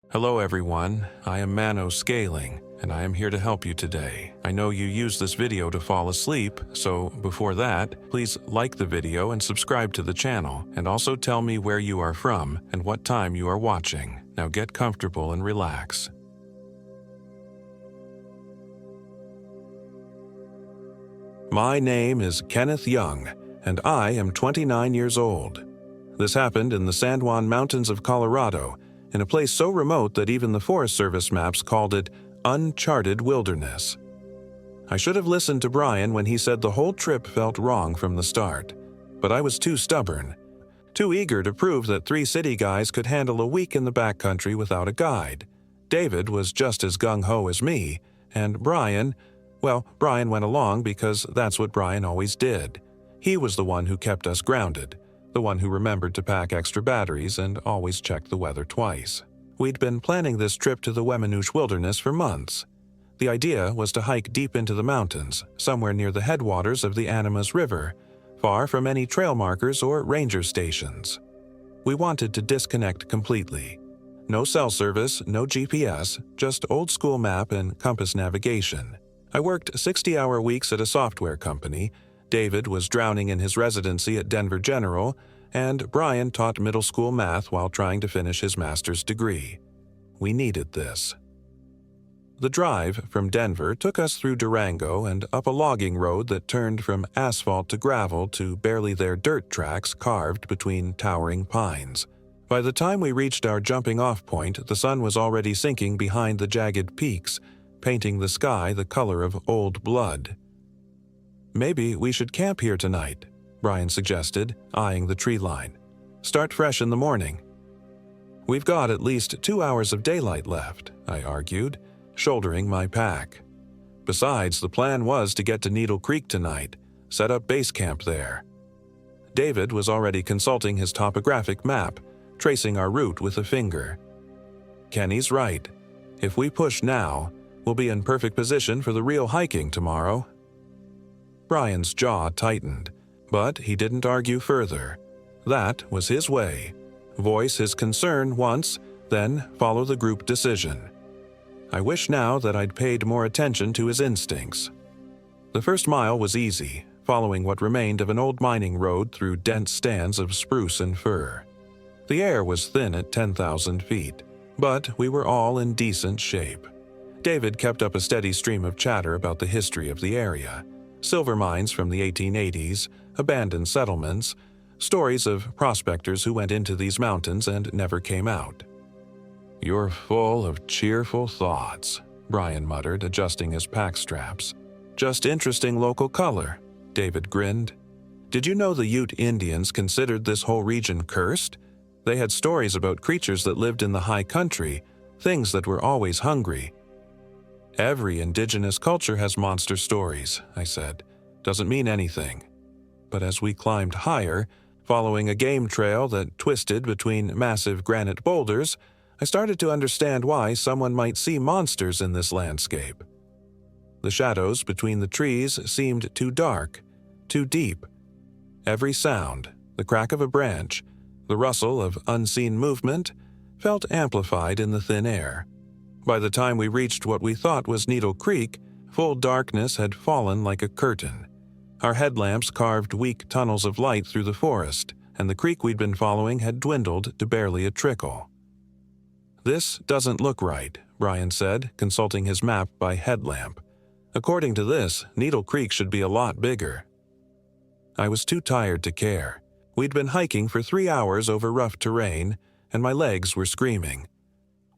Hello everyone, I am Scaling, and I am here to help you today. I know you use this video to fall asleep, so before that, please like the video and subscribe to the channel, and also tell me where you are from and what time you are watching. Now get comfortable and relax. My name is Kenneth Young, and I am 29 years old. This happened in the San Juan Mountains of Colorado, in a place so remote that even the Forest Service maps called it uncharted wilderness. I should have listened to Brian when he said the whole trip felt wrong from the start, but I was too stubborn, too eager to prove that three city guys could handle a week in the backcountry without a guide. David was just as gung-ho as me, and Brian went along because that's what Brian always did. He was the one who kept us grounded, the one who remembered to pack extra batteries and always checked the weather twice. We'd been planning this trip to the Weminuche Wilderness for months. The idea was to hike deep into the mountains, somewhere near the headwaters of the Animas River, far from any trail markers or ranger stations. We wanted to disconnect completely. No cell service, no GPS, just old-school map and compass navigation. I worked 60-hour weeks at a software company. David was drowning in his residency at Denver General, and Brian taught middle school math while trying to finish his master's degree. We needed this. The drive from Denver took us through Durango and up a logging road that turned from asphalt to gravel to barely there dirt tracks carved between towering pines. By the time we reached our jumping-off point, the sun was already sinking behind the jagged peaks, painting the sky the color of old blood. "Maybe we should camp here tonight," Brian suggested, eyeing the tree line. "Start fresh in the morning." "We've got at least 2 hours of daylight left," I argued, shouldering my pack. Besides, the plan was to get to Needle Creek tonight, set up base camp there. David was already consulting his topographic map, tracing our route with a finger. "Kenny's right. If we push now, we'll be in perfect position for the real hiking tomorrow." Brian's jaw tightened, but he didn't argue further. That was his way. Voice his concern once, then follow the group decision. I wish now that I'd paid more attention to his instincts. The first mile was easy, following what remained of an old mining road through dense stands of spruce and fir. The air was thin at 10,000 feet, but we were all in decent shape. David kept up a steady stream of chatter about the history of the area. Silver mines from the 1880s, abandoned settlements, stories of prospectors who went into these mountains and never came out. "You're full of cheerful thoughts," Brian muttered, adjusting his pack straps. "Just interesting local color," David grinned. "Did you know the Ute Indians considered this whole region cursed? They had stories about creatures that lived in the high country, things that were always hungry." "Every indigenous culture has monster stories," I said. "Doesn't mean anything." But as we climbed higher, following a game trail that twisted between massive granite boulders, I started to understand why someone might see monsters in this landscape. The shadows between the trees seemed too dark, too deep. Every sound, the crack of a branch, the rustle of unseen movement, felt amplified in the thin air. By the time we reached what we thought was Needle Creek, full darkness had fallen like a curtain. Our headlamps carved weak tunnels of light through the forest, and the creek we'd been following had dwindled to barely a trickle. "This doesn't look right," Brian said, consulting his map by headlamp. "According to this, Needle Creek should be a lot bigger." I was too tired to care. We'd been hiking for 3 hours over rough terrain, and my legs were screaming.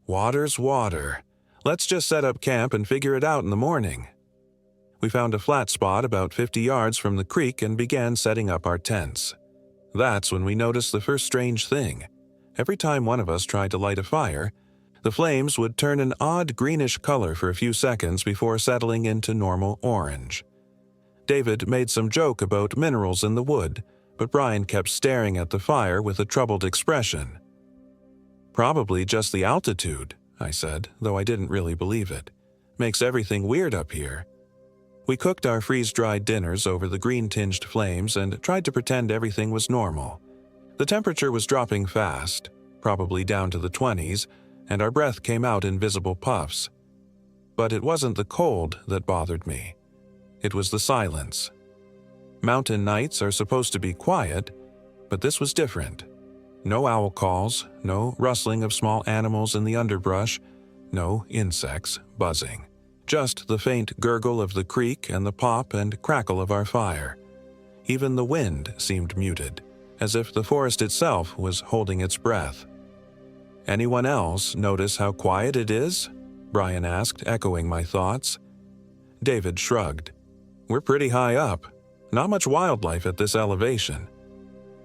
"Water's water. Let's just set up camp and figure it out in the morning." We found a flat spot about 50 yards from the creek and began setting up our tents. That's when we noticed the first strange thing. Every time one of us tried to light a fire, the flames would turn an odd greenish color for a few seconds before settling into normal orange. David made some joke about minerals in the wood, but Brian kept staring at the fire with a troubled expression. "Probably just the altitude," I said, though I didn't really believe it. "Makes everything weird up here." We cooked our freeze-dried dinners over the green-tinged flames and tried to pretend everything was normal. The temperature was dropping fast, probably down to the 20s, and our breath came out in visible puffs. But it wasn't the cold that bothered me. It was the silence. Mountain nights are supposed to be quiet, but this was different. No owl calls, no rustling of small animals in the underbrush, no insects buzzing. Just the faint gurgle of the creek and the pop and crackle of our fire. Even the wind seemed muted, as if the forest itself was holding its breath. "Anyone else notice how quiet it is?" Brian asked, echoing my thoughts. David shrugged. "We're pretty high up. Not much wildlife at this elevation."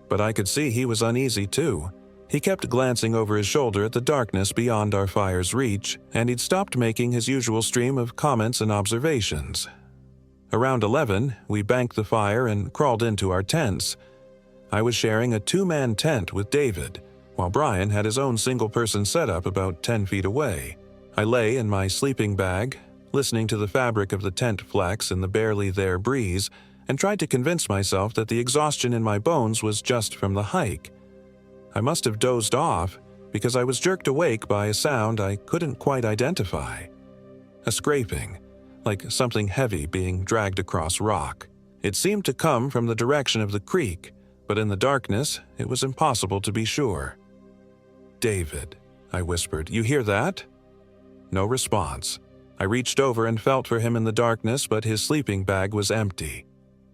But I could see he was uneasy too. He kept glancing over his shoulder at the darkness beyond our fire's reach, and he'd stopped making his usual stream of comments and observations. Around 11, we banked the fire and crawled into our tents. I was sharing a 2-man tent with David, while Brian had his own single-person setup about 10 feet away. I lay in my sleeping bag, listening to the fabric of the tent flex in the barely there breeze, and tried to convince myself that the exhaustion in my bones was just from the hike. I must have dozed off because I was jerked awake by a sound I couldn't quite identify. A scraping, like something heavy being dragged across rock. It seemed to come from the direction of the creek, but in the darkness, it was impossible to be sure. "David," I whispered, "you hear that?" No response. I reached over and felt for him in the darkness, but his sleeping bag was empty.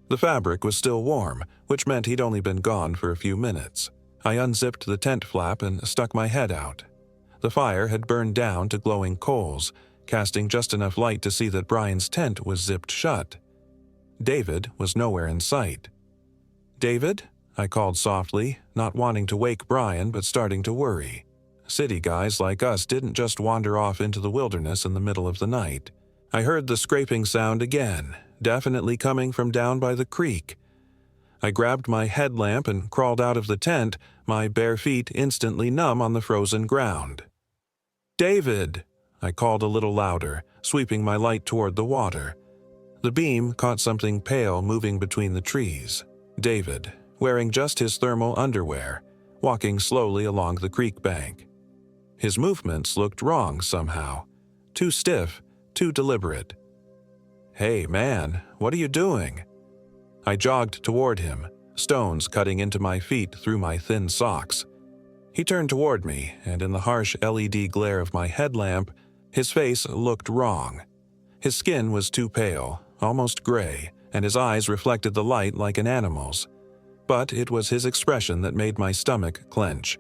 The fabric was still warm, which meant he'd only been gone for a few minutes. I unzipped the tent flap and stuck my head out. The fire had burned down to glowing coals, casting just enough light to see that Brian's tent was zipped shut. David was nowhere in sight. "David?" I called softly, not wanting to wake Brian but starting to worry. City guys like us didn't just wander off into the wilderness in the middle of the night. I heard the scraping sound again, definitely coming from down by the creek. I grabbed my headlamp and crawled out of the tent, my bare feet instantly numb on the frozen ground. "David!" I called a little louder, sweeping my light toward the water. The beam caught something pale moving between the trees. David, wearing just his thermal underwear, walking slowly along the creek bank. His movements looked wrong somehow. Too stiff, too deliberate. "Hey, man, what are you doing?" I jogged toward him, stones cutting into my feet through my thin socks. He turned toward me, and in the harsh LED glare of my headlamp, his face looked wrong. His skin was too pale, almost gray, and his eyes reflected the light like an animal's. But it was his expression that made my stomach clench,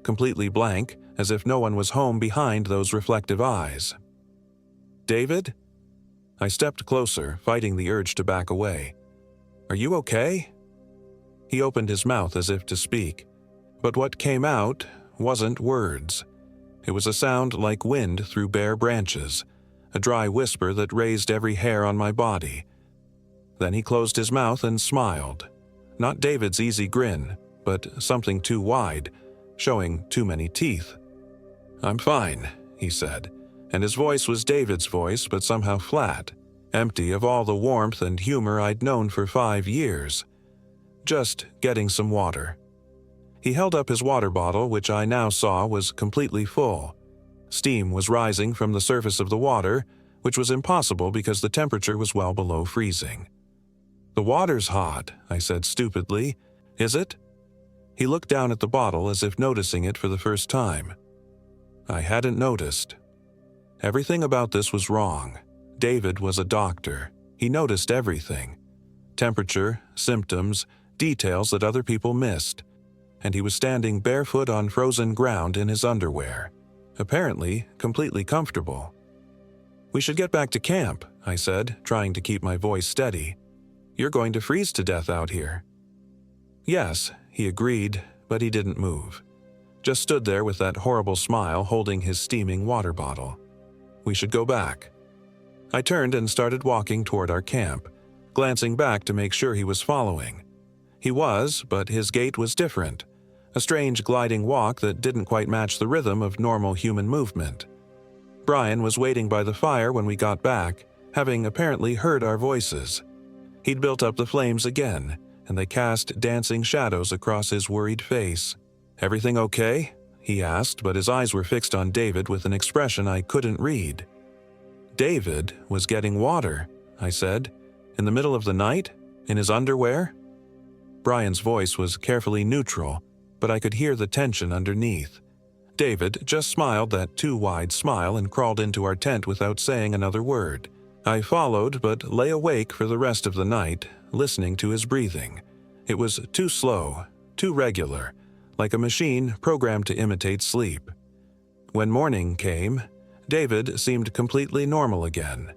completely blank, as if no one was home behind those reflective eyes. "David?" I stepped closer, fighting the urge to back away. "Are you okay?" He opened his mouth as if to speak, but what came out wasn't words. It was a sound like wind through bare branches, a dry whisper that raised every hair on my body. Then he closed his mouth and smiled. Not David's easy grin, but something too wide, showing too many teeth. "I'm fine," he said, and his voice was David's voice, but somehow flat, empty of all the warmth and humor I'd known for 5 years. "Just getting some water." He held up his water bottle, which I now saw was completely full. Steam was rising from the surface of the water, which was impossible because the temperature was well below freezing. "The water's hot," I said stupidly. "Is it?" He looked down at the bottle as if noticing it for the first time. I hadn't noticed. Everything about this was wrong. David was a doctor. He noticed everything. Temperature, symptoms, details that other people missed. And he was standing barefoot on frozen ground in his underwear, apparently completely comfortable. "We should get back to camp," I said, trying to keep my voice steady. "You're going to freeze to death out here." "Yes," he agreed, but he didn't move. Just stood there with that horrible smile holding his steaming water bottle. "We should go back." I turned and started walking toward our camp, glancing back to make sure he was following. He was, but his gait was different, a strange gliding walk that didn't quite match the rhythm of normal human movement. Brian was waiting by the fire when we got back, having apparently heard our voices. He'd built up the flames again, and they cast dancing shadows across his worried face. "Everything okay?" he asked, but his eyes were fixed on David with an expression I couldn't read. David was getting water, I said. In the middle of the night? In his underwear? Brian's voice was carefully neutral, but I could hear the tension underneath. David just smiled that too wide smile and crawled into our tent without saying another word. I followed, but lay awake for the rest of the night, listening to his breathing. It was too slow, too regular, like a machine programmed to imitate sleep. When morning came, David seemed completely normal again.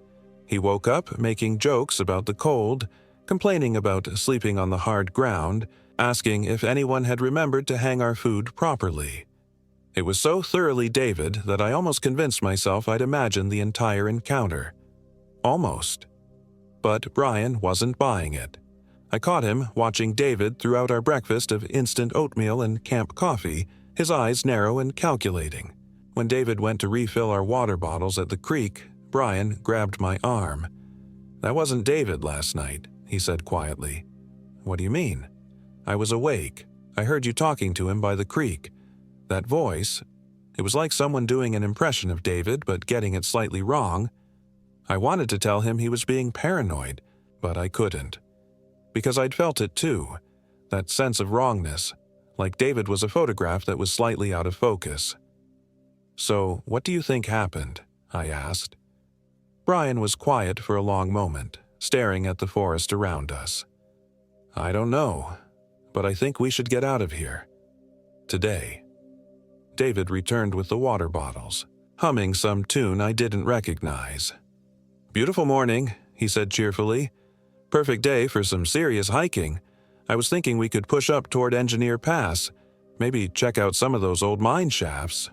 He woke up making jokes about the cold, complaining about sleeping on the hard ground, asking if anyone had remembered to hang our food properly. It was so thoroughly David that I almost convinced myself I'd imagined the entire encounter. Almost. But Brian wasn't buying it. I caught him watching David throughout our breakfast of instant oatmeal and camp coffee, his eyes narrow and calculating. When David went to refill our water bottles at the creek, Brian grabbed my arm. "That wasn't David last night," he said quietly. "What do you mean?" "I was awake. I heard you talking to him by the creek. That voice, it was like someone doing an impression of David but getting it slightly wrong. I wanted to tell him he was being paranoid, but I couldn't. Because I'd felt it too, that sense of wrongness, like David was a photograph that was slightly out of focus. "So, what do you think happened?" I asked. Brian was quiet for a long moment, staring at the forest around us. "I don't know, but I think we should get out of here. Today." David returned with the water bottles, humming some tune I didn't recognize. "Beautiful morning," he said cheerfully. "Perfect day for some serious hiking. I was thinking we could push up toward Engineer Pass, maybe check out some of those old mine shafts."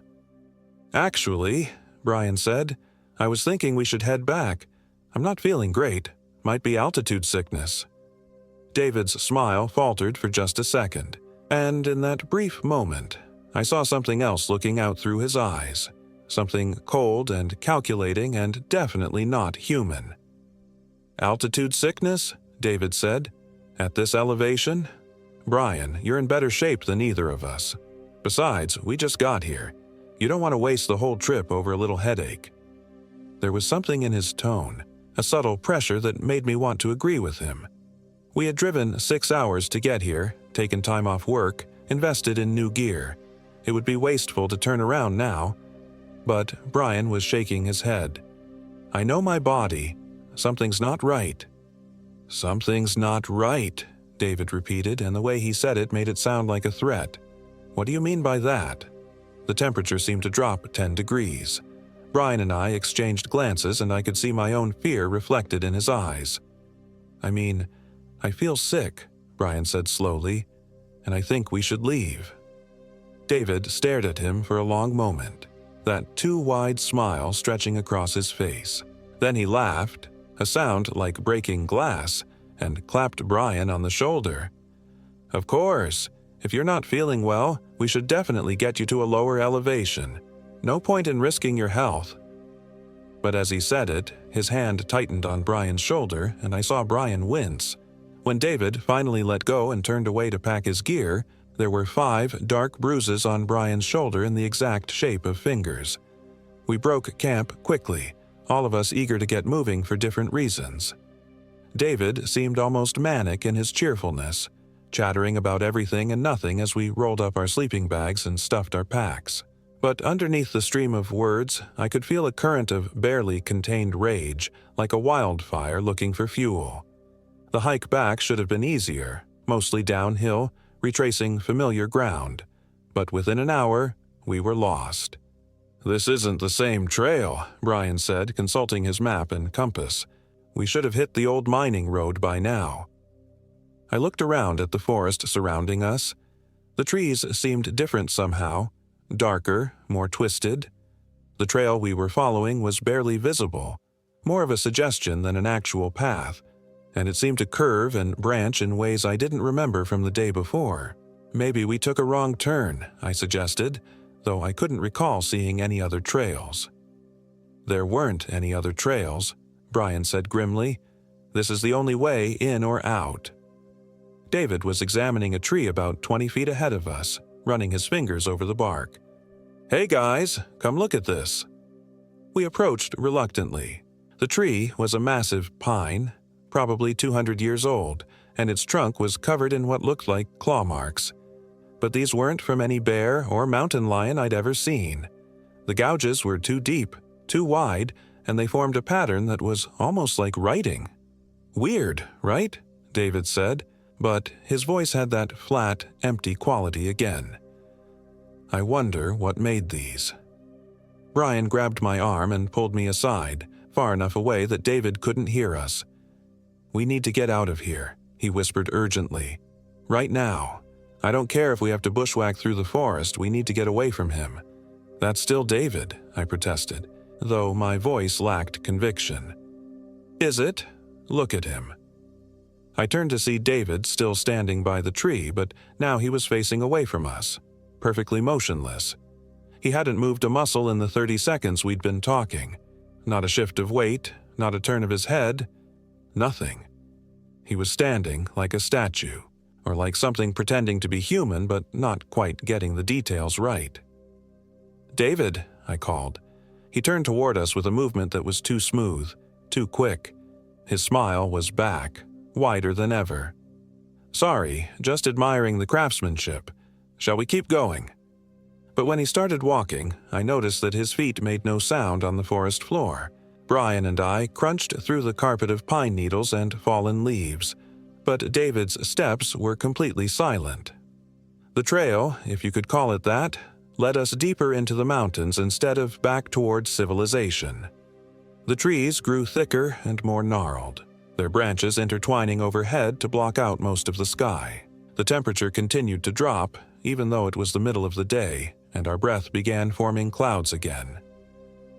"Actually," Brian said, "I was thinking we should head back. I'm not feeling great. Might be altitude sickness." David's smile faltered for just a second, and in that brief moment, I saw something else looking out through his eyes, something cold and calculating and definitely not human. "Altitude sickness?" David said. "At this elevation? Brian, you're in better shape than either of us. Besides, we just got here. You don't want to waste the whole trip over a little headache." There was something in his tone, a subtle pressure that made me want to agree with him. We had driven 6 hours to get here, taken time off work, invested in new gear. It would be wasteful to turn around now. But Brian was shaking his head. "I know my body. Something's not right." "Something's not right," David repeated, and the way he said it made it sound like a threat. "What do you mean by that?" The temperature seemed to drop 10 degrees. Brian and I exchanged glances, and I could see my own fear reflected in his eyes. "I mean, I feel sick," Brian said slowly, "and I think we should leave." David stared at him for a long moment, that too wide smile stretching across his face. Then he laughed, a sound like breaking glass, and clapped Brian on the shoulder. "Of course, if you're not feeling well, we should definitely get you to a lower elevation. No point in risking your health." But as he said it, his hand tightened on Brian's shoulder, and I saw Brian wince. When David finally let go and turned away to pack his gear, there were 5 dark bruises on Brian's shoulder in the exact shape of fingers. We broke camp quickly, all of us eager to get moving for different reasons. David seemed almost manic in his cheerfulness, chattering about everything and nothing as we rolled up our sleeping bags and stuffed our packs. But underneath the stream of words, I could feel a current of barely contained rage, like a wildfire looking for fuel. The hike back should have been easier, mostly downhill, retracing familiar ground. But within an hour, we were lost. "This isn't the same trail," Brian said, consulting his map and compass. "We should have hit the old mining road by now." I looked around at the forest surrounding us. The trees seemed different somehow, darker, more twisted. The trail we were following was barely visible, more of a suggestion than an actual path, and it seemed to curve and branch in ways I didn't remember from the day before. "Maybe we took a wrong turn," I suggested, though I couldn't recall seeing any other trails. "There weren't any other trails," Brian said grimly. "This is the only way in or out." David was examining a tree about 20 feet ahead of us, running his fingers over the bark. "Hey guys, come look at this." We approached reluctantly. The tree was a massive pine, probably 200 years old, and its trunk was covered in what looked like claw marks. But these weren't from any bear or mountain lion I'd ever seen. The gouges were too deep, too wide, and they formed a pattern that was almost like writing. "Weird, right?" David said, but his voice had that flat, empty quality again. "I wonder what made these." Brian grabbed my arm and pulled me aside, far enough away that David couldn't hear us. "We need to get out of here," he whispered urgently. "Right now. I don't care if we have to bushwhack through the forest, we need to get away from him." "That's still David," I protested, though my voice lacked conviction. "Is it? Look at him." I turned to see David still standing by the tree, but now he was facing away from us, perfectly motionless. He hadn't moved a muscle in the 30 seconds we'd been talking. Not a shift of weight, not a turn of his head, nothing. He was standing like a statue, or like something pretending to be human but not quite getting the details right. "David," I called. He turned toward us with a movement that was too smooth, too quick. His smile was back, wider than ever. "Sorry, just admiring the craftsmanship. Shall we keep going?" But when he started walking, I noticed that his feet made no sound on the forest floor. Brian and I crunched through the carpet of pine needles and fallen leaves, but David's steps were completely silent. The trail, if you could call it that, led us deeper into the mountains instead of back towards civilization. The trees grew thicker and more gnarled, their branches intertwining overhead to block out most of the sky. The temperature continued to drop, even though it was the middle of the day, and our breath began forming clouds again.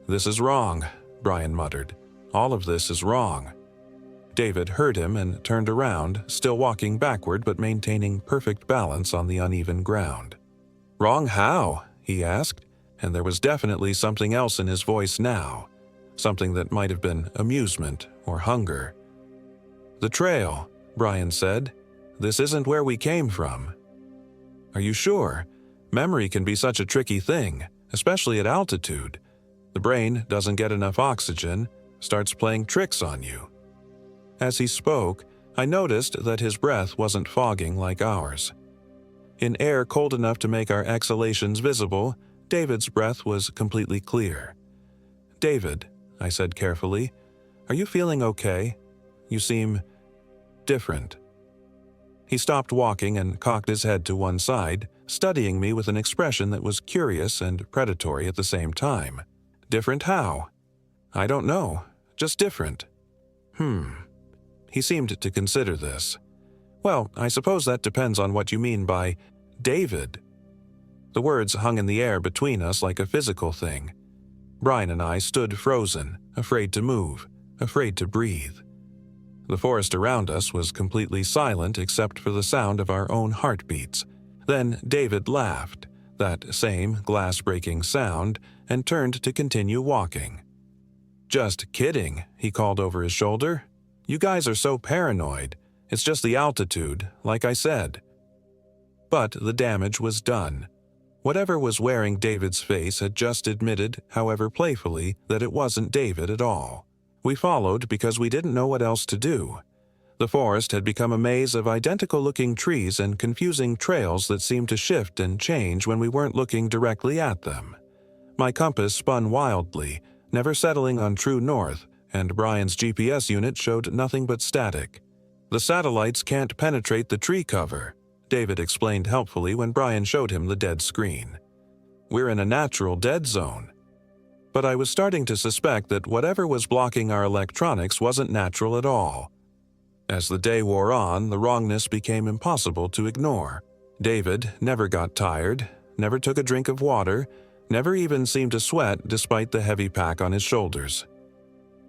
"This is wrong," Brian muttered. "All of this is wrong." David heard him and turned around, still walking backward but maintaining perfect balance on the uneven ground. "Wrong how?" he asked, and there was definitely something else in his voice now, something that might have been amusement or hunger. "The trail," Brian said. "This isn't where we came from." "Are you sure? Memory can be such a tricky thing, especially at altitude. The brain doesn't get enough oxygen, starts playing tricks on you." As he spoke, I noticed that his breath wasn't fogging like ours. In air cold enough to make our exhalations visible, David's breath was completely clear. "David," I said carefully, "are you feeling okay? You seem different." He stopped walking and cocked his head to one side, studying me with an expression that was curious and predatory at the same time. "Different how?" "I don't know. Just different." He seemed to consider this. "Well, I suppose that depends on what you mean by David." The words hung in the air between us like a physical thing. Brian and I stood frozen, afraid to move, afraid to breathe. The forest around us was completely silent except for the sound of our own heartbeats. Then David laughed, that same glass-breaking sound, and turned to continue walking. "Just kidding," he called over his shoulder. "You guys are so paranoid. It's just the altitude, like I said." But the damage was done. Whatever was wearing David's face had just admitted, however playfully, that it wasn't David at all. We followed because we didn't know what else to do. The forest had become a maze of identical-looking trees and confusing trails that seemed to shift and change when we weren't looking directly at them. My compass spun wildly, never settling on true north, and Brian's GPS unit showed nothing but static. "The satellites can't penetrate the tree cover," David explained helpfully when Brian showed him the dead screen. "We're in a natural dead zone." But I was starting to suspect that whatever was blocking our electronics wasn't natural at all. As the day wore on, the wrongness became impossible to ignore. David never got tired, never took a drink of water, never even seemed to sweat despite the heavy pack on his shoulders.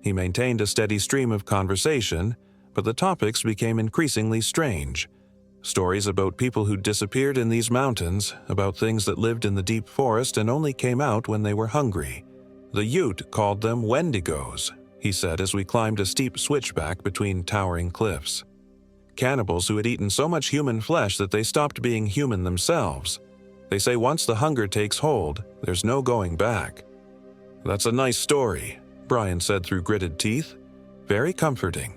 He maintained a steady stream of conversation, but the topics became increasingly strange. Stories about people who disappeared in these mountains, about things that lived in the deep forest and only came out when they were hungry. The Ute called them Wendigos, he said as we climbed a steep switchback between towering cliffs. Cannibals who had eaten so much human flesh that they stopped being human themselves. They say once the hunger takes hold, there's no going back." "That's a nice story," Brian said through gritted teeth. "Very comforting."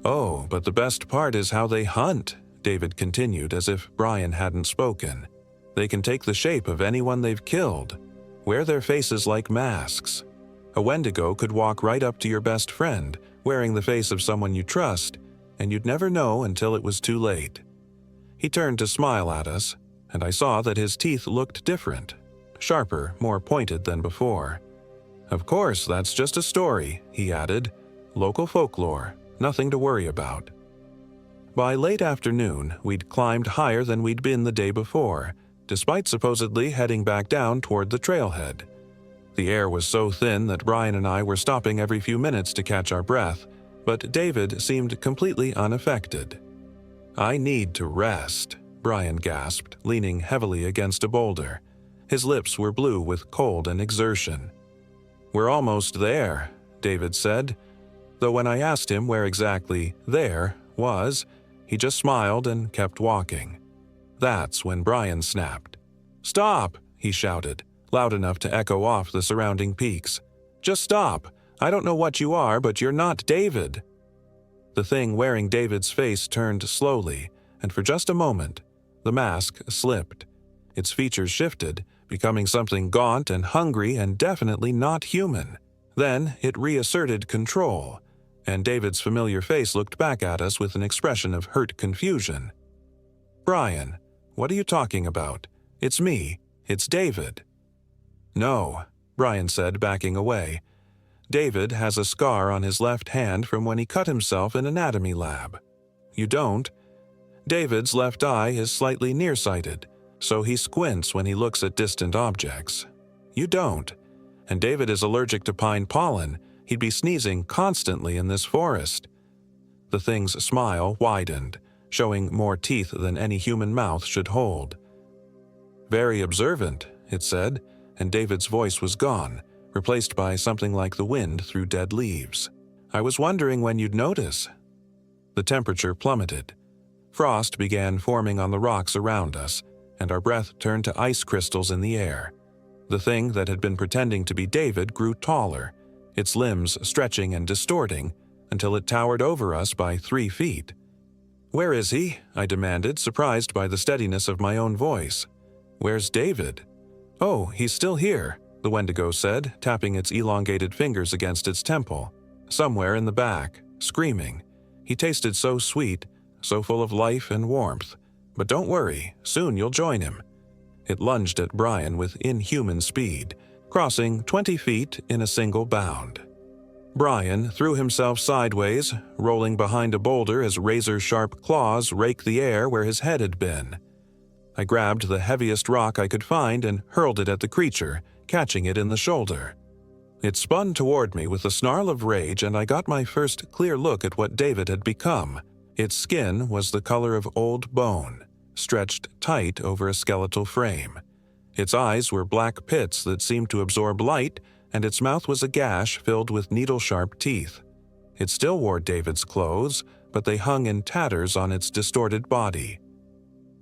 "Oh, but the best part is how they hunt," David continued as if Brian hadn't spoken. "They can take the shape of anyone they've killed, wear their faces like masks. A Wendigo could walk right up to your best friend, wearing the face of someone you trust, and you'd never know until it was too late." He turned to smile at us, and I saw that his teeth looked different, sharper, more pointed than before. "Of course, that's just a story," he added. "Local folklore, nothing to worry about." By late afternoon, we'd climbed higher than we'd been the day before, despite supposedly heading back down toward the trailhead. The air was so thin that Brian and I were stopping every few minutes to catch our breath, but David seemed completely unaffected. "I need to rest," Brian gasped, leaning heavily against a boulder. His lips were blue with cold and exertion. "We're almost there," David said, though when I asked him where exactly "there" was, he just smiled and kept walking. That's when Brian snapped. "Stop!" he shouted, loud enough to echo off the surrounding peaks. "Just stop! I don't know what you are, but you're not David." The thing wearing David's face turned slowly, and for just a moment, the mask slipped. Its features shifted, becoming something gaunt and hungry and definitely not human. Then it reasserted control, and David's familiar face looked back at us with an expression of hurt confusion. "Brian, what are you talking about? It's me. It's David." "No," Brian said, backing away. "David has a scar on his left hand from when he cut himself in anatomy lab. You don't. David's left eye is slightly nearsighted, so he squints when he looks at distant objects. You don't. And David is allergic to pine pollen. He'd be sneezing constantly in this forest." The thing's smile widened, showing more teeth than any human mouth should hold. "Very observant," it said, and David's voice was gone, replaced by something like the wind through dead leaves. "I was wondering when you'd notice." The temperature plummeted. Frost began forming on the rocks around us, and our breath turned to ice crystals in the air. The thing that had been pretending to be David grew taller, its limbs stretching and distorting until it towered over us by 3 feet. "Where is he?" I demanded, surprised by the steadiness of my own voice. "Where's David?" "Oh, he's still here," the Wendigo said, tapping its elongated fingers against its temple. "Somewhere in the back, screaming. He tasted so sweet, so full of life and warmth. But don't worry, soon you'll join him." It lunged at Brian with inhuman speed, crossing 20 feet in a single bound. Brian threw himself sideways, rolling behind a boulder as razor-sharp claws raked the air where his head had been. I grabbed the heaviest rock I could find and hurled it at the creature, catching it in the shoulder. It spun toward me with a snarl of rage, and I got my first clear look at what David had become. Its skin was the color of old bone, stretched tight over a skeletal frame. Its eyes were black pits that seemed to absorb light, and its mouth was a gash filled with needle-sharp teeth. It still wore David's clothes, but they hung in tatters on its distorted body.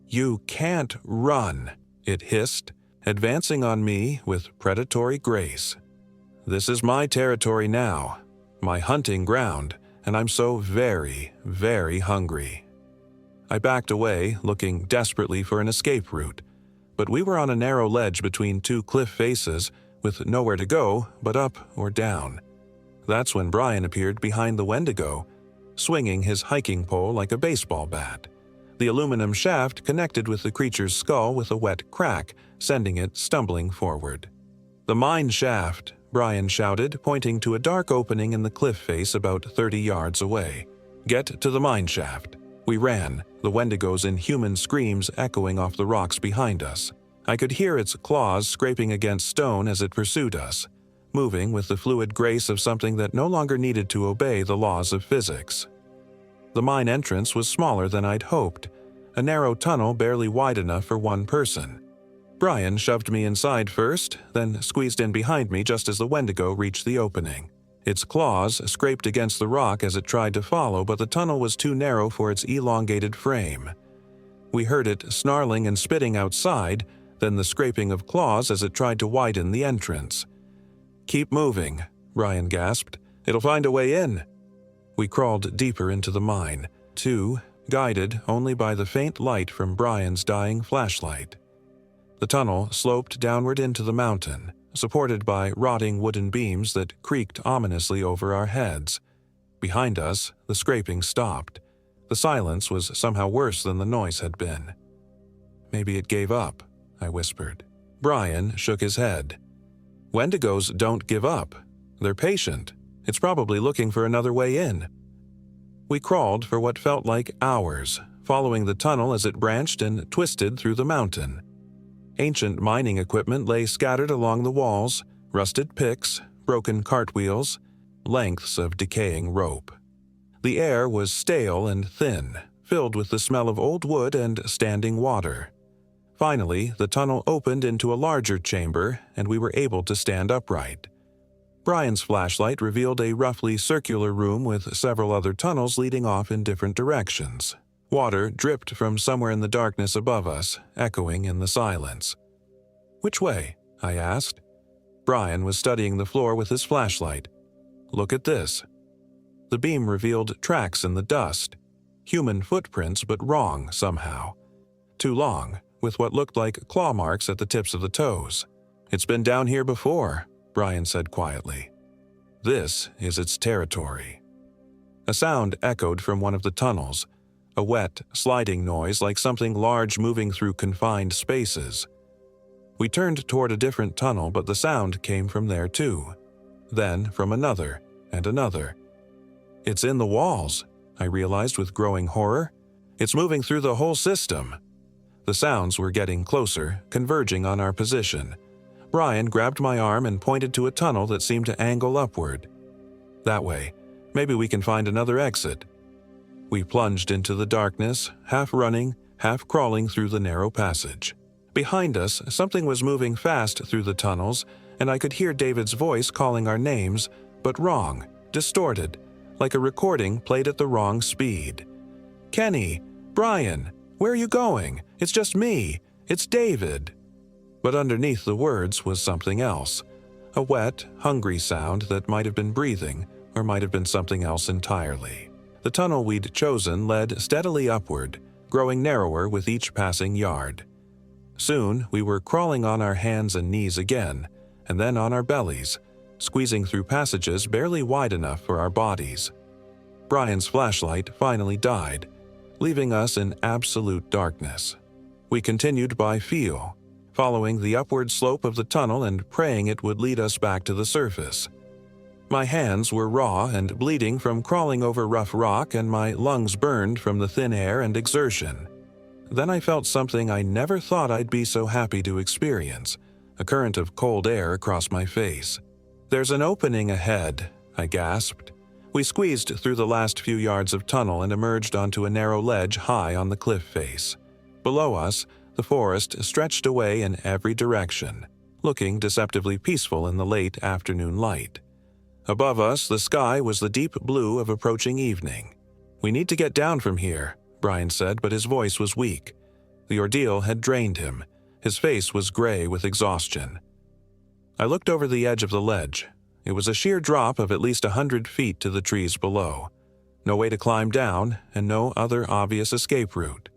"You can't run," it hissed, advancing on me with predatory grace. "This is my territory now, my hunting ground, and I'm so very, very hungry." I backed away, looking desperately for an escape route, but we were on a narrow ledge between 2 cliff faces, with nowhere to go but up or down. That's when Brian appeared behind the Wendigo, swinging his hiking pole like a baseball bat. The aluminum shaft connected with the creature's skull with a wet crack, sending it stumbling forward. "The mine shaft," Brian shouted, pointing to a dark opening in the cliff face about 30 yards away. "Get to the mine shaft." We ran, the Wendigo's inhuman screams echoing off the rocks behind us. I could hear its claws scraping against stone as it pursued us, moving with the fluid grace of something that no longer needed to obey the laws of physics. The mine entrance was smaller than I'd hoped, a narrow tunnel barely wide enough for one person. Brian shoved me inside first, then squeezed in behind me just as the Wendigo reached the opening. Its claws scraped against the rock as it tried to follow, but the tunnel was too narrow for its elongated frame. We heard it snarling and spitting outside, then the scraping of claws as it tried to widen the entrance. "Keep moving," Brian gasped. "It'll find a way in." We crawled deeper into the mine, guided only by the faint light from Brian's dying flashlight. The tunnel sloped downward into the mountain, supported by rotting wooden beams that creaked ominously over our heads. Behind us, the scraping stopped. The silence was somehow worse than the noise had been. "Maybe it gave up," I whispered. Brian shook his head. "Wendigos don't give up. They're patient. It's probably looking for another way in." We crawled for what felt like hours, following the tunnel as it branched and twisted through the mountain. Ancient mining equipment lay scattered along the walls, rusted picks, broken cartwheels, lengths of decaying rope. The air was stale and thin, filled with the smell of old wood and standing water. Finally, the tunnel opened into a larger chamber, and we were able to stand upright. Brian's flashlight revealed a roughly circular room with several other tunnels leading off in different directions. Water dripped from somewhere in the darkness above us, echoing in the silence. "Which way?" I asked. Brian was studying the floor with his flashlight. "Look at this." The beam revealed tracks in the dust. Human footprints, but wrong somehow. Too long, with what looked like claw marks at the tips of the toes. "It's been down here before," Brian said quietly. "This is its territory." A sound echoed from one of the tunnels, a wet, sliding noise like something large moving through confined spaces. We turned toward a different tunnel, but the sound came from there too. Then from another, and another. "It's in the walls," I realized with growing horror. "It's moving through the whole system." The sounds were getting closer, converging on our position. Brian grabbed my arm and pointed to a tunnel that seemed to angle upward. "That way. Maybe we can find another exit." We plunged into the darkness, half running, half crawling through the narrow passage. Behind us, something was moving fast through the tunnels, and I could hear David's voice calling our names, but wrong, distorted, like a recording played at the wrong speed. "Kenny! Brian! Where are you going? It's just me! It's David!" But underneath the words was something else, a wet, hungry sound that might have been breathing, or might have been something else entirely. The tunnel we'd chosen led steadily upward, growing narrower with each passing yard. Soon, we were crawling on our hands and knees again, and then on our bellies, squeezing through passages barely wide enough for our bodies. Brian's flashlight finally died, leaving us in absolute darkness. We continued by feel, following the upward slope of the tunnel and praying it would lead us back to the surface. My hands were raw and bleeding from crawling over rough rock, and my lungs burned from the thin air and exertion. Then I felt something I never thought I'd be so happy to experience, a current of cold air across my face. "There's an opening ahead," I gasped. We squeezed through the last few yards of tunnel and emerged onto a narrow ledge high on the cliff face. Below us, the forest stretched away in every direction, looking deceptively peaceful in the late afternoon light. Above us, the sky was the deep blue of approaching evening. "We need to get down from here," Brian said, but his voice was weak. The ordeal had drained him. His face was gray with exhaustion. I looked over the edge of the ledge. It was a sheer drop of at least 100 feet to the trees below. No way to climb down, and no other obvious escape route.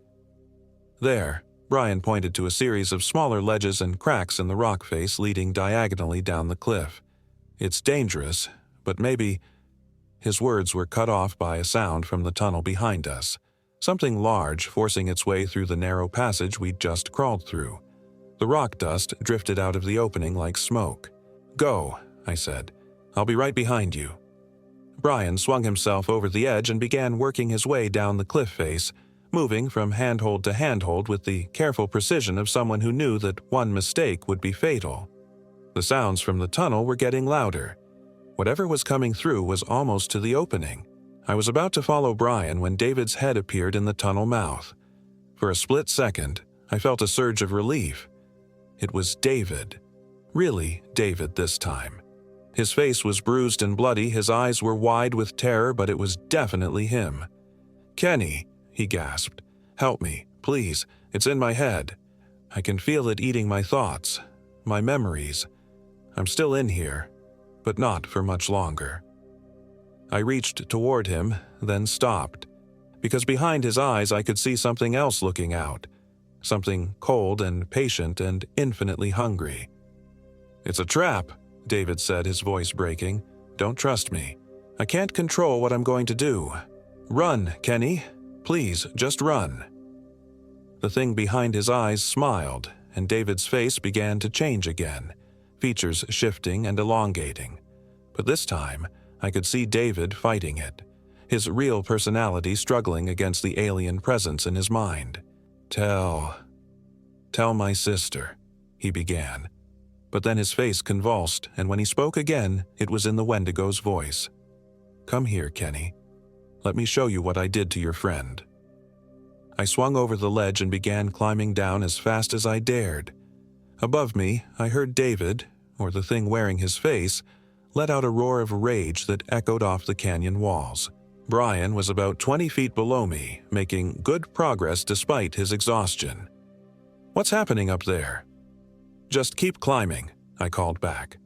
There, Brian pointed to a series of smaller ledges and cracks in the rock face leading diagonally down the cliff. "It's dangerous, but maybe—" His words were cut off by a sound from the tunnel behind us, something large forcing its way through the narrow passage we'd just crawled through. The rock dust drifted out of the opening like smoke. "Go," I said. "I'll be right behind you." Brian swung himself over the edge and began working his way down the cliff face, moving from handhold to handhold with the careful precision of someone who knew that one mistake would be fatal. The sounds from the tunnel were getting louder. Whatever was coming through was almost to the opening. I was about to follow Brian when David's head appeared in the tunnel mouth. For a split second, I felt a surge of relief. It was David. Really David this time. His face was bruised and bloody, his eyes were wide with terror, but it was definitely him. "Kenny," he gasped. "Help me, please. It's in my head." I can feel it eating my thoughts, my memories. I'm still in here, but not for much longer. I reached toward him, then stopped, because behind his eyes I could see something else looking out, something cold and patient and infinitely hungry. "It's a trap," David said, his voice breaking. "Don't trust me. I can't control what I'm going to do. Run, Kenny. Please, just run." The thing behind his eyes smiled, and David's face began to change again, features shifting and elongating. But this time, I could see David fighting it, his real personality struggling against the alien presence in his mind. Tell my sister," he began. But then his face convulsed, and when he spoke again, it was in the Wendigo's voice. "Come here, Kenny. Let me show you what I did to your friend." I swung over the ledge and began climbing down as fast as I dared. Above me, I heard David, or the thing wearing his face, let out a roar of rage that echoed off the canyon walls. Brian was about 20 feet below me, making good progress despite his exhaustion. "What's happening up there?" "Just keep climbing," I called back.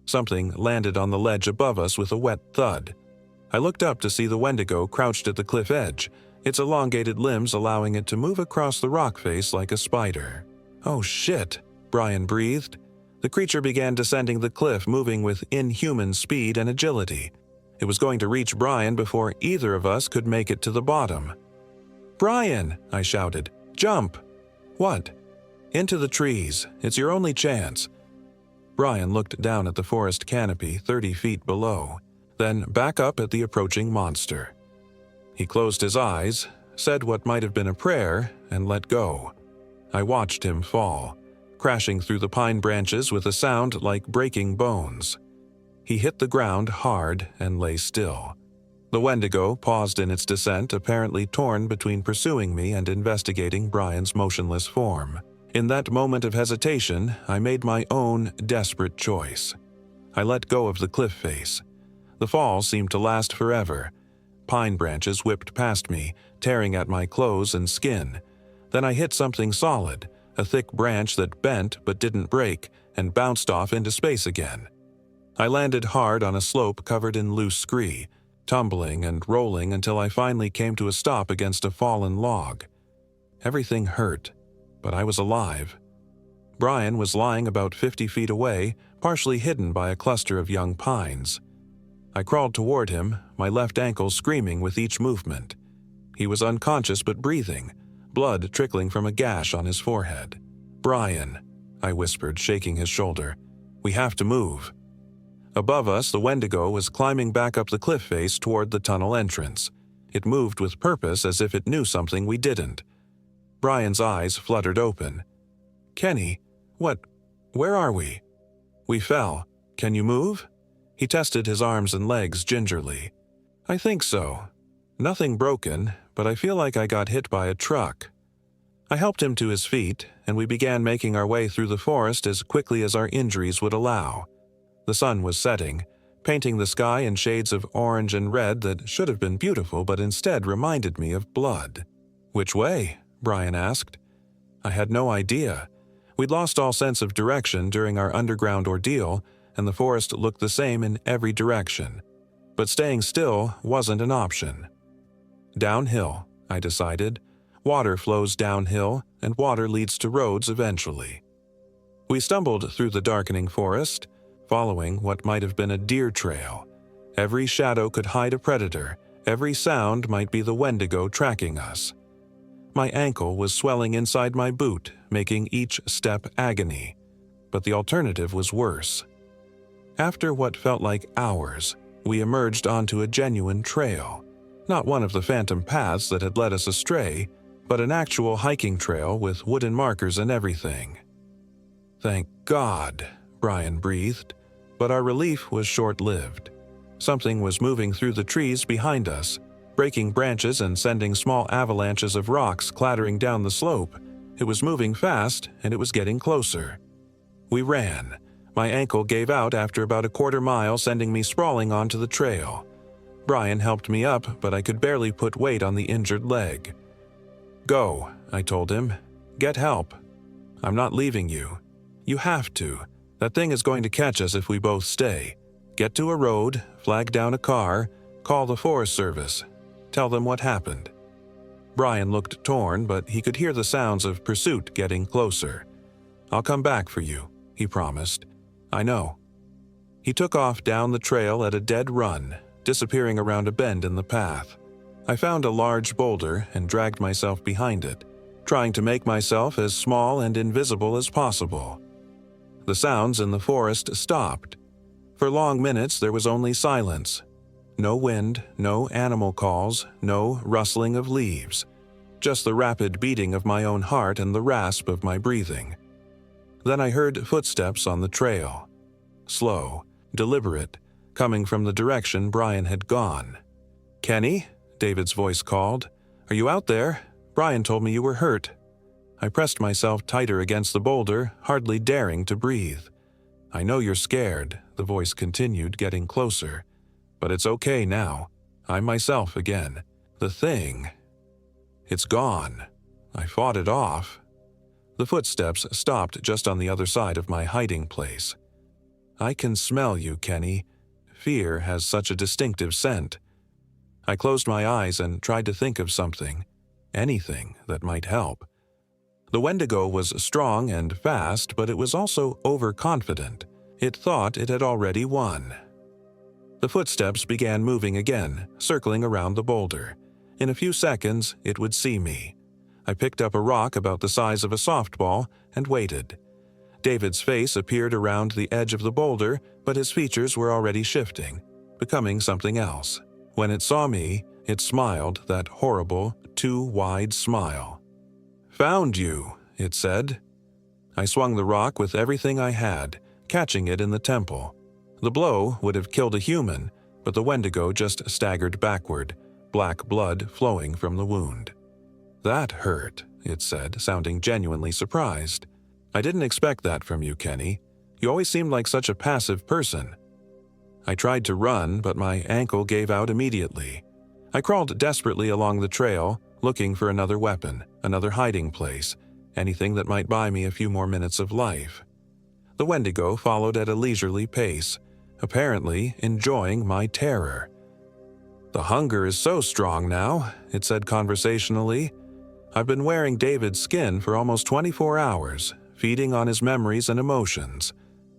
Something landed on the ledge above us with a wet thud. I looked up to see the Wendigo crouched at the cliff edge, its elongated limbs allowing it to move across the rock face like a spider. "Oh shit," Brian breathed. The creature began descending the cliff, moving with inhuman speed and agility. It was going to reach Brian before either of us could make it to the bottom. "Brian!" I shouted. "Jump!" "What?" "Into the trees. It's your only chance." Brian looked down at the forest canopy 30 feet below, then back up at the approaching monster. He closed his eyes, said what might have been a prayer, and let go. I watched him fall, crashing through the pine branches with a sound like breaking bones. He hit the ground hard and lay still. The Wendigo paused in its descent, apparently torn between pursuing me and investigating Brian's motionless form. In that moment of hesitation, I made my own desperate choice. I let go of the cliff face. The fall seemed to last forever. Pine branches whipped past me, tearing at my clothes and skin. Then I hit something solid, a thick branch that bent but didn't break, and bounced off into space again. I landed hard on a slope covered in loose scree, tumbling and rolling until I finally came to a stop against a fallen log. Everything hurt, but I was alive. Brian was lying about 50 feet away, partially hidden by a cluster of young pines. I crawled toward him, my left ankle screaming with each movement. He was unconscious but breathing, blood trickling from a gash on his forehead. "Brian," I whispered, shaking his shoulder. "We have to move." Above us, the Wendigo was climbing back up the cliff face toward the tunnel entrance. It moved with purpose as if it knew something we didn't. Brian's eyes fluttered open. "Kenny, where are we?" "We fell. Can you move?" He tested his arms and legs gingerly. "I think so. Nothing broken, but I feel like I got hit by a truck." I helped him to his feet, and we began making our way through the forest as quickly as our injuries would allow. The sun was setting, painting the sky in shades of orange and red that should have been beautiful but instead reminded me of blood. "Which way?" Brian asked. I had no idea. We'd lost all sense of direction during our underground ordeal, and the forest looked the same in every direction. But staying still wasn't an option. "Downhill," I decided. "Water flows downhill, and water leads to roads eventually." We stumbled through the darkening forest, following what might have been a deer trail. Every shadow could hide a predator, every sound might be the Wendigo tracking us. My ankle was swelling inside my boot, making each step agony. But the alternative was worse. After what felt like hours, we emerged onto a genuine trail. Not one of the phantom paths that had led us astray, but an actual hiking trail with wooden markers and everything. "Thank God," Brian breathed, but our relief was short-lived. Something was moving through the trees behind us, breaking branches and sending small avalanches of rocks clattering down the slope. It was moving fast, and it was getting closer. We ran. My ankle gave out after about a quarter mile, sending me sprawling onto the trail. Brian helped me up, but I could barely put weight on the injured leg. "Go," I told him. "Get help." I'm not leaving you. You have to. That thing is going to catch us if we both stay. Get to a road, flag down a car, call the Forest Service. Tell them what happened." Brian looked torn, but he could hear the sounds of pursuit getting closer. "I'll come back for you," he promised. "I know." He took off down the trail at a dead run, disappearing around a bend in the path. I found a large boulder and dragged myself behind it, trying to make myself as small and invisible as possible. The sounds in the forest stopped. For long minutes there was only silence. No wind, no animal calls, no rustling of leaves. Just the rapid beating of my own heart and the rasp of my breathing. Then I heard footsteps on the trail. Slow, deliberate, coming from the direction Brian had gone. "Kenny?" David's voice called. "Are you out there? Brian told me you were hurt." I pressed myself tighter against the boulder, hardly daring to breathe. "I know you're scared," the voice continued, getting closer. "But it's okay now. I'm myself again. The thing. It's gone. I fought it off." The footsteps stopped just on the other side of my hiding place. "I can smell you, Kenny. Fear has such a distinctive scent." I closed my eyes and tried to think of something, anything that might help. The Wendigo was strong and fast, but it was also overconfident. It thought it had already won. The footsteps began moving again, circling around the boulder. In a few seconds, it would see me. I picked up a rock about the size of a softball and waited. David's face appeared around the edge of the boulder, but his features were already shifting, becoming something else. When it saw me, it smiled that horrible, too wide smile. "Found you," it said. I swung the rock with everything I had, catching it in the temple. The blow would have killed a human, but the Wendigo just staggered backward, black blood flowing from the wound. "That hurt," it said, sounding genuinely surprised. "I didn't expect that from you, Kenny. You always seemed like such a passive person." I tried to run, but my ankle gave out immediately. I crawled desperately along the trail, looking for another weapon, another hiding place, anything that might buy me a few more minutes of life. The Wendigo followed at a leisurely pace, apparently enjoying my terror. "The hunger is so strong now," it said conversationally. "I've been wearing David's skin for almost 24 hours, feeding on his memories and emotions.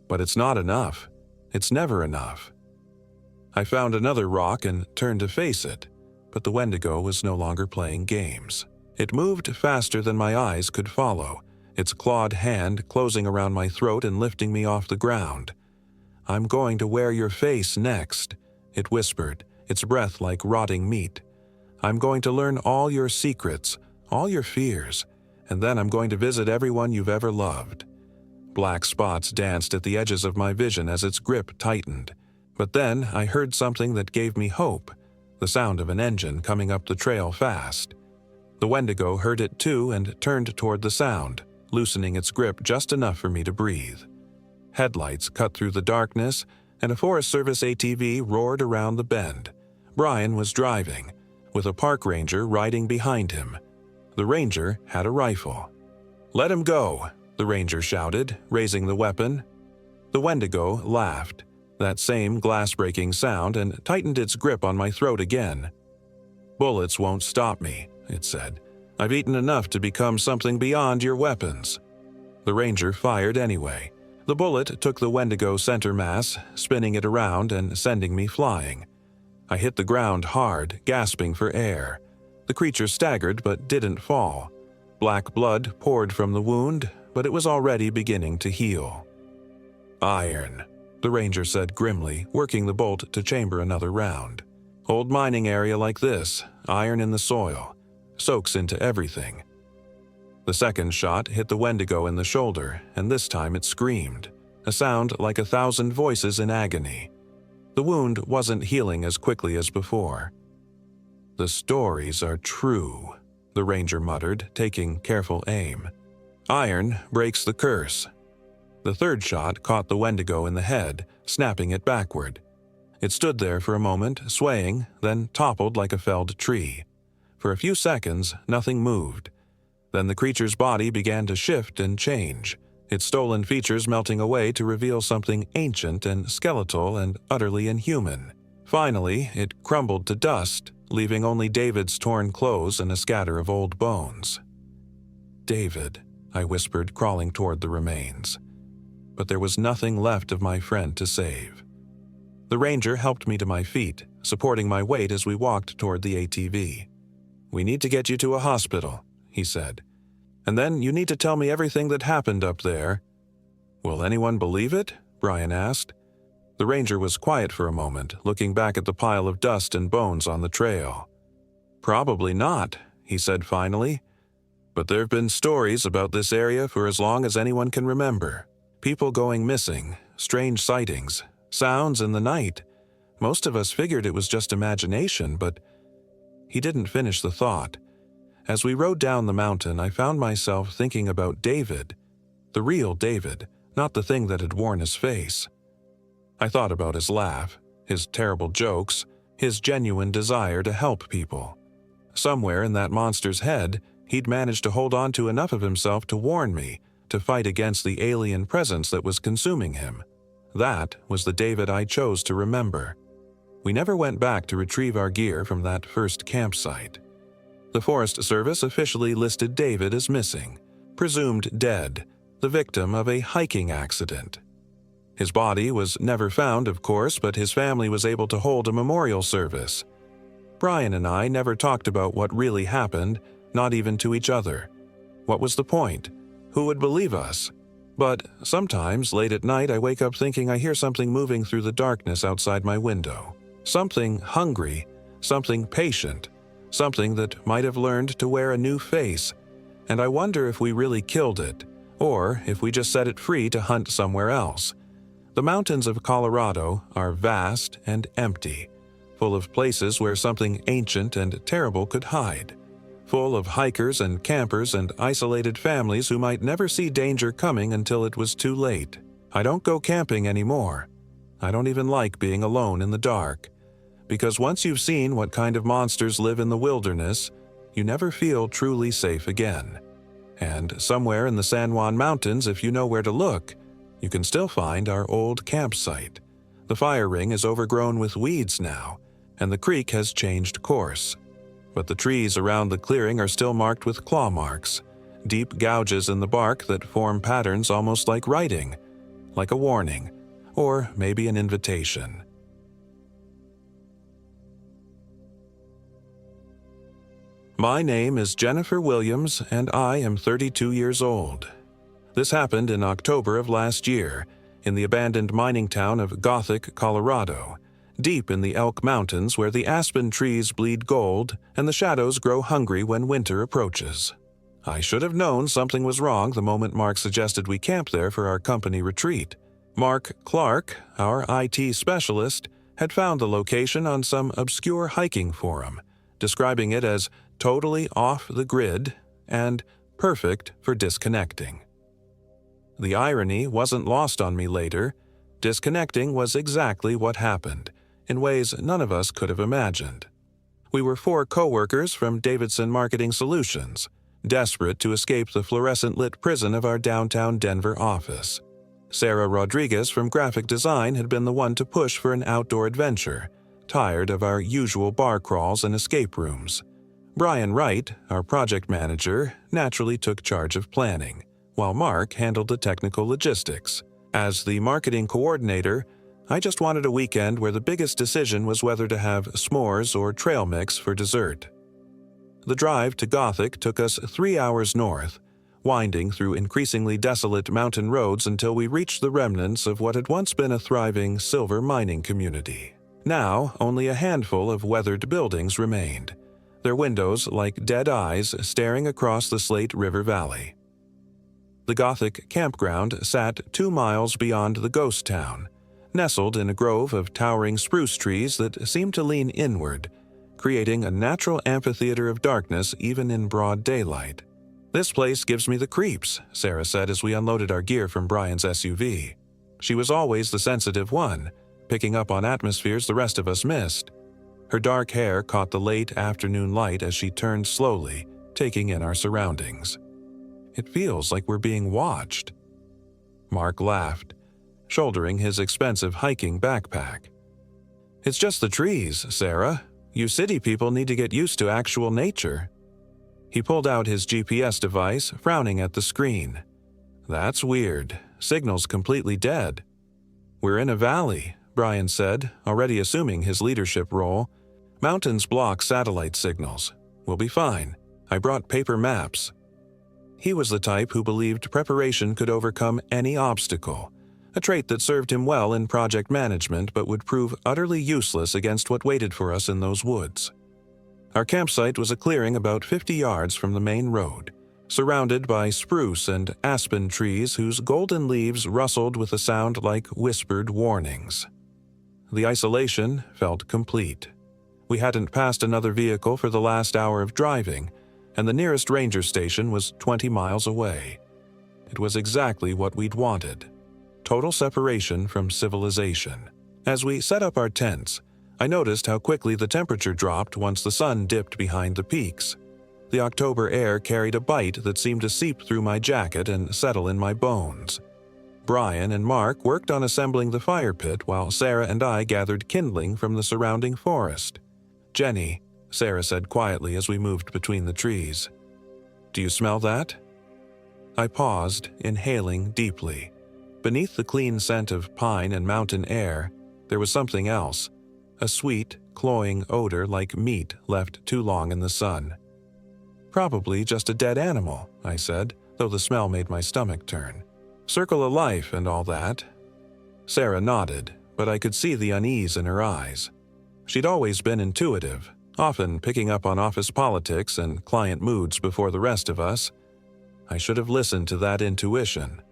But it's not enough. It's never enough." I found another rock and turned to face it, but the Wendigo was no longer playing games. It moved faster than my eyes could follow, its clawed hand closing around my throat and lifting me off the ground. "I'm going to wear your face next," it whispered, its breath like rotting meat. "I'm going to learn all your secrets, all your fears, and then I'm going to visit everyone you've ever loved." Black spots danced at the edges of my vision as its grip tightened. But then I heard something that gave me hope, the sound of an engine coming up the trail fast. The Wendigo heard it too and turned toward the sound, loosening its grip just enough for me to breathe. Headlights cut through the darkness, and a Forest Service ATV roared around the bend. Brian was driving, with a park ranger riding behind him. The ranger had a rifle. "Let him go," the ranger shouted, raising the weapon. The Wendigo laughed, that same glass-breaking sound, and tightened its grip on my throat again. "Bullets won't stop me," it said. "I've eaten enough to become something beyond your weapons." The ranger fired anyway. The bullet took the Wendigo center mass, spinning it around and sending me flying. I hit the ground hard, gasping for air. The creature staggered but didn't fall. Black blood poured from the wound, but it was already beginning to heal. "Iron," the ranger said grimly, working the bolt to chamber another round. "Old mining area like this, iron in the soil, soaks into everything." The second shot hit the Wendigo in the shoulder, and this time it screamed, a sound like 1,000 voices in agony. The wound wasn't healing as quickly as before. "The stories are true," the ranger muttered, taking careful aim. "Iron breaks the curse." The third shot caught the Wendigo in the head, snapping it backward. It stood there for a moment, swaying, then toppled like a felled tree. For a few seconds, nothing moved. Then the creature's body began to shift and change, its stolen features melting away to reveal something ancient and skeletal and utterly inhuman. Finally, it crumbled to dust, leaving only David's torn clothes and a scatter of old bones. "David," I whispered, crawling toward the remains. But there was nothing left of my friend to save. The ranger helped me to my feet, supporting my weight as we walked toward the ATV. "We need to get you to a hospital," he said. "And then you need to tell me everything that happened up there." "Will anyone believe it?" Brian asked. The ranger was quiet for a moment, looking back at the pile of dust and bones on the trail. "Probably not," he said finally. "But there have been stories about this area for as long as anyone can remember. People going missing, strange sightings, sounds in the night. Most of us figured it was just imagination, but—" He didn't finish the thought. As we rode down the mountain, I found myself thinking about David, the real David, not the thing that had worn his face. I thought about his laugh, his terrible jokes, his genuine desire to help people. Somewhere in that monster's head, he'd managed to hold on to enough of himself to warn me, to fight against the alien presence that was consuming him. That was the David I chose to remember. We never went back to retrieve our gear from that first campsite. The Forest Service officially listed David as missing, presumed dead, the victim of a hiking accident. His body was never found, of course, but his family was able to hold a memorial service. Brian and I never talked about what really happened, not even to each other. What was the point? Who would believe us? But sometimes, late at night, I wake up thinking I hear something moving through the darkness outside my window. Something hungry, something patient, something that might have learned to wear a new face, and I wonder if we really killed it, or if we just set it free to hunt somewhere else. The mountains of Colorado are vast and empty, full of places where something ancient and terrible could hide, full of hikers and campers and isolated families who might never see danger coming until it was too late. I don't go camping anymore. I don't even like being alone in the dark. Because once you've seen what kind of monsters live in the wilderness, you never feel truly safe again. And somewhere in the San Juan Mountains, if you know where to look, you can still find our old campsite. The fire ring is overgrown with weeds now, and the creek has changed course. But the trees around the clearing are still marked with claw marks, deep gouges in the bark that form patterns almost like writing, like a warning, or maybe an invitation. My name is Jennifer Williams, and I am 32 years old. This happened in October of last year, in the abandoned mining town of Gothic, Colorado, deep in the Elk Mountains where the aspen trees bleed gold and the shadows grow hungry when winter approaches. I should have known something was wrong the moment Mark suggested we camp there for our company retreat. Mark Clark, our IT specialist, had found the location on some obscure hiking forum, describing it as totally off the grid and perfect for disconnecting. The irony wasn't lost on me later. Disconnecting was exactly what happened, in ways none of us could have imagined. We were 4 co-workers from Davidson Marketing Solutions, desperate to escape the fluorescent-lit prison of our downtown Denver office. Sarah Rodriguez from Graphic Design had been the one to push for an outdoor adventure, tired of our usual bar crawls and escape rooms. Brian Wright, our project manager, naturally took charge of planning, while Mark handled the technical logistics. As the marketing coordinator, I just wanted a weekend where the biggest decision was whether to have s'mores or trail mix for dessert. The drive to Gothic took us 3 hours north, winding through increasingly desolate mountain roads until we reached the remnants of what had once been a thriving silver mining community. Now, only a handful of weathered buildings remained, their windows like dead eyes staring across the Slate River Valley. The Gothic campground sat 2 miles beyond the ghost town, nestled in a grove of towering spruce trees that seemed to lean inward, creating a natural amphitheater of darkness even in broad daylight. "This place gives me the creeps," Sarah said as we unloaded our gear from Brian's SUV. She was always the sensitive one, picking up on atmospheres the rest of us missed. Her dark hair caught the late afternoon light as she turned slowly, taking in our surroundings. It feels like we're being watched." Mark laughed, shouldering his expensive hiking backpack. "It's just the trees, Sarah. You city people need to get used to actual nature." He pulled out his GPS device, frowning at the screen. "That's weird. Signal's completely dead." "We're in a valley," Brian said, already assuming his leadership role. "Mountains block satellite signals. We'll be fine. I brought paper maps." He was the type who believed preparation could overcome any obstacle, a trait that served him well in project management but would prove utterly useless against what waited for us in those woods. Our campsite was a clearing about 50 yards from the main road, surrounded by spruce and aspen trees whose golden leaves rustled with a sound like whispered warnings. The isolation felt complete. We hadn't passed another vehicle for the last hour of driving, and the nearest ranger station was 20 miles away. It was exactly what we'd wanted. Total separation from civilization. As we set up our tents, I noticed how quickly the temperature dropped once the sun dipped behind the peaks. The October air carried a bite that seemed to seep through my jacket and settle in my bones. Brian and Mark worked on assembling the fire pit while Sarah and I gathered kindling from the surrounding forest. "Jenny," Sarah said quietly as we moved between the trees. "Do you smell that?" I paused, inhaling deeply. Beneath the clean scent of pine and mountain air, there was something else, a sweet, cloying odor like meat left too long in the sun. "Probably just a dead animal," I said, though the smell made my stomach turn. "Circle of life and all that." Sarah nodded, but I could see the unease in her eyes. She'd always been intuitive, often picking up on office politics and client moods before the rest of us. I should have listened to that intuition.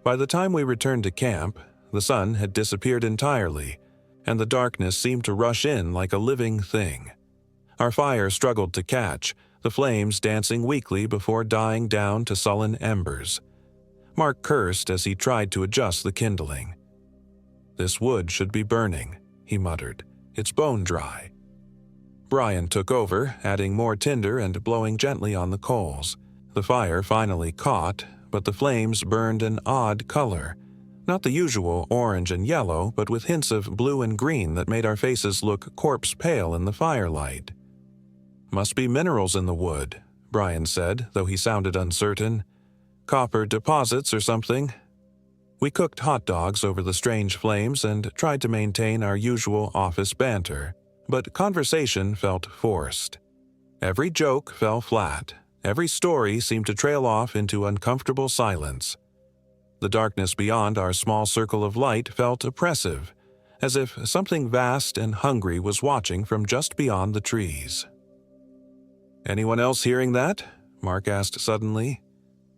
By the time we returned to camp, the sun had disappeared entirely, and the darkness seemed to rush in like a living thing. Our fire struggled to catch, the flames dancing weakly before dying down to sullen embers. Mark cursed as he tried to adjust the kindling. "This wood should be burning," he muttered. "It's bone dry." Brian took over, adding more tinder and blowing gently on the coals. The fire finally caught, but the flames burned an odd color. Not the usual orange and yellow, but with hints of blue and green that made our faces look corpse pale in the firelight. "Must be minerals in the wood," Brian said, though he sounded uncertain. "Copper deposits or something." We cooked hot dogs over the strange flames and tried to maintain our usual office banter, but conversation felt forced. Every joke fell flat. Every story seemed to trail off into uncomfortable silence. The darkness beyond our small circle of light felt oppressive, as if something vast and hungry was watching from just beyond the trees. "Anyone else hearing that?" Mark asked suddenly.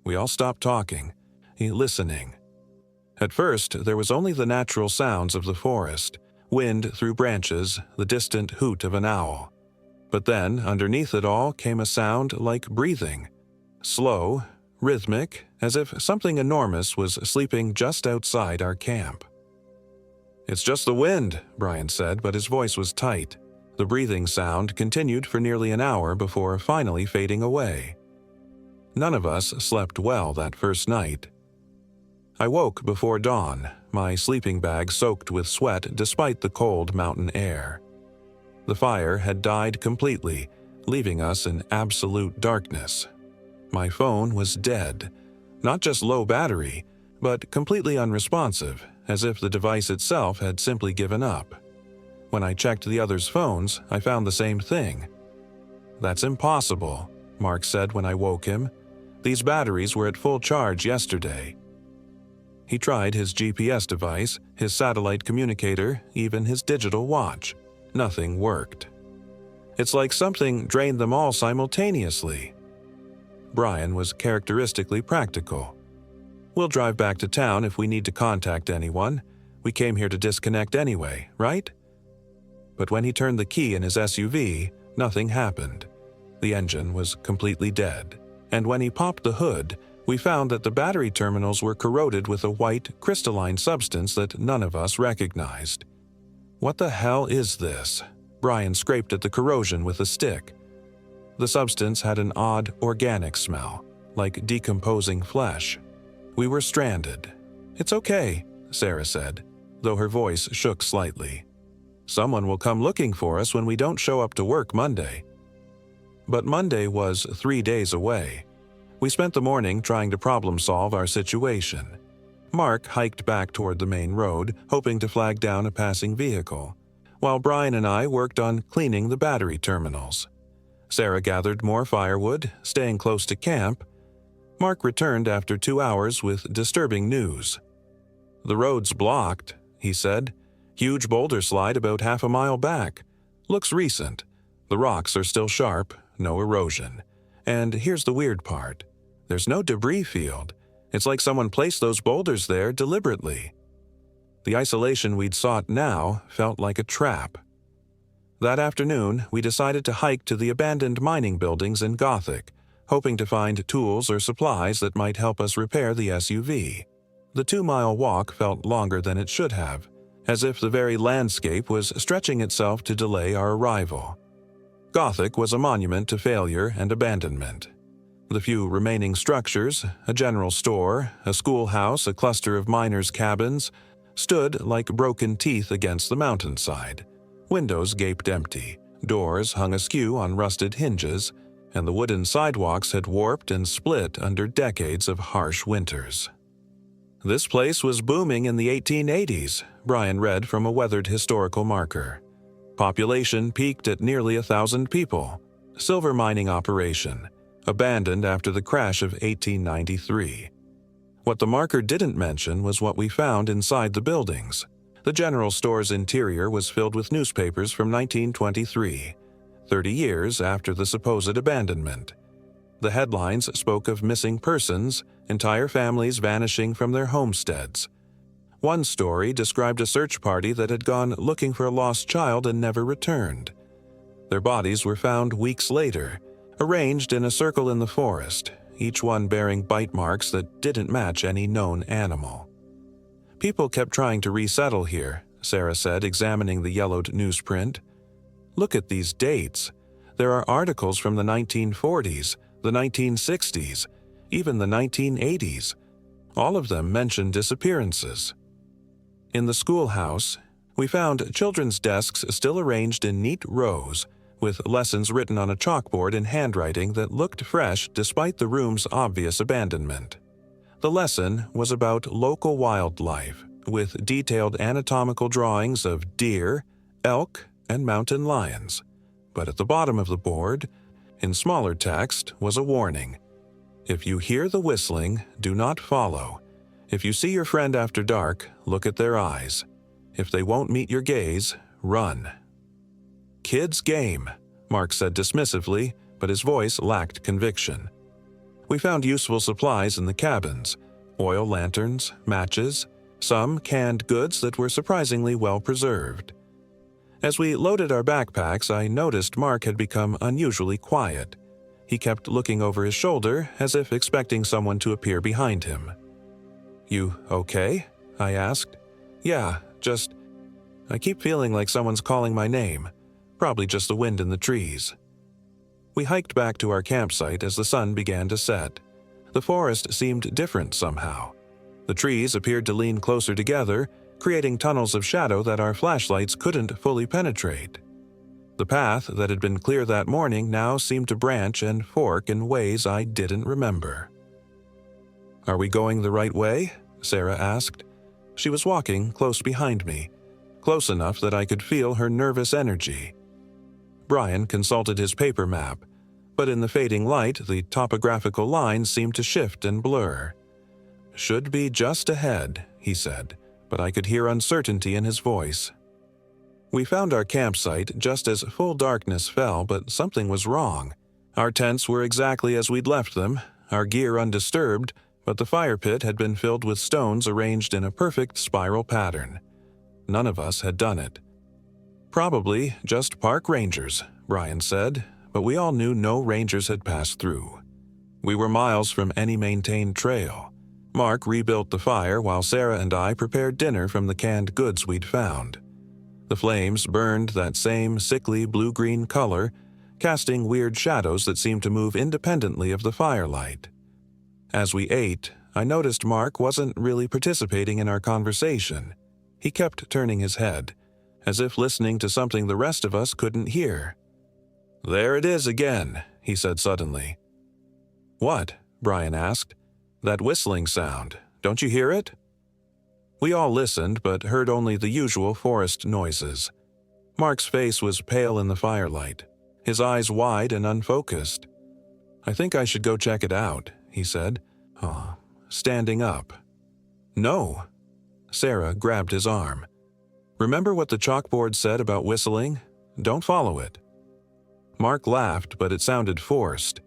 We all stopped talking, listening. At first, there was only the natural sounds of the forest, wind through branches, the distant hoot of an owl. But then, underneath it all, came a sound like breathing. Slow, rhythmic, as if something enormous was sleeping just outside our camp. "It's just the wind," Brian said, but his voice was tight. The breathing sound continued for nearly an hour before finally fading away. None of us slept well that first night. I woke before dawn, my sleeping bag soaked with sweat despite the cold mountain air. The fire had died completely, leaving us in absolute darkness. My phone was dead, not just low battery, but completely unresponsive, as if the device itself had simply given up. When I checked the others' phones, I found the same thing. "That's impossible," Mark said when I woke him. "These batteries were at full charge yesterday." He tried his GPS device, his satellite communicator, even his digital watch. Nothing worked. "It's like something drained them all simultaneously." Brian was characteristically practical. "We'll drive back to town if we need to contact anyone. We came here to disconnect anyway, right?" But when he turned the key in his SUV, nothing happened. The engine was completely dead, and when he popped the hood, we found that the battery terminals were corroded with a white, crystalline substance that none of us recognized. "What the hell is this?" Brian scraped at the corrosion with a stick. The substance had an odd, organic smell, like decomposing flesh. We were stranded. "It's okay," Sarah said, though her voice shook slightly. "Someone will come looking for us when we don't show up to work Monday." But Monday was 3 days away. We spent the morning trying to problem-solve our situation. Mark hiked back toward the main road, hoping to flag down a passing vehicle, while Brian and I worked on cleaning the battery terminals. Sarah gathered more firewood, staying close to camp. Mark returned after 2 hours with disturbing news. "The road's blocked," he said. "Huge boulder slide about half a mile back. Looks recent. The rocks are still sharp, no erosion. And here's the weird part. There's no debris field. It's like someone placed those boulders there deliberately." The isolation we'd sought now felt like a trap. That afternoon, we decided to hike to the abandoned mining buildings in Gothic, hoping to find tools or supplies that might help us repair the SUV. The 2-mile walk felt longer than it should have, as if the very landscape was stretching itself to delay our arrival. Gothic was a monument to failure and abandonment. The few remaining structures, a general store, a schoolhouse, a cluster of miners' cabins, stood like broken teeth against the mountainside. Windows gaped empty, doors hung askew on rusted hinges, and the wooden sidewalks had warped and split under decades of harsh winters. "This place was booming in the 1880s, Brian read from a weathered historical marker. Population peaked at nearly 1,000 people. Silver mining operation, abandoned after the crash of 1893. What the marker didn't mention was what we found inside the buildings. The general store's interior was filled with newspapers from 1923, 30 years after the supposed abandonment. The headlines spoke of missing persons, entire families vanishing from their homesteads. One story described a search party that had gone looking for a lost child and never returned. Their bodies were found weeks later, arranged in a circle in the forest, each one bearing bite marks that didn't match any known animal. "People kept trying to resettle here," Sarah said, examining the yellowed newsprint. "Look at these dates. There are articles from the 1940s, the 1960s, even the 1980s. All of them mention disappearances." In the schoolhouse, we found children's desks still arranged in neat rows, with lessons written on a chalkboard in handwriting that looked fresh despite the room's obvious abandonment. The lesson was about local wildlife, with detailed anatomical drawings of deer, elk, and mountain lions. But at the bottom of the board, in smaller text, was a warning. "If you hear the whistling, do not follow. If you see your friend after dark, look at their eyes. If they won't meet your gaze, run." "Kids' game," Mark said dismissively, but his voice lacked conviction. We found useful supplies in the cabins: oil lanterns, matches, some canned goods that were surprisingly well preserved. As we loaded our backpacks, I noticed Mark had become unusually quiet. He kept looking over his shoulder as if expecting someone to appear behind him. "You okay?" I asked. "Yeah, I keep feeling like someone's calling my name. Probably just the wind in the trees." We hiked back to our campsite as the sun began to set. The forest seemed different somehow. The trees appeared to lean closer together, creating tunnels of shadow that our flashlights couldn't fully penetrate. The path that had been clear that morning now seemed to branch and fork in ways I didn't remember. "Are we going the right way?" Sarah asked. She was walking close behind me, close enough that I could feel her nervous energy. Brian consulted his paper map, but in the fading light, the topographical lines seemed to shift and blur. "Should be just ahead," he said, but I could hear uncertainty in his voice. We found our campsite just as full darkness fell, but something was wrong. Our tents were exactly as we'd left them, our gear undisturbed, but the fire pit had been filled with stones arranged in a perfect spiral pattern. None of us had done it. "Probably just park rangers," Brian said, but we all knew no rangers had passed through. We were miles from any maintained trail. Mark rebuilt the fire while Sarah and I prepared dinner from the canned goods we'd found. The flames burned that same sickly blue-green color, casting weird shadows that seemed to move independently of the firelight. As we ate, I noticed Mark wasn't really participating in our conversation. He kept turning his head, as if listening to something the rest of us couldn't hear. "There it is again," he said suddenly. "What?" Brian asked. "That whistling sound. Don't you hear it?" We all listened, but heard only the usual forest noises. Mark's face was pale in the firelight, his eyes wide and unfocused. "I think I should go check it out," he said, standing up. "No." Sarah grabbed his arm. "Remember what the chalkboard said about whistling? Don't follow it." Mark laughed, but it sounded forced.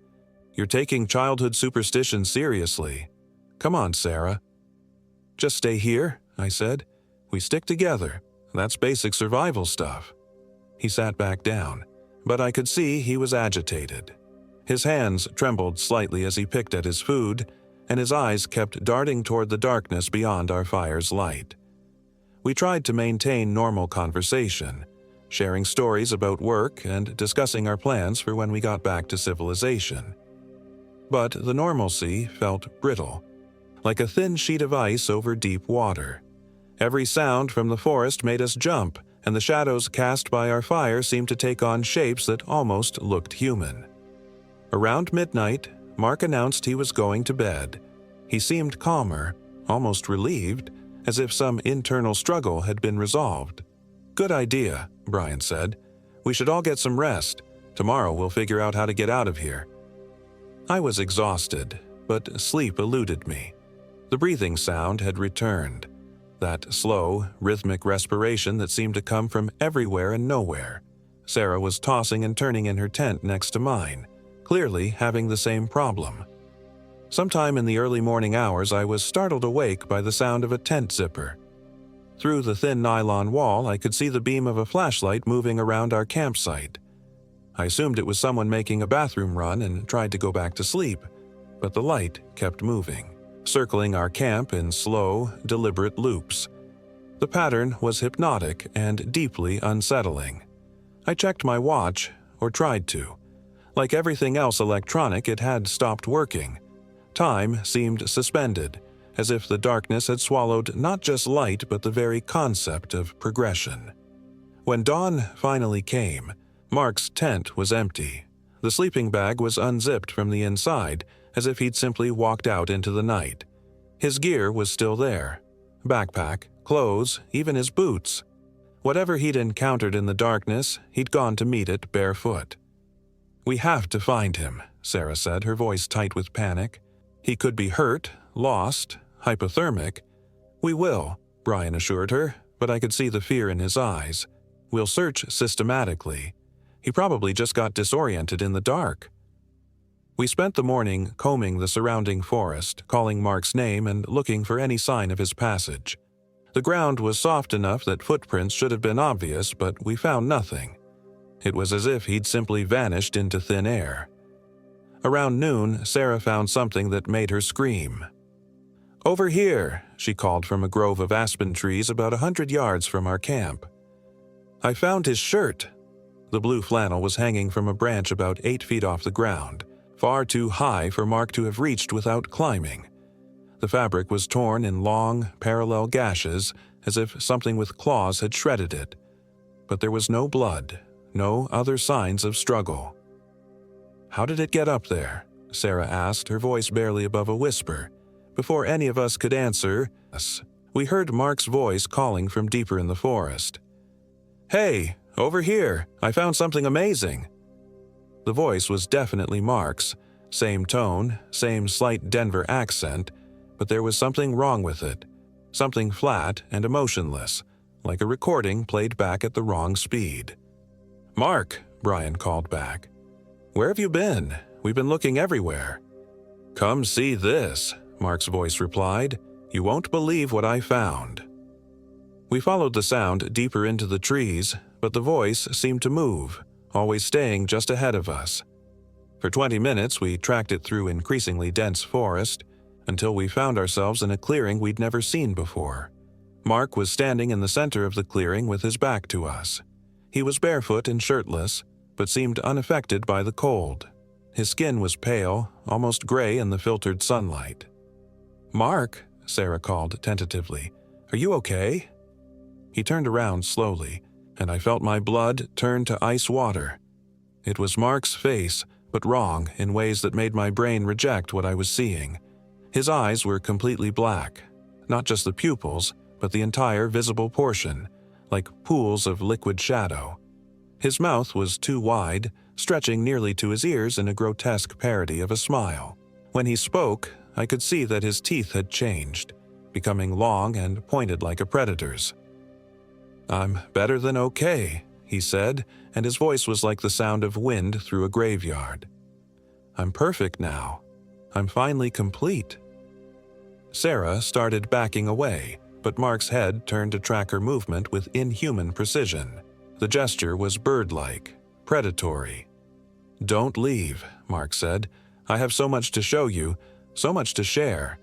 "You're taking childhood superstition seriously. Come on, Sarah." "Just stay here," I said. "We stick together. That's basic survival stuff." He sat back down, but I could see he was agitated. His hands trembled slightly as he picked at his food, and his eyes kept darting toward the darkness beyond our fire's light. We tried to maintain normal conversation, sharing stories about work and discussing our plans for when we got back to civilization. But the normalcy felt brittle, like a thin sheet of ice over deep water. Every sound from the forest made us jump, and the shadows cast by our fire seemed to take on shapes that almost looked human. Around midnight, Mark announced he was going to bed. He seemed calmer, almost relieved, as if some internal struggle had been resolved. "Good idea," Brian said. "We should all get some rest. Tomorrow we'll figure out how to get out of here." I was exhausted, but sleep eluded me. The breathing sound had returned, that slow, rhythmic respiration that seemed to come from everywhere and nowhere. Sarah was tossing and turning in her tent next to mine, clearly having the same problem. Sometime in the early morning hours, I was startled awake by the sound of a tent zipper. Through the thin nylon wall, I could see the beam of a flashlight moving around our campsite. I assumed it was someone making a bathroom run and tried to go back to sleep, but the light kept moving, circling our camp in slow, deliberate loops. The pattern was hypnotic and deeply unsettling. I checked my watch, or tried to. Like everything else electronic, it had stopped working. Time seemed suspended, as if the darkness had swallowed not just light but the very concept of progression. When dawn finally came, Mark's tent was empty. The sleeping bag was unzipped from the inside, as if he'd simply walked out into the night. His gear was still there. Backpack, clothes, even his boots. Whatever he'd encountered in the darkness, he'd gone to meet it barefoot. "We have to find him," Sarah said, her voice tight with panic. "He could be hurt, lost, hypothermic." "We will," Brian assured her, but I could see the fear in his eyes. "We'll search systematically. He probably just got disoriented in the dark." We spent the morning combing the surrounding forest, calling Mark's name and looking for any sign of his passage. The ground was soft enough that footprints should have been obvious, but we found nothing. It was as if he'd simply vanished into thin air. Around noon, Sarah found something that made her scream. "Over here," she called from a grove of aspen trees about 100 yards from our camp. "I found his shirt." The blue flannel was hanging from a branch about 8 feet off the ground, far too high for Mark to have reached without climbing. The fabric was torn in long, parallel gashes, as if something with claws had shredded it. But there was no blood. No other signs of struggle. "How did it get up there?" Sarah asked, her voice barely above a whisper. Before any of us could answer, we heard Mark's voice calling from deeper in the forest. "Hey, over here! I found something amazing!" The voice was definitely Mark's, same tone, same slight Denver accent, but there was something wrong with it, something flat and emotionless, like a recording played back at the wrong speed. "Mark," Brian called back. "Where have you been? We've been looking everywhere." "Come see this," Mark's voice replied. "You won't believe what I found." We followed the sound deeper into the trees, but the voice seemed to move, always staying just ahead of us. For 20 minutes, we tracked it through increasingly dense forest, until we found ourselves in a clearing we'd never seen before. Mark was standing in the center of the clearing with his back to us. He was barefoot and shirtless, but seemed unaffected by the cold. His skin was pale, almost gray in the filtered sunlight. "Mark," Sarah called tentatively, "are you okay?" He turned around slowly, and I felt my blood turn to ice water. It was Mark's face, but wrong in ways that made my brain reject what I was seeing. His eyes were completely black, not just the pupils, but the entire visible portion, like pools of liquid shadow. His mouth was too wide, stretching nearly to his ears in a grotesque parody of a smile. When he spoke, I could see that his teeth had changed, becoming long and pointed like a predator's. "I'm better than okay," he said, and his voice was like the sound of wind through a graveyard. "I'm perfect now. I'm finally complete." Sarah started backing away, but Mark's head turned to track her movement with inhuman precision. The gesture was bird-like, predatory. "Don't leave," Mark said. "I have so much to show you, so much to share."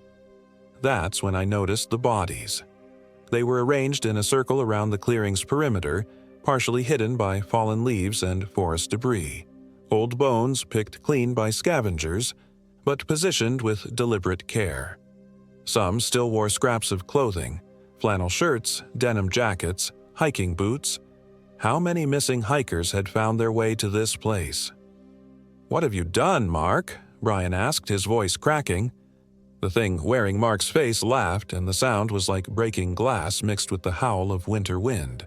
That's when I noticed the bodies. They were arranged in a circle around the clearing's perimeter, partially hidden by fallen leaves and forest debris. Old bones picked clean by scavengers, but positioned with deliberate care. Some still wore scraps of clothing, flannel shirts, denim jackets, hiking boots. How many missing hikers had found their way to this place? "What have you done, Mark?" Brian asked, his voice cracking. The thing wearing Mark's face laughed, and the sound was like breaking glass mixed with the howl of winter wind.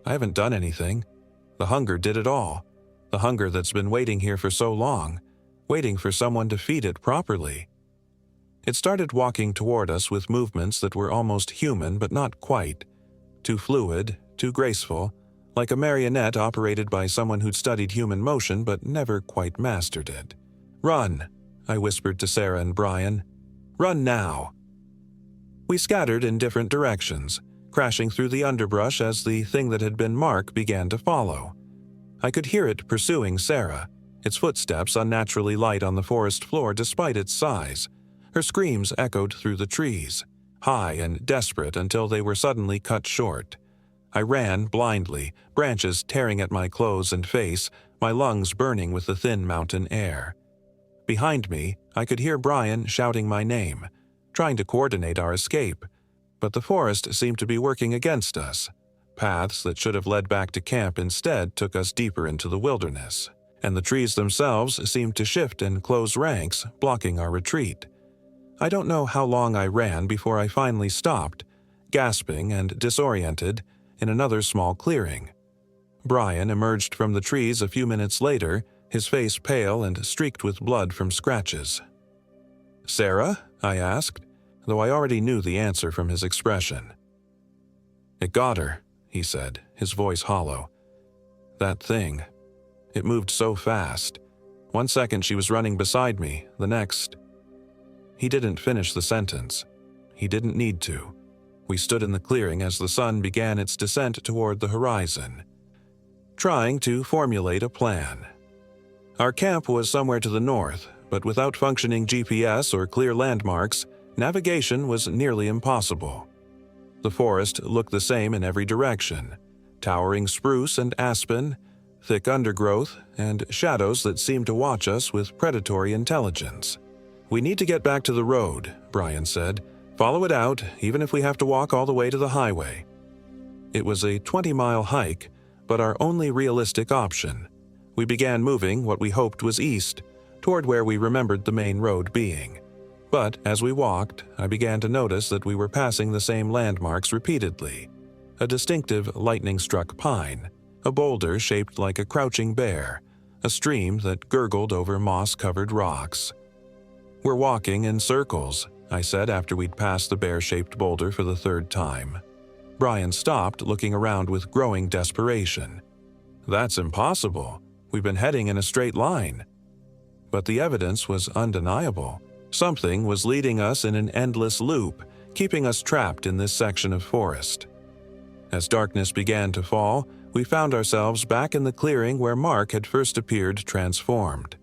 "I haven't done anything. The hunger did it all. The hunger that's been waiting here for so long, waiting for someone to feed it properly." It started walking toward us with movements that were almost human but not quite. Too fluid, too graceful, like a marionette operated by someone who'd studied human motion but never quite mastered it. "Run," I whispered to Sarah and Brian. "Run now." We scattered in different directions, crashing through the underbrush as the thing that had been Mark began to follow. I could hear it pursuing Sarah, its footsteps unnaturally light on the forest floor despite its size. Her screams echoed through the trees, high and desperate until they were suddenly cut short. I ran blindly, branches tearing at my clothes and face, my lungs burning with the thin mountain air. Behind me, I could hear Brian shouting my name, trying to coordinate our escape, but the forest seemed to be working against us. Paths that should have led back to camp instead took us deeper into the wilderness, and the trees themselves seemed to shift and close ranks, blocking our retreat. I don't know how long I ran before I finally stopped, gasping and disoriented, in another small clearing. Brian emerged from the trees a few minutes later, his face pale and streaked with blood from scratches. "Sarah?" I asked, though I already knew the answer from his expression. "It got her," he said, his voice hollow. "That thing. It moved so fast. 1 second she was running beside me, the next—" He didn't finish the sentence. He didn't need to. We stood in the clearing as the sun began its descent toward the horizon, trying to formulate a plan. Our camp was somewhere to the north, but without functioning GPS or clear landmarks, navigation was nearly impossible. The forest looked the same in every direction: towering spruce and aspen, thick undergrowth, and shadows that seemed to watch us with predatory intelligence. "We need to get back to the road," Brian said. "Follow it out, even if we have to walk all the way to the highway." It was a 20-mile hike, but our only realistic option. We began moving what we hoped was east, toward where we remembered the main road being. But as we walked, I began to notice that we were passing the same landmarks repeatedly. A distinctive lightning-struck pine, a boulder shaped like a crouching bear, a stream that gurgled over moss-covered rocks. "We're walking in circles," I said after we'd passed the bear-shaped boulder for the third time. Brian stopped, looking around with growing desperation. "That's impossible. We've been heading in a straight line." But the evidence was undeniable. Something was leading us in an endless loop, keeping us trapped in this section of forest. As darkness began to fall, we found ourselves back in the clearing where Mark had first appeared transformed.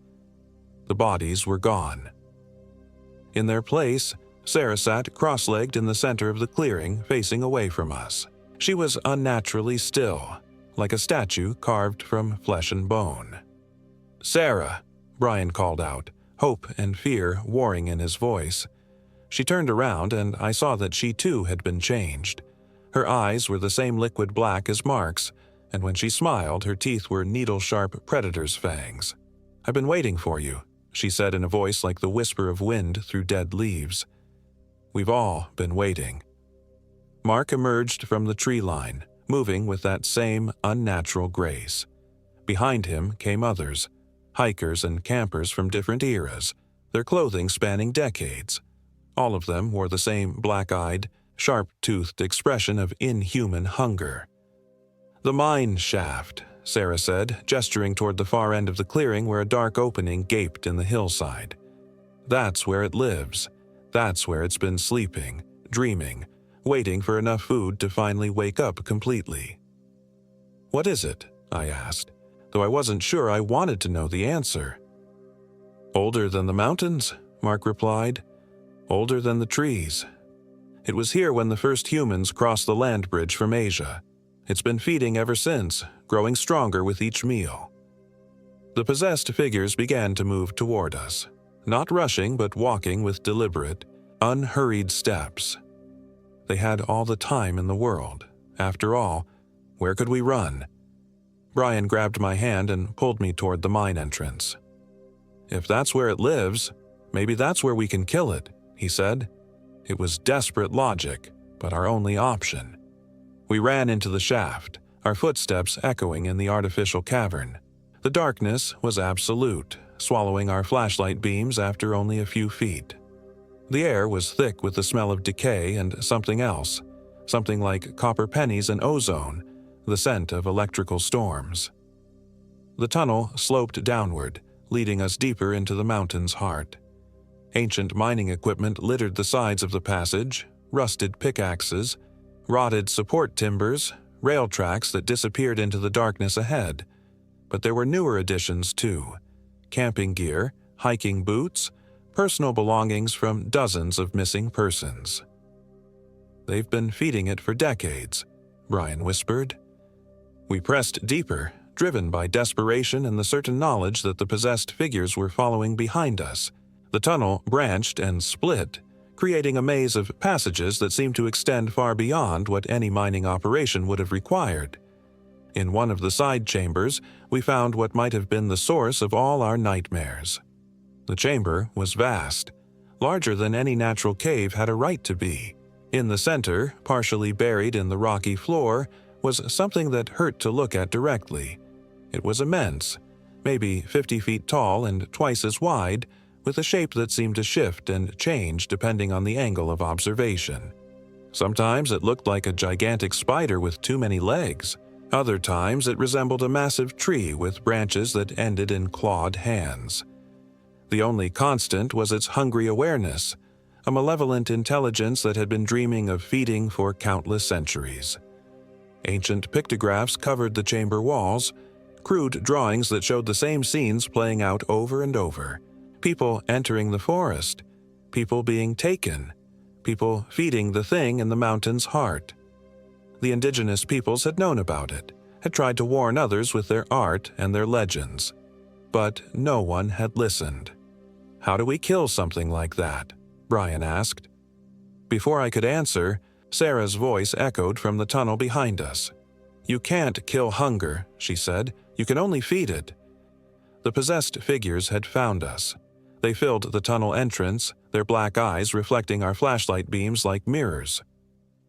The bodies were gone. In their place, Sarah sat cross-legged in the center of the clearing, facing away from us. She was unnaturally still, like a statue carved from flesh and bone. "Sarah!" Brian called out, hope and fear warring in his voice. She turned around, and I saw that she too had been changed. Her eyes were the same liquid black as Mark's, and when she smiled, her teeth were needle-sharp predator's fangs. "I've been waiting for you," she said in a voice like the whisper of wind through dead leaves. "We've all been waiting." Mark emerged from the tree line, moving with that same unnatural grace. Behind him came others, hikers and campers from different eras, their clothing spanning decades. All of them wore the same black-eyed, sharp-toothed expression of inhuman hunger. "The mine shaft," Sarah said, gesturing toward the far end of the clearing where a dark opening gaped in the hillside. "That's where it lives. That's where it's been sleeping, dreaming, waiting for enough food to finally wake up completely." "What is it?" I asked, though I wasn't sure I wanted to know the answer. "Older than the mountains," Mark replied. "Older than the trees. It was here when the first humans crossed the land bridge from Asia. It's been feeding ever since, growing stronger with each meal." The possessed figures began to move toward us, not rushing but walking with deliberate, unhurried steps. They had all the time in the world. After all, where could we run? Brian grabbed my hand and pulled me toward the mine entrance. "If that's where it lives, maybe that's where we can kill it," he said. It was desperate logic, but our only option. We ran into the shaft, our footsteps echoing in the artificial cavern. The darkness was absolute, swallowing our flashlight beams after only a few feet. The air was thick with the smell of decay and something else, something like copper pennies and ozone, the scent of electrical storms. The tunnel sloped downward, leading us deeper into the mountain's heart. Ancient mining equipment littered the sides of the passage, rusted pickaxes, rotted support timbers, rail tracks that disappeared into the darkness ahead. But there were newer additions too: camping gear, hiking boots, personal belongings from dozens of missing persons. "They've been feeding it for decades," Brian whispered. We pressed deeper, driven by desperation and the certain knowledge that the possessed figures were following behind us. The tunnel branched and split, creating a maze of passages that seemed to extend far beyond what any mining operation would have required. In one of the side chambers, we found what might have been the source of all our nightmares. The chamber was vast, larger than any natural cave had a right to be. In the center, partially buried in the rocky floor, was something that hurt to look at directly. It was immense, maybe 50 feet tall and twice as wide, with a shape that seemed to shift and change depending on the angle of observation. Sometimes it looked like a gigantic spider with too many legs. Other times it resembled a massive tree with branches that ended in clawed hands. The only constant was its hungry awareness, a malevolent intelligence that had been dreaming of feeding for countless centuries. Ancient pictographs covered the chamber walls, crude drawings that showed the same scenes playing out over and over. People entering the forest, people being taken, people feeding the thing in the mountain's heart. The indigenous peoples had known about it, had tried to warn others with their art and their legends. But no one had listened. "How do we kill something like that?" Brian asked. Before I could answer, Sarah's voice echoed from the tunnel behind us. "You can't kill hunger," she said. "You can only feed it." The possessed figures had found us. They filled the tunnel entrance, their black eyes reflecting our flashlight beams like mirrors.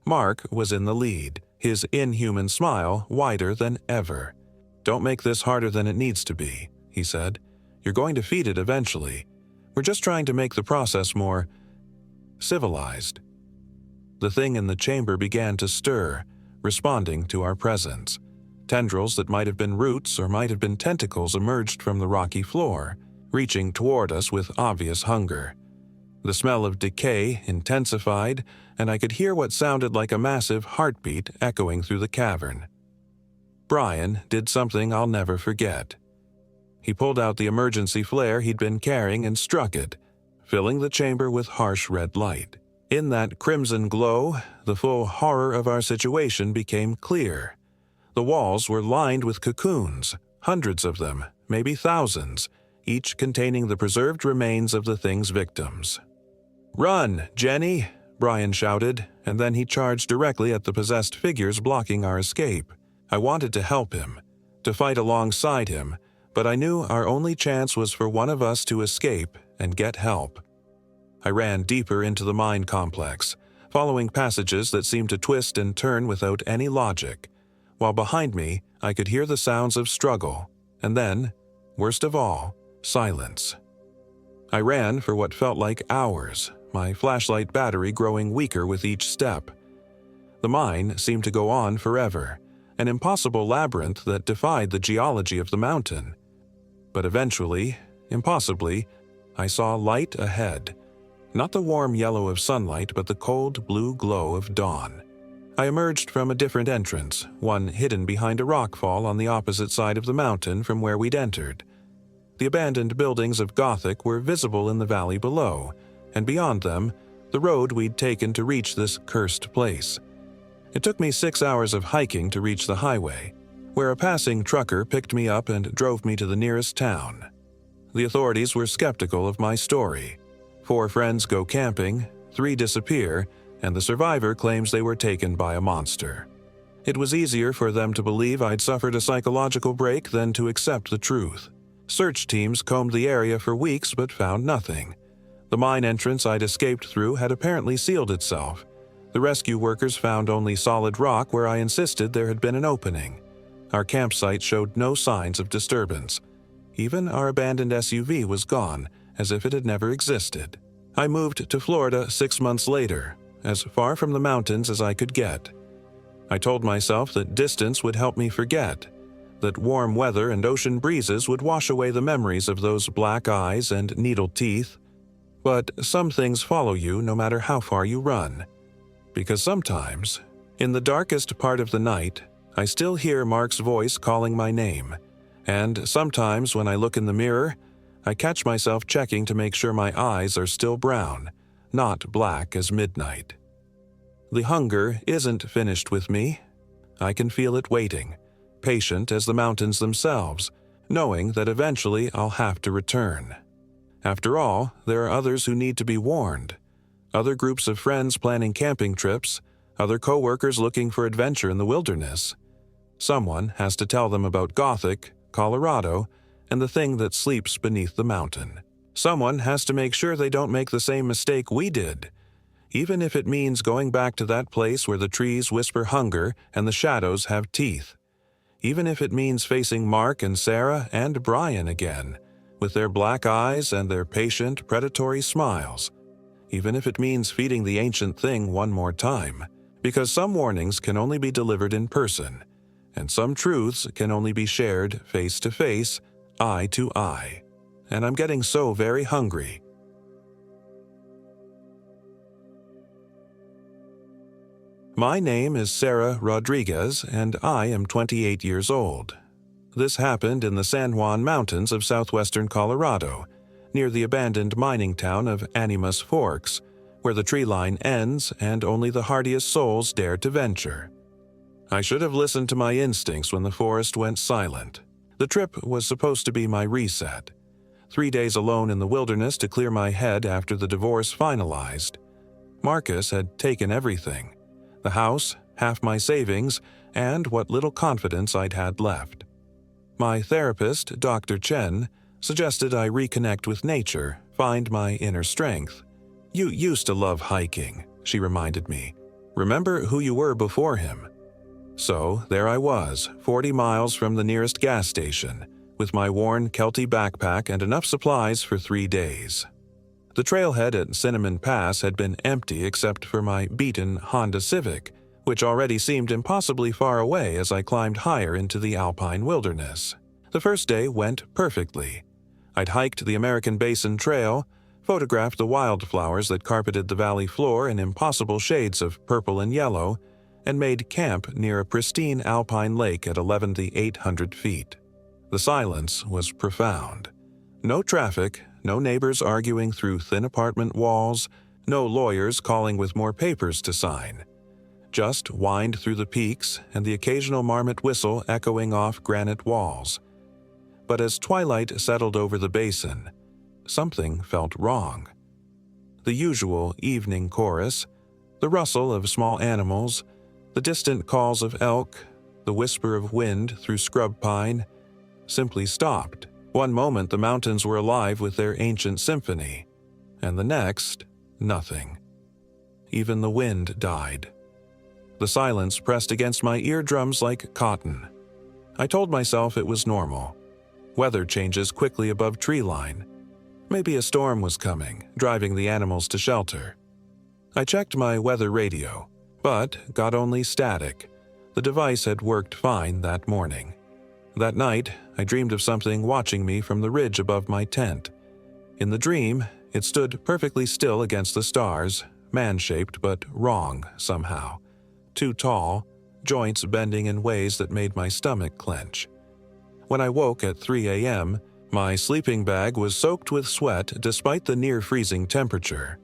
Mark was in the lead, his inhuman smile wider than ever. "Don't make this harder than it needs to be," he said. "You're going to feed it eventually. We're just trying to make the process more civilized." The thing in the chamber began to stir, responding to our presence. Tendrils that might have been roots or might have been tentacles emerged from the rocky floor, reaching toward us with obvious hunger. The smell of decay intensified, and I could hear what sounded like a massive heartbeat echoing through the cavern. Brian did something I'll never forget. He pulled out the emergency flare he'd been carrying and struck it, filling the chamber with harsh red light. In that crimson glow, the full horror of our situation became clear. The walls were lined with cocoons, hundreds of them, maybe thousands, each containing the preserved remains of the thing's victims. "Run, Jenny!" Brian shouted, and then he charged directly at the possessed figures blocking our escape. I wanted to help him, to fight alongside him, but I knew our only chance was for one of us to escape and get help. I ran deeper into the mine complex, following passages that seemed to twist and turn without any logic, while behind me I could hear the sounds of struggle, and then, worst of all, silence. I ran for what felt like hours, my flashlight battery growing weaker with each step. The mine seemed to go on forever, an impossible labyrinth that defied the geology of the mountain. But eventually, impossibly, I saw light ahead. Not the warm yellow of sunlight, but the cold blue glow of dawn. I emerged from a different entrance, one hidden behind a rockfall on the opposite side of the mountain from where we'd entered. The abandoned buildings of Gothic were visible in the valley below, and beyond them, the road we'd taken to reach this cursed place. It took me 6 hours of hiking to reach the highway, where a passing trucker picked me up and drove me to the nearest town. The authorities were skeptical of my story. 4 friends go camping, 3 disappear, and the survivor claims they were taken by a monster. It was easier for them to believe I'd suffered a psychological break than to accept the truth. Search teams combed the area for weeks but found nothing. The mine entrance I'd escaped through had apparently sealed itself. The rescue workers found only solid rock where I insisted there had been an opening. Our campsite showed no signs of disturbance. Even our abandoned SUV was gone, as if it had never existed. I moved to Florida 6 months later, as far from the mountains as I could get. I told myself that distance would help me forget, that warm weather and ocean breezes would wash away the memories of those black eyes and needled teeth. But some things follow you no matter how far you run. Because sometimes, in the darkest part of the night, I still hear Mark's voice calling my name, and sometimes when I look in the mirror, I catch myself checking to make sure my eyes are still brown, not black as midnight. The hunger isn't finished with me. I can feel it waiting, patient as the mountains themselves, knowing that eventually I'll have to return. After all, there are others who need to be warned. Other groups of friends planning camping trips, other co-workers looking for adventure in the wilderness. Someone has to tell them about Gothic, Colorado, and the thing that sleeps beneath the mountain. Someone has to make sure they don't make the same mistake we did, even if it means going back to that place where the trees whisper hunger and the shadows have teeth. Even if it means facing Mark and Sarah and Brian again, with their black eyes and their patient, predatory smiles. Even if it means feeding the ancient thing one more time, because some warnings can only be delivered in person, and some truths can only be shared face to face, eye to eye. And I'm getting so very hungry. My name is Sarah Rodriguez, and I am 28 years old. This happened in the San Juan Mountains of southwestern Colorado, near the abandoned mining town of Animas Forks, where the tree line ends and only the hardiest souls dare to venture. I should have listened to my instincts when the forest went silent. The trip was supposed to be my reset. 3 days alone in the wilderness to clear my head after the divorce finalized. Marcus had taken everything: the house, half my savings, and what little confidence I'd had left. My therapist, Dr. Chen, suggested I reconnect with nature, find my inner strength. "You used to love hiking," she reminded me. "Remember who you were before him." So there I was, 40 miles from the nearest gas station, with my worn Kelty backpack and enough supplies for 3 days. The trailhead at Cinnamon Pass had been empty except for my beaten Honda Civic, which already seemed impossibly far away as I climbed higher into the alpine wilderness. The first day went perfectly. I'd hiked the American Basin Trail, photographed the wildflowers that carpeted the valley floor in impossible shades of purple and yellow, and made camp near a pristine alpine lake at 11,800 feet. The silence was profound. No traffic, no neighbors arguing through thin apartment walls, no lawyers calling with more papers to sign. Just wind through the peaks and the occasional marmot whistle echoing off granite walls. but as twilight settled over the basin, something felt wrong. The usual evening chorus, the rustle of small animals, the distant calls of elk, the whisper of wind through scrub pine, simply stopped. One moment the mountains were alive with their ancient symphony, and the next, nothing. Even the wind died. The silence pressed against my eardrums like cotton. I told myself it was normal. Weather changes quickly above tree line. Maybe a storm was coming, driving the animals to shelter. I checked my weather radio, but got only static. The device had worked fine that morning. That night, I dreamed of something watching me from the ridge above my tent. In the dream, it stood perfectly still against the stars, man-shaped but wrong somehow. Too tall, joints bending in ways that made my stomach clench. When I woke at 3 a.m., my sleeping bag was soaked with sweat despite the near-freezing temperature.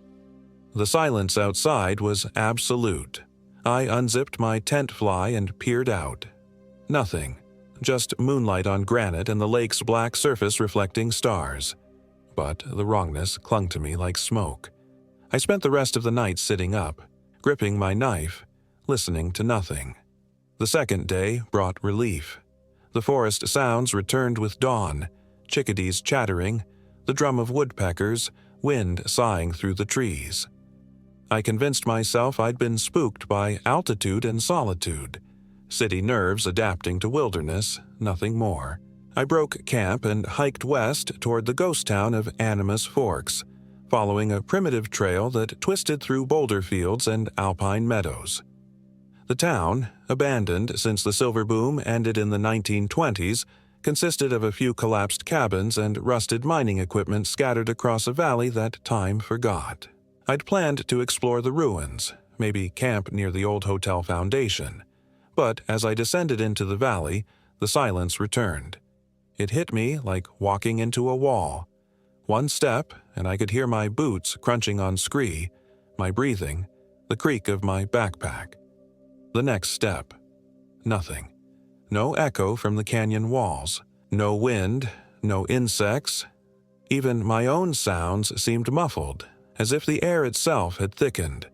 The silence outside was absolute. I unzipped my tent fly and peered out. Nothing. Just moonlight on granite and the lake's black surface reflecting stars. But the wrongness clung to me like smoke. I spent the rest of the night sitting up, gripping my knife, listening to nothing. The second day brought relief. The forest sounds returned with dawn, chickadees chattering, the drum of woodpeckers, wind sighing through the trees. I convinced myself I'd been spooked by altitude and solitude. City nerves adapting to wilderness, nothing more. I broke camp and hiked west toward the ghost town of Animas Forks, following a primitive trail that twisted through boulder fields and alpine meadows. The town, abandoned since the silver boom ended in the 1920s, consisted of a few collapsed cabins and rusted mining equipment scattered across a valley that time forgot. I'd planned to explore the ruins, maybe camp near the old hotel foundation. But as I descended into the valley, the silence returned. It hit me like walking into a wall. One step, and I could hear my boots crunching on scree, my breathing, the creak of my backpack. The next step. Nothing. No echo from the canyon walls. No wind, no insects. Even my own sounds seemed muffled, as if the air itself had thickened.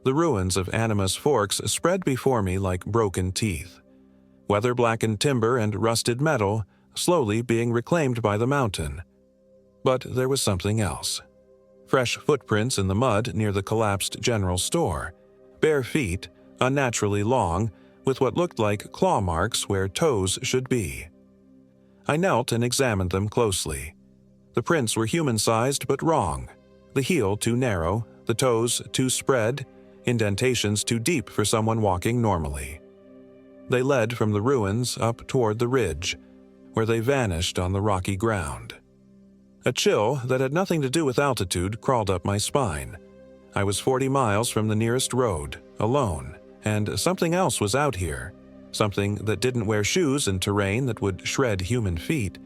The ruins of Animas Forks spread before me like broken teeth. Weather-blackened timber and rusted metal slowly being reclaimed by the mountain. But there was something else. Fresh footprints in the mud near the collapsed general store. Bare feet, unnaturally long, with what looked like claw marks where toes should be. I knelt and examined them closely. The prints were human-sized but wrong. The heel too narrow, the toes too spread, indentations too deep for someone walking normally. They led from the ruins up toward the ridge, where they vanished on the rocky ground. A chill that had nothing to do with altitude crawled up my spine. I was 40 miles from the nearest road, alone, and something else was out here, something that didn't wear shoes in terrain that would shred human feet.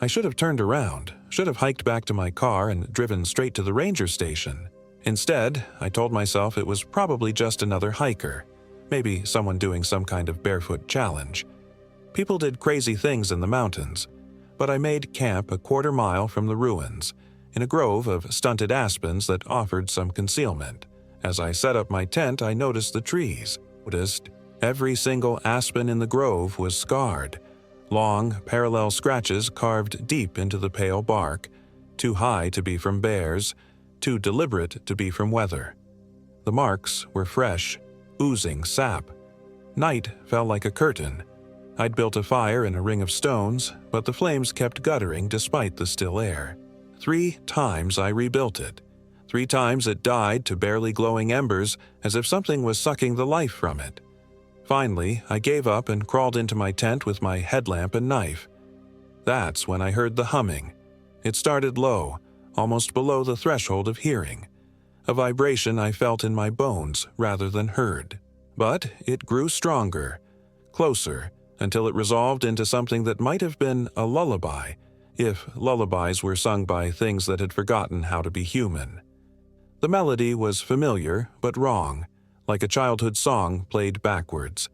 I should have turned around, should have hiked back to my car and driven straight to the ranger station. Instead, I told myself it was probably just another hiker, maybe someone doing some kind of barefoot challenge. People did crazy things in the mountains, but I made camp a quarter mile from the ruins, in a grove of stunted aspens that offered some concealment. As I set up my tent, I noticed the trees. Every single aspen in the grove was scarred, long, parallel scratches carved deep into the pale bark, too high to be from bears, too deliberate to be from weather. The marks were fresh, oozing sap. Night fell like a curtain. I'd built a fire in a ring of stones, but the flames kept guttering despite the still air. 3 times I rebuilt it. 3 times it died to barely glowing embers as if something was sucking the life from it. Finally, I gave up and crawled into my tent with my headlamp and knife. That's when I heard the humming. It started low, almost below the threshold of hearing. A vibration I felt in my bones rather than heard. But it grew stronger, closer, until it resolved into something that might have been a lullaby, if lullabies were sung by things that had forgotten how to be human. The melody was familiar but wrong, like a childhood song played backwards.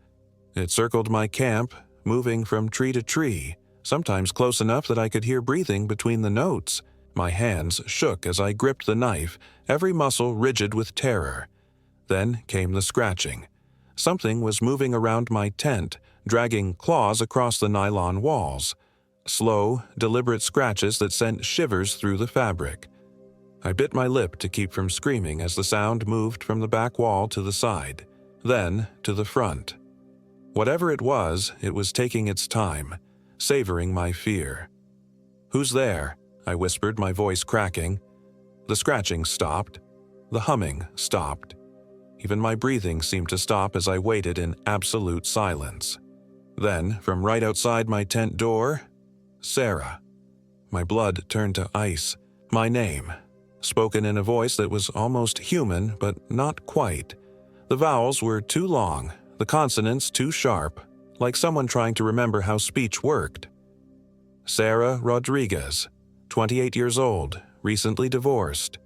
It circled my camp, moving from tree to tree, sometimes close enough that I could hear breathing between the notes. My hands shook as I gripped the knife, every muscle rigid with terror. Then came the scratching. Something was moving around my tent, dragging claws across the nylon walls. Slow, deliberate scratches that sent shivers through the fabric. I bit my lip to keep from screaming as the sound moved from the back wall to the side, then to the front. Whatever it was taking its time, savoring my fear. "Who's there?" I whispered, my voice cracking. The scratching stopped. The humming stopped. Even my breathing seemed to stop as I waited in absolute silence. Then, from right outside my tent door, Sarah. My blood turned to ice. My name, spoken in a voice that was almost human, but not quite. The vowels were too long, the consonants too sharp, like someone trying to remember how speech worked. Sarah Rodriguez, 28 years old, recently divorced.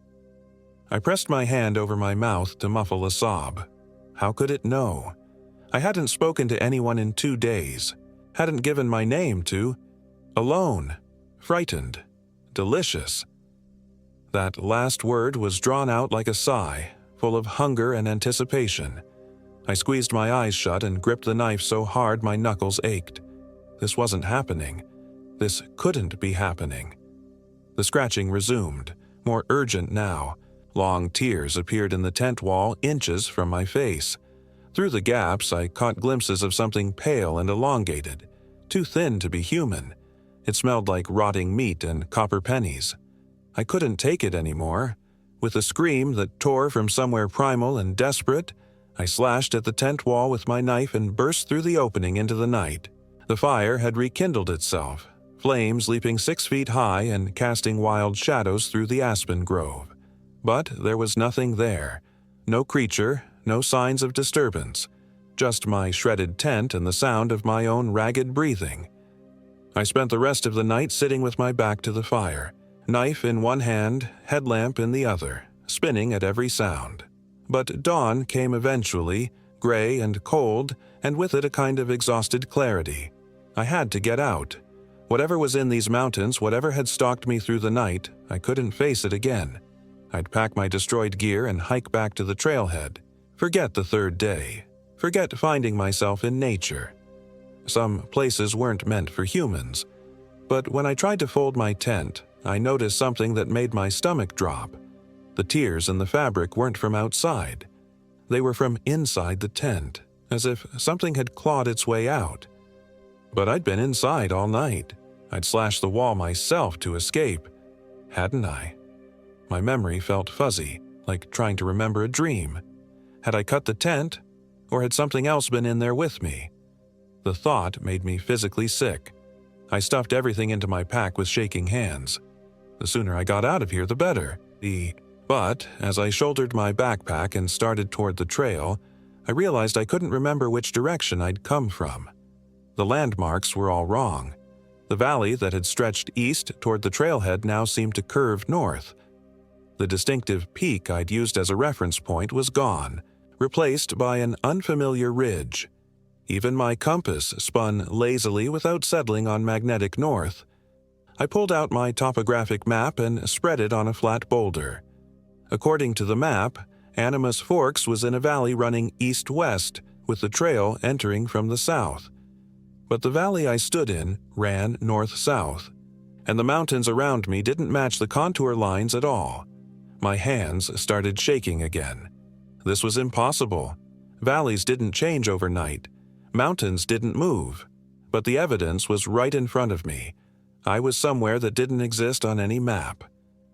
I pressed my hand over my mouth to muffle a sob. How could it know? I hadn't spoken to anyone in 2 days, hadn't given my name to. Alone, frightened, delicious. That last word was drawn out like a sigh, full of hunger and anticipation. I squeezed my eyes shut and gripped the knife so hard my knuckles ached. This wasn't happening. This couldn't be happening. The scratching resumed, more urgent now. Long tears appeared in the tent wall inches from my face. Through the gaps, I caught glimpses of something pale and elongated, too thin to be human. It smelled like rotting meat and copper pennies. I couldn't take it anymore. With a scream that tore from somewhere primal and desperate, I slashed at the tent wall with my knife and burst through the opening into the night. The fire had rekindled itself, flames leaping 6 feet high and casting wild shadows through the aspen grove. But there was nothing there. No creature, no signs of disturbance. Just my shredded tent and the sound of my own ragged breathing. I spent the rest of the night sitting with my back to the fire, knife in one hand, headlamp in the other, spinning at every sound. But dawn came eventually, gray and cold, and with it a kind of exhausted clarity. I had to get out. Whatever was in these mountains, whatever had stalked me through the night, I couldn't face it again. I'd pack my destroyed gear and hike back to the trailhead. Forget the 3rd day. Forget finding myself in nature. Some places weren't meant for humans. But when I tried to fold my tent, I noticed something that made my stomach drop. The tears in the fabric weren't from outside. They were from inside the tent, as if something had clawed its way out. But I'd been inside all night. I'd slashed the wall myself to escape. Hadn't I? My memory felt fuzzy, like trying to remember a dream. Had I cut the tent, or had something else been in there with me? The thought made me physically sick. I stuffed everything into my pack with shaking hands. The sooner I got out of here, the better. But as I shouldered my backpack and started toward the trail, I realized I couldn't remember which direction I'd come from. The landmarks were all wrong. The valley that had stretched east toward the trailhead now seemed to curve north. The distinctive peak I'd used as a reference point was gone, replaced by an unfamiliar ridge. Even my compass spun lazily without settling on magnetic north. I pulled out my topographic map and spread it on a flat boulder. According to the map, Animus Forks was in a valley running east-west, with the trail entering from the south. But the valley I stood in ran north-south, and the mountains around me didn't match the contour lines at all. My hands started shaking again. This was impossible. Valleys didn't change overnight. Mountains didn't move. But the evidence was right in front of me. I was somewhere that didn't exist on any map.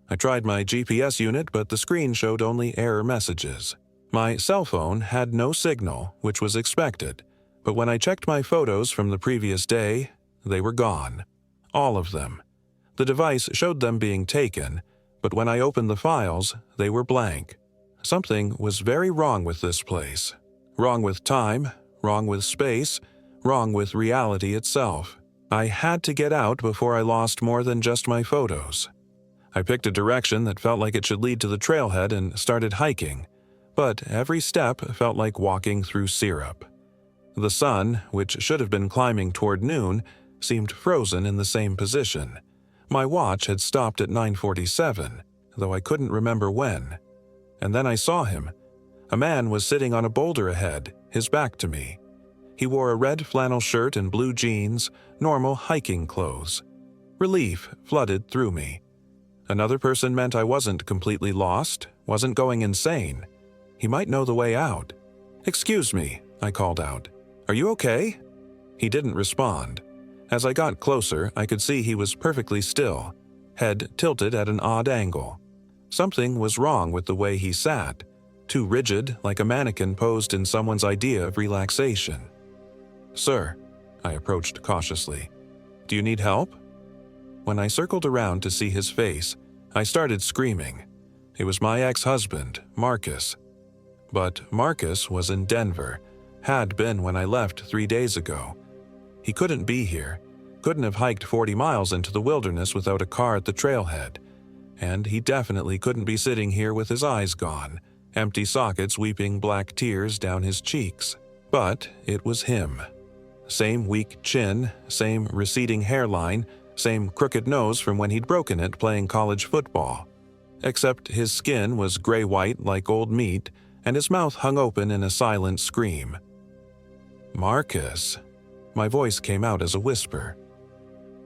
I tried my GPS unit, but the screen showed only error messages. My cell phone had no signal, which was expected, but when I checked my photos from the previous day, they were gone. All of them. The device showed them being taken, but when I opened the files, they were blank. Something was very wrong with this place. Wrong with time, wrong with space, wrong with reality itself. I had to get out before I lost more than just my photos. I picked a direction that felt like it should lead to the trailhead and started hiking, but every step felt like walking through syrup. The sun, which should have been climbing toward noon, seemed frozen in the same position. My watch had stopped at 9:47, though I couldn't remember when. And then I saw him. A man was sitting on a boulder ahead, his back to me. He wore a red flannel shirt and blue jeans, normal hiking clothes. Relief flooded through me. Another person meant I wasn't completely lost, wasn't going insane. He might know the way out. "Excuse me," I called out. "Are you okay?" He didn't respond. As I got closer, I could see he was perfectly still, head tilted at an odd angle. Something was wrong with the way he sat, too rigid, like a mannequin posed in someone's idea of relaxation. "Sir," I approached cautiously, "do you need help?" When I circled around to see his face, I started screaming. It was my ex-husband, Marcus. But Marcus was in Denver, had been when I left 3 days ago. He couldn't be here, couldn't have hiked 40 miles into the wilderness without a car at the trailhead. And he definitely couldn't be sitting here with his eyes gone, empty sockets weeping black tears down his cheeks. But it was him. Same weak chin, same receding hairline, same crooked nose from when he'd broken it playing college football. Except his skin was gray-white like old meat, and his mouth hung open in a silent scream. "Marcus." My voice came out as a whisper.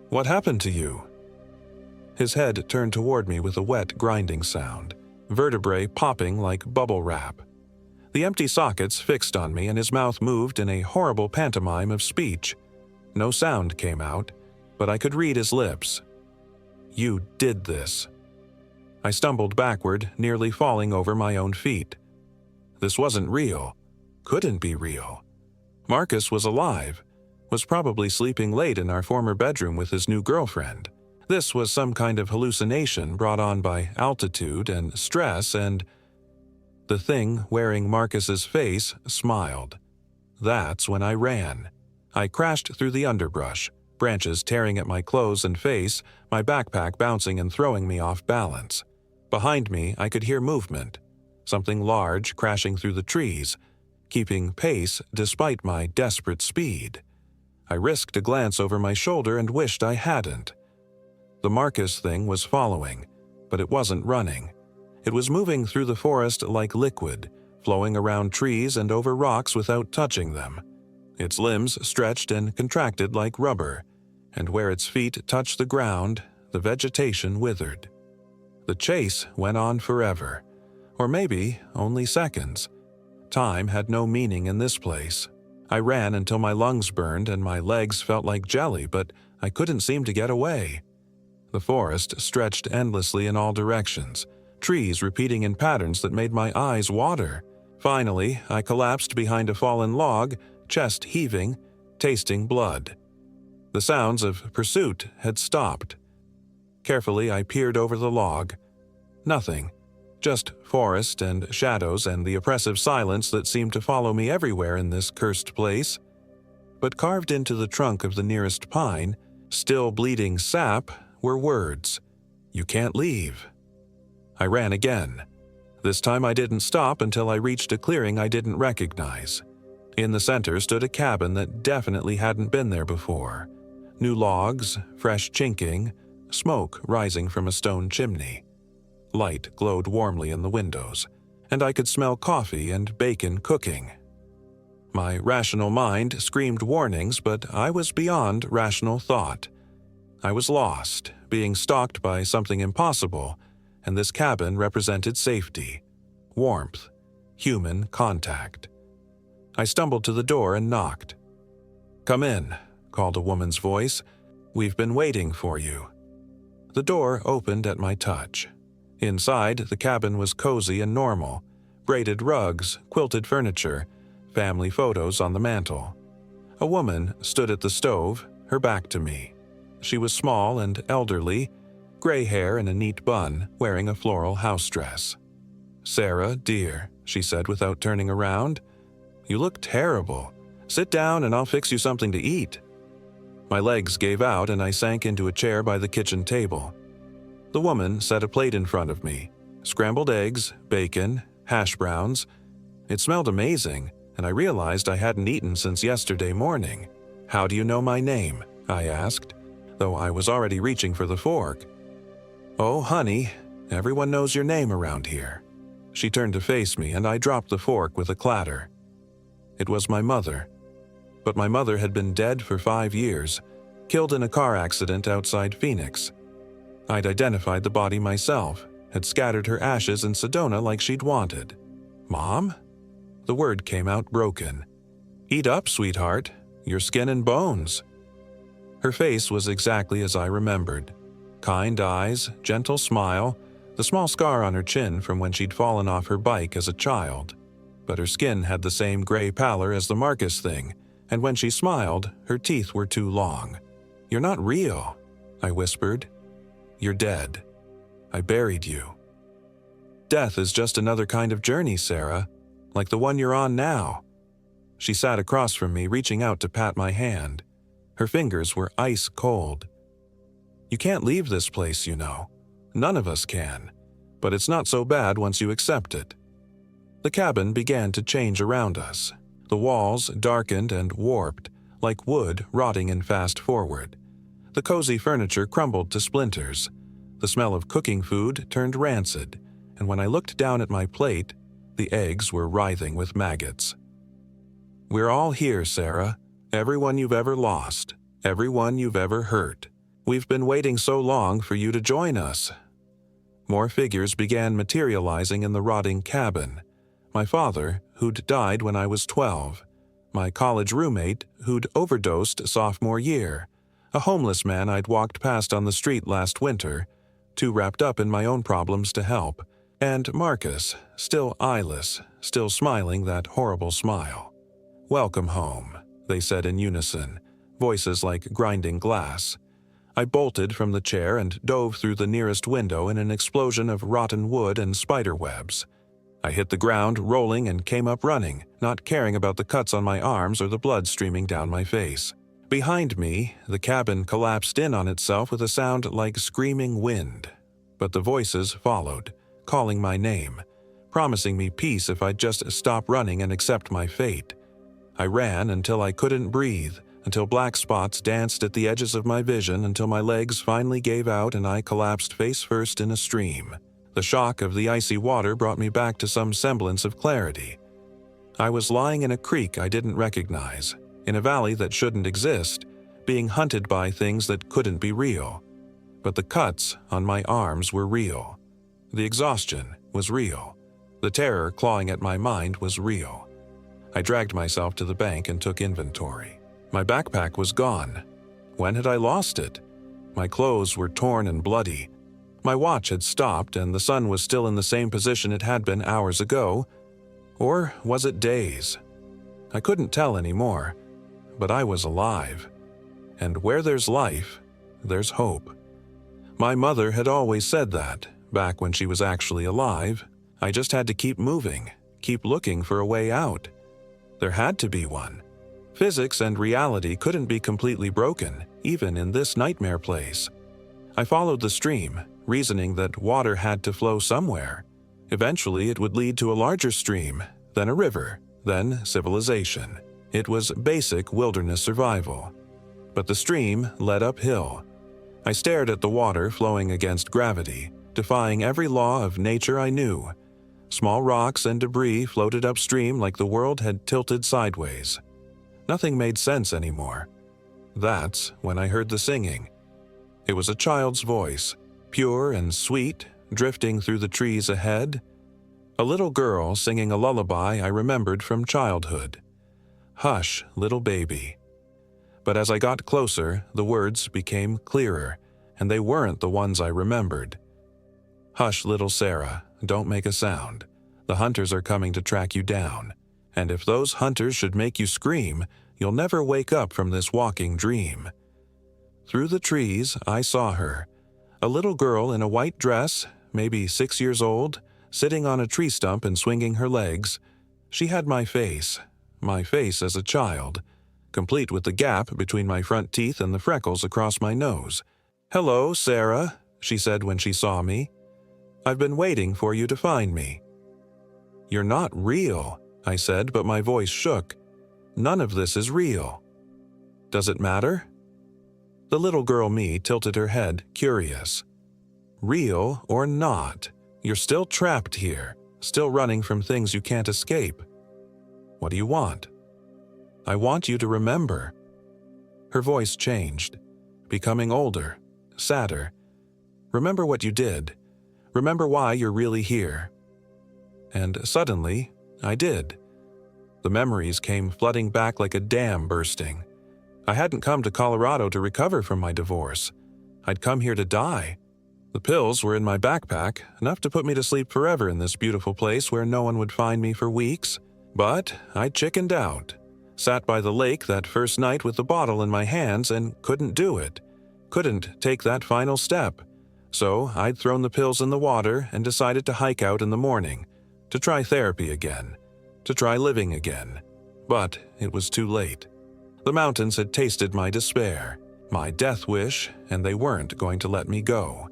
"What happened to you?" His head turned toward me with a wet, grinding sound, vertebrae popping like bubble wrap. The empty sockets fixed on me and his mouth moved in a horrible pantomime of speech. No sound came out, but I could read his lips. "You did this." I stumbled backward, nearly falling over my own feet. This wasn't real. Couldn't be real. Marcus was alive. Was probably sleeping late in our former bedroom with his new girlfriend. This was some kind of hallucination brought on by altitude and stress, and the thing wearing Marcus's face smiled. That's when I ran. I crashed through the underbrush, branches tearing at my clothes and face, my backpack bouncing and throwing me off balance. Behind me, I could hear movement, something large crashing through the trees, keeping pace despite my desperate speed. I risked a glance over my shoulder and wished I hadn't. The Marcus thing was following, but it wasn't running. It was moving through the forest like liquid, flowing around trees and over rocks without touching them. Its limbs stretched and contracted like rubber, and where its feet touched the ground, the vegetation withered. The chase went on forever, or maybe only seconds. Time had no meaning in this place. I ran until my lungs burned and my legs felt like jelly, but I couldn't seem to get away. The forest stretched endlessly in all directions, trees repeating in patterns that made my eyes water. Finally, I collapsed behind a fallen log, chest heaving, tasting blood. The sounds of pursuit had stopped. Carefully, I peered over the log. Nothing. Just forest and shadows and the oppressive silence that seemed to follow me everywhere in this cursed place. But carved into the trunk of the nearest pine, still bleeding sap, were words. "You can't leave." I ran again. This time I didn't stop until I reached a clearing I didn't recognize. In the center stood a cabin that definitely hadn't been there before. New logs, fresh chinking, smoke rising from a stone chimney. Light glowed warmly in the windows, and I could smell coffee and bacon cooking. My rational mind screamed warnings, but I was beyond rational thought. I was lost, being stalked by something impossible, and this cabin represented safety, warmth, human contact. I stumbled to the door and knocked. "Come in," called a woman's voice. "We've been waiting for you." The door opened at my touch. Inside, the cabin was cozy and normal. Braided rugs, quilted furniture, family photos on the mantel. A woman stood at the stove, her back to me. She was small and elderly, gray hair in a neat bun, wearing a floral house dress. "Sarah, dear," she said without turning around. "You look terrible. Sit down and I'll fix you something to eat." My legs gave out and I sank into a chair by the kitchen table. The woman set a plate in front of me. Scrambled eggs, bacon, hash browns. It smelled amazing, and I realized I hadn't eaten since yesterday morning. "How do you know my name?" I asked, though I was already reaching for the fork. "Oh, honey, everyone knows your name around here." She turned to face me, and I dropped the fork with a clatter. It was my mother. But my mother had been dead for 5 years, killed in a car accident outside Phoenix. I'd identified the body myself, had scattered her ashes in Sedona like she'd wanted. "Mom?" The word came out broken. "Eat up, sweetheart. Your skin and bones." Her face was exactly as I remembered. Kind eyes, gentle smile, the small scar on her chin from when she'd fallen off her bike as a child. But her skin had the same gray pallor as the Marcus thing, and when she smiled, her teeth were too long. "You're not real," I whispered. "You're dead. I buried you." "Death is just another kind of journey, Sarah, like the one you're on now." She sat across from me, reaching out to pat my hand. Her fingers were ice cold. "You can't leave this place, you know. None of us can. But it's not so bad once you accept it." The cabin began to change around us. The walls darkened and warped, like wood rotting in fast forward. The cozy furniture crumbled to splinters. The smell of cooking food turned rancid, and when I looked down at my plate, the eggs were writhing with maggots. "We're all here, Sarah. Everyone you've ever lost. Everyone you've ever hurt. We've been waiting so long for you to join us." More figures began materializing in the rotting cabin. My father, who'd died when I was 12. My college roommate, who'd overdosed sophomore year. A homeless man I'd walked past on the street last winter, too wrapped up in my own problems to help. And Marcus, still eyeless, still smiling that horrible smile. "Welcome home," they said in unison, voices like grinding glass. I bolted from the chair and dove through the nearest window in an explosion of rotten wood and spider webs. I hit the ground, rolling, and came up running, not caring about the cuts on my arms or the blood streaming down my face. Behind me, the cabin collapsed in on itself with a sound like screaming wind. But the voices followed, calling my name, promising me peace if I'd just stop running and accept my fate. I ran until I couldn't breathe, until black spots danced at the edges of my vision, until my legs finally gave out and I collapsed face first in a stream. The shock of the icy water brought me back to some semblance of clarity. I was lying in a creek I didn't recognize, in a valley that shouldn't exist, being hunted by things that couldn't be real. But the cuts on my arms were real. The exhaustion was real. The terror clawing at my mind was real. I dragged myself to the bank and took inventory. My backpack was gone. When had I lost it? My clothes were torn and bloody. My watch had stopped and the sun was still in the same position it had been hours ago. Or was it days? I couldn't tell anymore, but I was alive. And where there's life, there's hope. My mother had always said that, back when she was actually alive. I just had to keep moving, keep looking for a way out. There had to be one. Physics and reality couldn't be completely broken, even in this nightmare place. I followed the stream, reasoning that water had to flow somewhere. Eventually it would lead to a larger stream, then a river, then civilization. It was basic wilderness survival. But the stream led uphill. I stared at the water flowing against gravity, defying every law of nature I knew. Small rocks and debris floated upstream like the world had tilted sideways. Nothing made sense anymore. That's when I heard the singing. It was a child's voice, pure and sweet, drifting through the trees ahead. A little girl singing a lullaby I remembered from childhood. "Hush, little baby." But as I got closer, the words became clearer, and they weren't the ones I remembered. "Hush, little Sarah, don't make a sound. The hunters are coming to track you down. And if those hunters should make you scream, you'll never wake up from this walking dream." Through the trees, I saw her. A little girl in a white dress, maybe 6 years old, sitting on a tree stump and swinging her legs. She had my face as a child, complete with the gap between my front teeth and the freckles across my nose. "Hello, Sarah," she said when she saw me. "I've been waiting for you to find me." "You're not real," I said, but my voice shook. "None of this is real." "Does it matter?" The little girl me tilted her head, curious. Real or not, you're still trapped here, still running from things you can't escape. What do you want? I want you to remember. Her voice changed, becoming older, sadder. Remember what you did. Remember why you're really here. And suddenly, I did. The memories came flooding back like a dam bursting. I hadn't come to Colorado to recover from my divorce. I'd come here to die. The pills were in my backpack, enough to put me to sleep forever in this beautiful place where no one would find me for weeks. But I chickened out. Sat by the lake that first night with the bottle in my hands and couldn't do it. Couldn't take that final step. So I'd thrown the pills in the water and decided to hike out in the morning, to try therapy again, to try living again. But it was too late. The mountains had tasted my despair, my death wish, and they weren't going to let me go.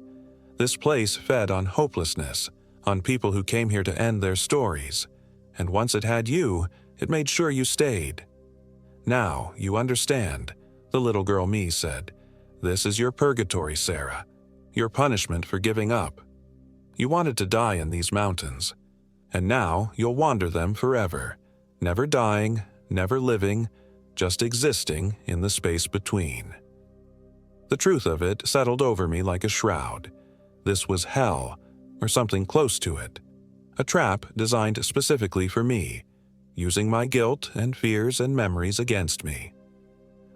This place fed on hopelessness, on people who came here to end their stories. And once it had you, it made sure you stayed. Now you understand, the little girl me said. This is your purgatory, Sarah. Your punishment for giving up. You wanted to die in these mountains. And now you'll wander them forever, never dying, never living, just existing in the space between. The truth of it settled over me like a shroud. This was hell, or something close to it. A trap designed specifically for me, using my guilt and fears and memories against me.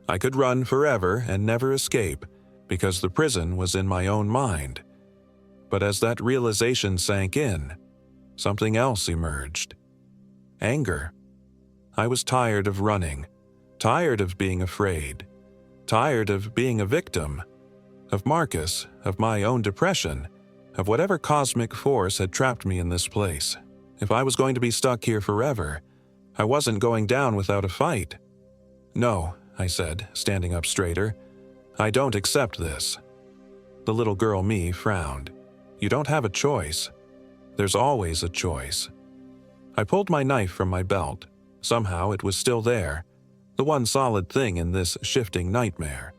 I could run forever and never escape, because the prison was in my own mind. But as that realization sank in, something else emerged. Anger. I was tired of running, tired of being afraid, tired of being a victim, of Marcus, of my own depression, of whatever cosmic force had trapped me in this place. If I was going to be stuck here forever, I wasn't going down without a fight. No, I said, standing up straighter. I don't accept this. The little girl me frowned. You don't have a choice. There's always a choice. I pulled my knife from my belt. Somehow it was still there, the one solid thing in this shifting nightmare.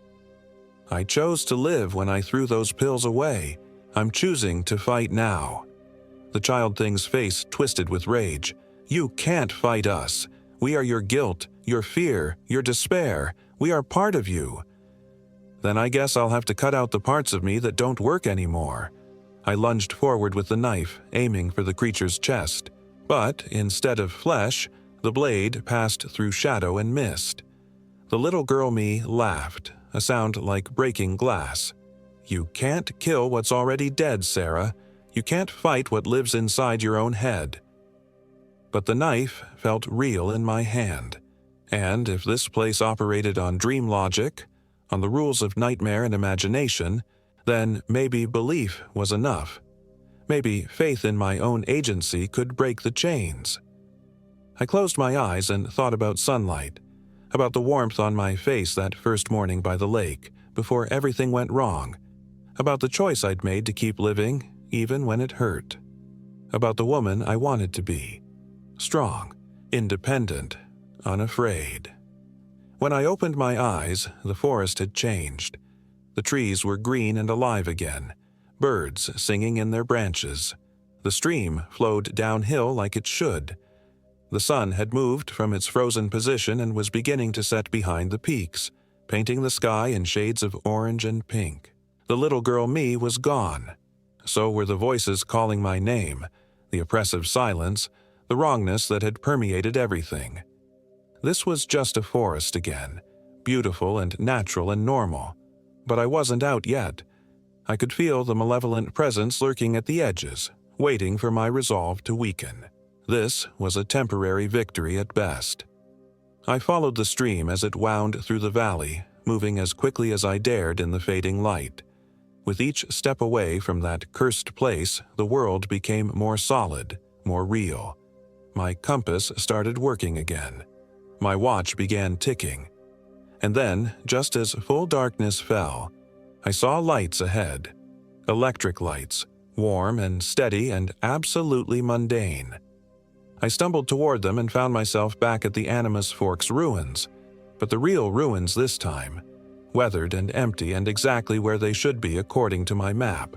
I chose to live when I threw those pills away. I'm choosing to fight now. The child thing's face twisted with rage. You can't fight us. We are your guilt, your fear, your despair. We are part of you. Then I guess I'll have to cut out the parts of me that don't work anymore. I lunged forward with the knife, aiming for the creature's chest. But instead of flesh, the blade passed through shadow and mist. The little girl me laughed, a sound like breaking glass. You can't kill what's already dead, Sarah. You can't fight what lives inside your own head. But the knife felt real in my hand. And if this place operated on dream logic, on the rules of nightmare and imagination, then maybe belief was enough. Maybe faith in my own agency could break the chains. I closed my eyes and thought about sunlight, about the warmth on my face that first morning by the lake, before everything went wrong, about the choice I'd made to keep living, even when it hurt, about the woman I wanted to be, strong, independent, unafraid. When I opened my eyes, the forest had changed. The trees were green and alive again, birds singing in their branches. The stream flowed downhill like it should. The sun had moved from its frozen position and was beginning to set behind the peaks, painting the sky in shades of orange and pink. The little girl me was gone. So were the voices calling my name, the oppressive silence, the wrongness that had permeated everything. This was just a forest again, beautiful and natural and normal. But I wasn't out yet. I could feel the malevolent presence lurking at the edges, waiting for my resolve to weaken. This was a temporary victory at best. I followed the stream as it wound through the valley, moving as quickly as I dared in the fading light. With each step away from that cursed place, the world became more solid, more real. My compass started working again. My watch began ticking. And then, just as full darkness fell, I saw lights ahead. Electric lights, warm and steady and absolutely mundane. I stumbled toward them and found myself back at the Animus Forks ruins, but the real ruins this time, weathered and empty and exactly where they should be according to my map.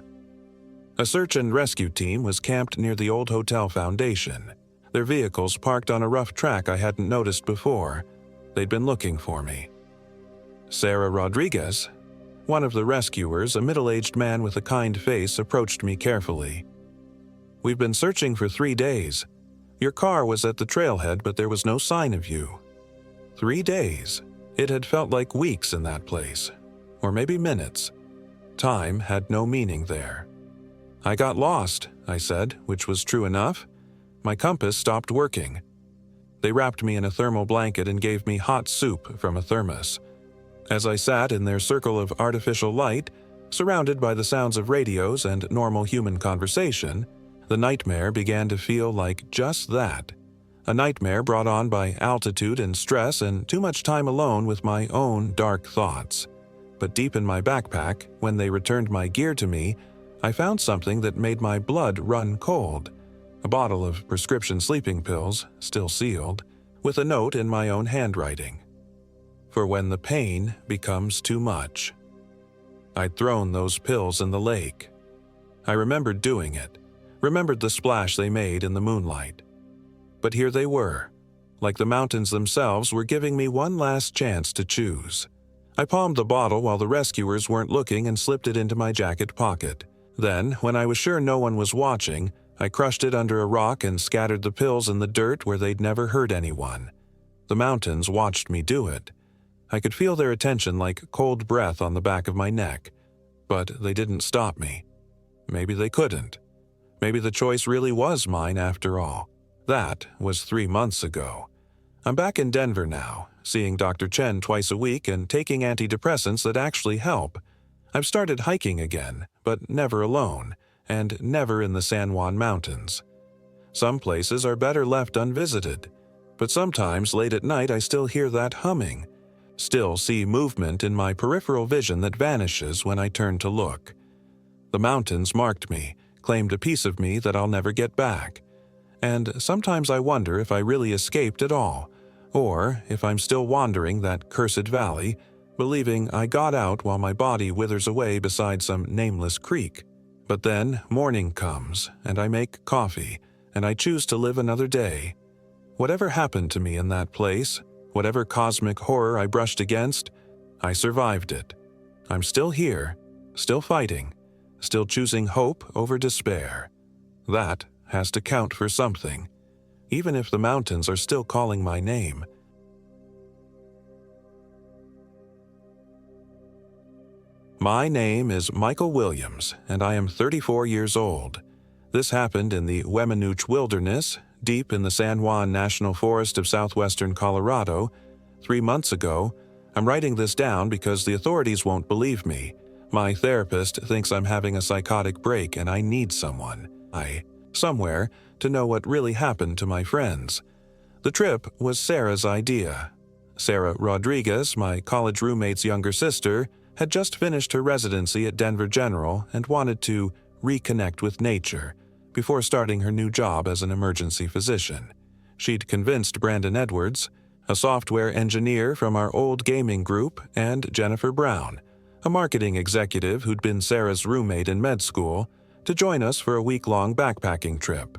A search and rescue team was camped near the old hotel foundation, their vehicles parked on a rough track I hadn't noticed before. They'd been looking for me. Sarah Rodriguez, one of the rescuers, a middle-aged man with a kind face, approached me carefully. "We've been searching for 3 days. Your car was at the trailhead, but there was no sign of you." 3 days. It had felt like weeks in that place, or maybe minutes. Time had no meaning there. "I got lost," I said, which was true enough. My compass stopped working. They wrapped me in a thermal blanket and gave me hot soup from a thermos. As I sat in their circle of artificial light, surrounded by the sounds of radios and normal human conversation, the nightmare began to feel like just that. A nightmare brought on by altitude and stress and too much time alone with my own dark thoughts. But deep in my backpack, when they returned my gear to me, I found something that made my blood run cold. A bottle of prescription sleeping pills, still sealed, with a note in my own handwriting. For when the pain becomes too much. I'd thrown those pills in the lake. I remembered doing it, remembered the splash they made in the moonlight. But here they were, like the mountains themselves were giving me one last chance to choose. I palmed the bottle while the rescuers weren't looking and slipped it into my jacket pocket. Then, when I was sure no one was watching, I crushed it under a rock and scattered the pills in the dirt where they'd never hurt anyone. The mountains watched me do it. I could feel their attention like cold breath on the back of my neck. But they didn't stop me. Maybe they couldn't. Maybe the choice really was mine after all. That was 3 months ago. I'm back in Denver now, seeing Dr. Chen twice a week and taking antidepressants that actually help. I've started hiking again, but never alone, and never in the San Juan Mountains. Some places are better left unvisited, but sometimes late at night I still hear that humming, still see movement in my peripheral vision that vanishes when I turn to look. The mountains marked me, claimed a piece of me that I'll never get back. And sometimes I wonder if I really escaped at all, or if I'm still wandering that cursed valley, believing I got out while my body withers away beside some nameless creek. But then morning comes, and I make coffee, and I choose to live another day. Whatever happened to me in that place, whatever cosmic horror I brushed against, I survived it. I'm still here, still fighting, still choosing hope over despair. That has to count for something, even if the mountains are still calling my name. My name is Michael Williams, and I am 34 years old. This happened in the Weminuche Wilderness, deep in the San Juan National Forest of southwestern Colorado. 3 months ago. I'm writing this down because the authorities won't believe me. My therapist thinks I'm having a psychotic break and I need someone, somewhere, to know what really happened to my friends. The trip was Sarah's idea. Sarah Rodriguez, my college roommate's younger sister, had just finished her residency at Denver General and wanted to reconnect with nature before starting her new job as an emergency physician. She'd convinced Brandon Edwards, a software engineer from our old gaming group, and Jennifer Brown, a marketing executive who'd been Sarah's roommate in med school, to join us for a week-long backpacking trip.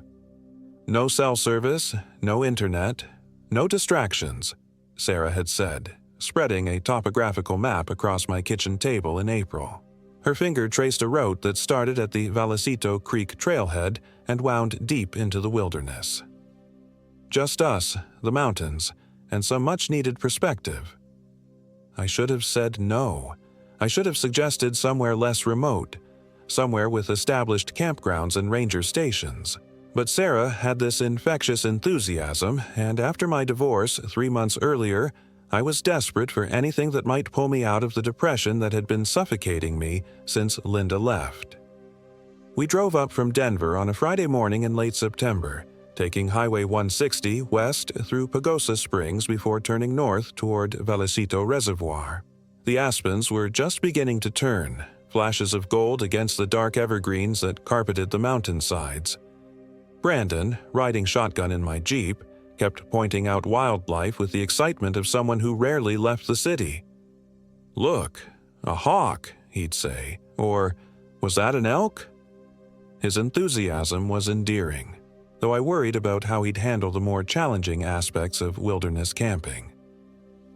No cell service, no internet, no distractions, Sarah had said, spreading a topographical map across my kitchen table in April. Her finger traced a route that started at the Vallecito Creek trailhead and wound deep into the wilderness. Just us, the mountains, and some much-needed perspective. I should have said no. I should have suggested somewhere less remote, somewhere with established campgrounds and ranger stations. But Sarah had this infectious enthusiasm, and after my divorce 3 months earlier, I was desperate for anything that might pull me out of the depression that had been suffocating me since Linda left. We drove up from Denver on a Friday morning in late September, taking Highway 160 west through Pagosa Springs before turning north toward Vallecito Reservoir. The aspens were just beginning to turn, flashes of gold against the dark evergreens that carpeted the mountainsides. Brandon, riding shotgun in my Jeep, kept pointing out wildlife with the excitement of someone who rarely left the city. "Look, a hawk," he'd say, or "Was that an elk?" His enthusiasm was endearing, though I worried about how he'd handle the more challenging aspects of wilderness camping.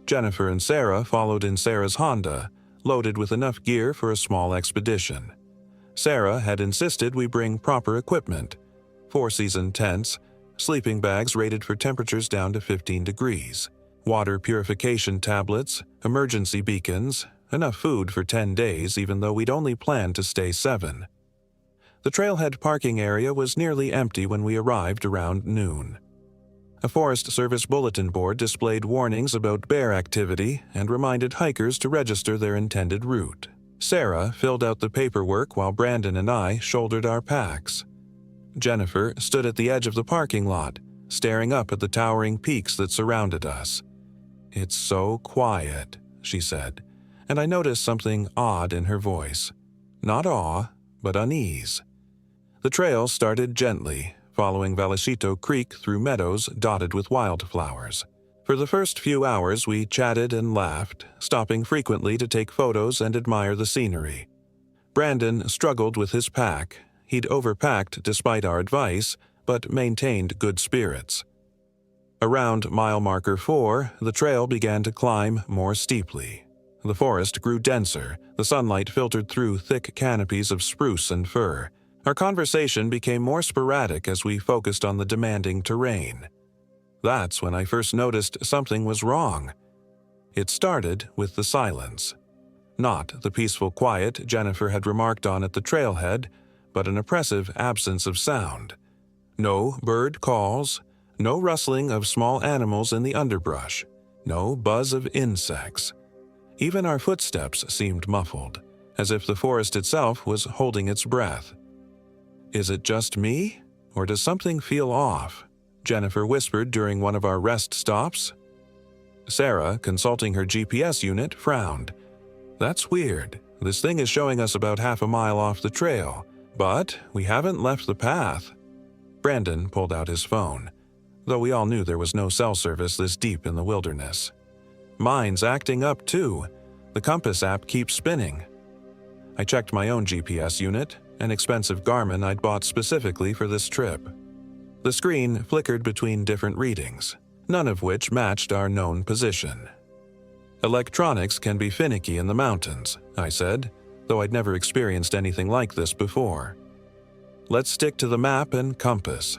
Jennifer and Sarah followed in Sarah's Honda, loaded with enough gear for a small expedition. Sarah had insisted we bring proper equipment: four-season tents, sleeping bags rated for temperatures down to 15 degrees, water purification tablets, emergency beacons, enough food for 10 days even though we'd only planned to stay 7. The trailhead parking area was nearly empty when we arrived around noon. A Forest Service bulletin board displayed warnings about bear activity and reminded hikers to register their intended route. Sarah filled out the paperwork while Brandon and I shouldered our packs. Jennifer stood at the edge of the parking lot, staring up at the towering peaks that surrounded us. "It's so quiet," she said, and I noticed something odd in her voice. Not awe, but unease. The trail started gently, following Vallecito Creek through meadows dotted with wildflowers. For the first few hours we chatted and laughed, stopping frequently to take photos and admire the scenery. Brandon struggled with his pack. He'd overpacked despite our advice, but maintained good spirits. Around mile marker 4, the trail began to climb more steeply. The forest grew denser, the sunlight filtered through thick canopies of spruce and fir. Our conversation became more sporadic as we focused on the demanding terrain. That's when I first noticed something was wrong. It started with the silence. Not the peaceful quiet Jennifer had remarked on at the trailhead, but an oppressive absence of sound. No bird calls, no rustling of small animals in the underbrush, no buzz of insects. Even our footsteps seemed muffled, as if the forest itself was holding its breath. "Is it just me, or does something feel off?" Jennifer whispered during one of our rest stops. Sarah, consulting her GPS unit, frowned. "That's weird. This thing is showing us about half a mile off the trail, but we haven't left the path." Brandon pulled out his phone, though we all knew there was no cell service this deep in the wilderness. "Mine's acting up too. The compass app keeps spinning." I checked my own GPS unit, an expensive Garmin I'd bought specifically for this trip. The screen flickered between different readings, none of which matched our known position. "Electronics can be finicky in the mountains," I said, though I'd never experienced anything like this before. "Let's stick to the map and compass."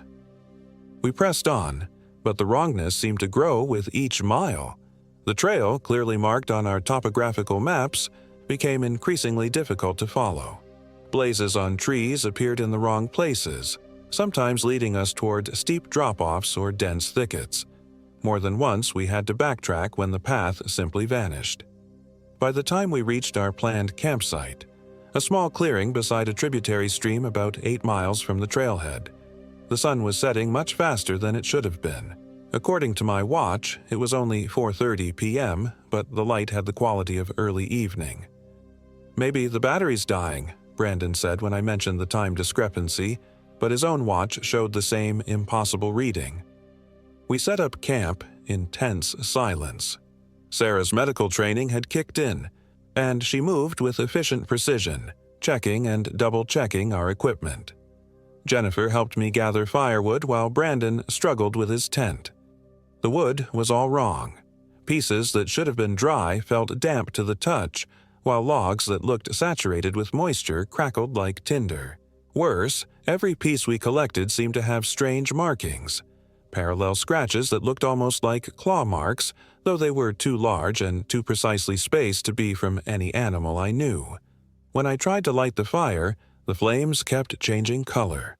We pressed on, but the wrongness seemed to grow with each mile. The trail, clearly marked on our topographical maps, became increasingly difficult to follow. Blazes on trees appeared in the wrong places, sometimes leading us toward steep drop-offs or dense thickets. More than once we had to backtrack when the path simply vanished. By the time we reached our planned campsite, a small clearing beside a tributary stream about 8 miles from the trailhead, the sun was setting much faster than it should have been. According to my watch, it was only 4:30 p.m., but the light had the quality of early evening. "Maybe the battery's dying," Brandon said when I mentioned the time discrepancy, but his own watch showed the same impossible reading. We set up camp in tense silence. Sarah's medical training had kicked in, and she moved with efficient precision, checking and double-checking our equipment. Jennifer helped me gather firewood while Brandon struggled with his tent. The wood was all wrong. Pieces that should have been dry felt damp to the touch, while logs that looked saturated with moisture crackled like tinder. Worse, every piece we collected seemed to have strange markings, parallel scratches that looked almost like claw marks, though they were too large and too precisely spaced to be from any animal I knew. When I tried to light the fire, the flames kept changing color.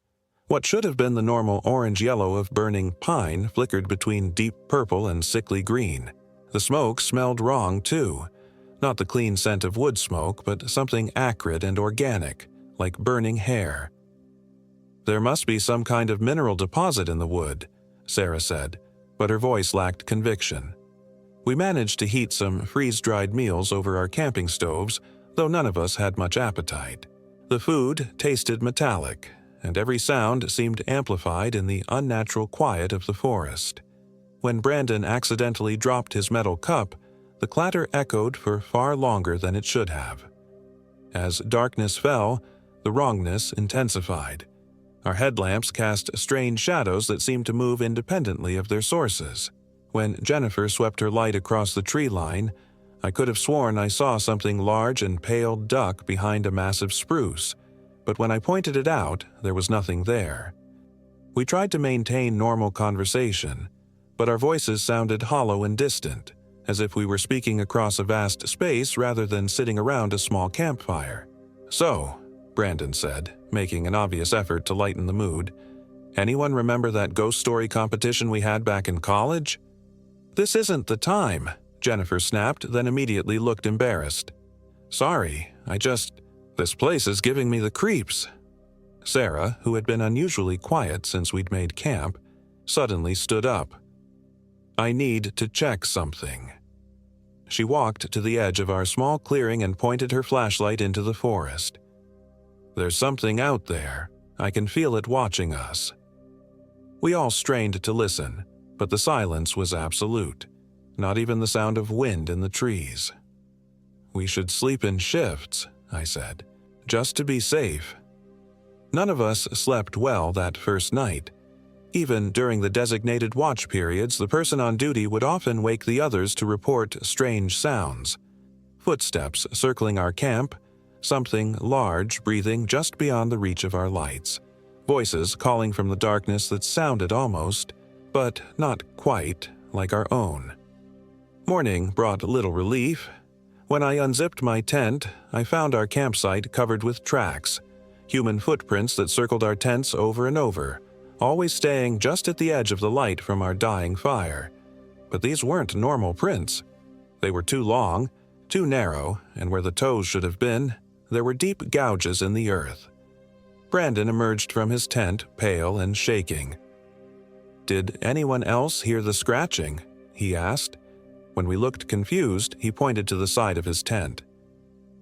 What should have been the normal orange-yellow of burning pine flickered between deep purple and sickly green. The smoke smelled wrong, too. Not the clean scent of wood smoke, but something acrid and organic, like burning hair. "There must be some kind of mineral deposit in the wood," Sarah said, but her voice lacked conviction. We managed to heat some freeze-dried meals over our camping stoves, though none of us had much appetite. The food tasted metallic, and every sound seemed amplified in the unnatural quiet of the forest. When Brandon accidentally dropped his metal cup, The clatter echoed for far longer than it should have. As darkness fell, the wrongness intensified. Our headlamps cast strange shadows that seemed to move independently of their sources. When Jennifer swept her light across the tree line, I could have sworn I saw something large and pale duck behind a massive spruce, but when I pointed it out, there was nothing there. We tried to maintain normal conversation, but our voices sounded hollow and distant, as if we were speaking across a vast space rather than sitting around a small campfire. "So," Brandon said, making an obvious effort to lighten the mood, "anyone remember that ghost story competition we had back in college?" "This isn't the time," Jennifer snapped, then immediately looked embarrassed. "Sorry, this place is giving me the creeps." Sarah, who had been unusually quiet since we'd made camp, suddenly stood up. "I need to check something." She walked to the edge of our small clearing and pointed her flashlight into the forest. "There's something out there. I can feel it watching us." We all strained to listen, but the silence was absolute. Not even the sound of wind in the trees. "We should sleep in shifts," I said, "just to be safe." None of us slept well that first night. Even during the designated watch periods, the person on duty would often wake the others to report strange sounds. Footsteps circling our camp, something large breathing just beyond the reach of our lights, voices calling from the darkness that sounded almost, but not quite, like our own. Morning brought little relief. When I unzipped my tent, I found our campsite covered with tracks, human footprints that circled our tents over and over, always staying just at the edge of the light from our dying fire. But these weren't normal prints. They were too long, too narrow, and where the toes should have been, there were deep gouges in the earth. Brandon emerged from his tent, pale and shaking. "Did anyone else hear the scratching?" he asked. When we looked confused, he pointed to the side of his tent.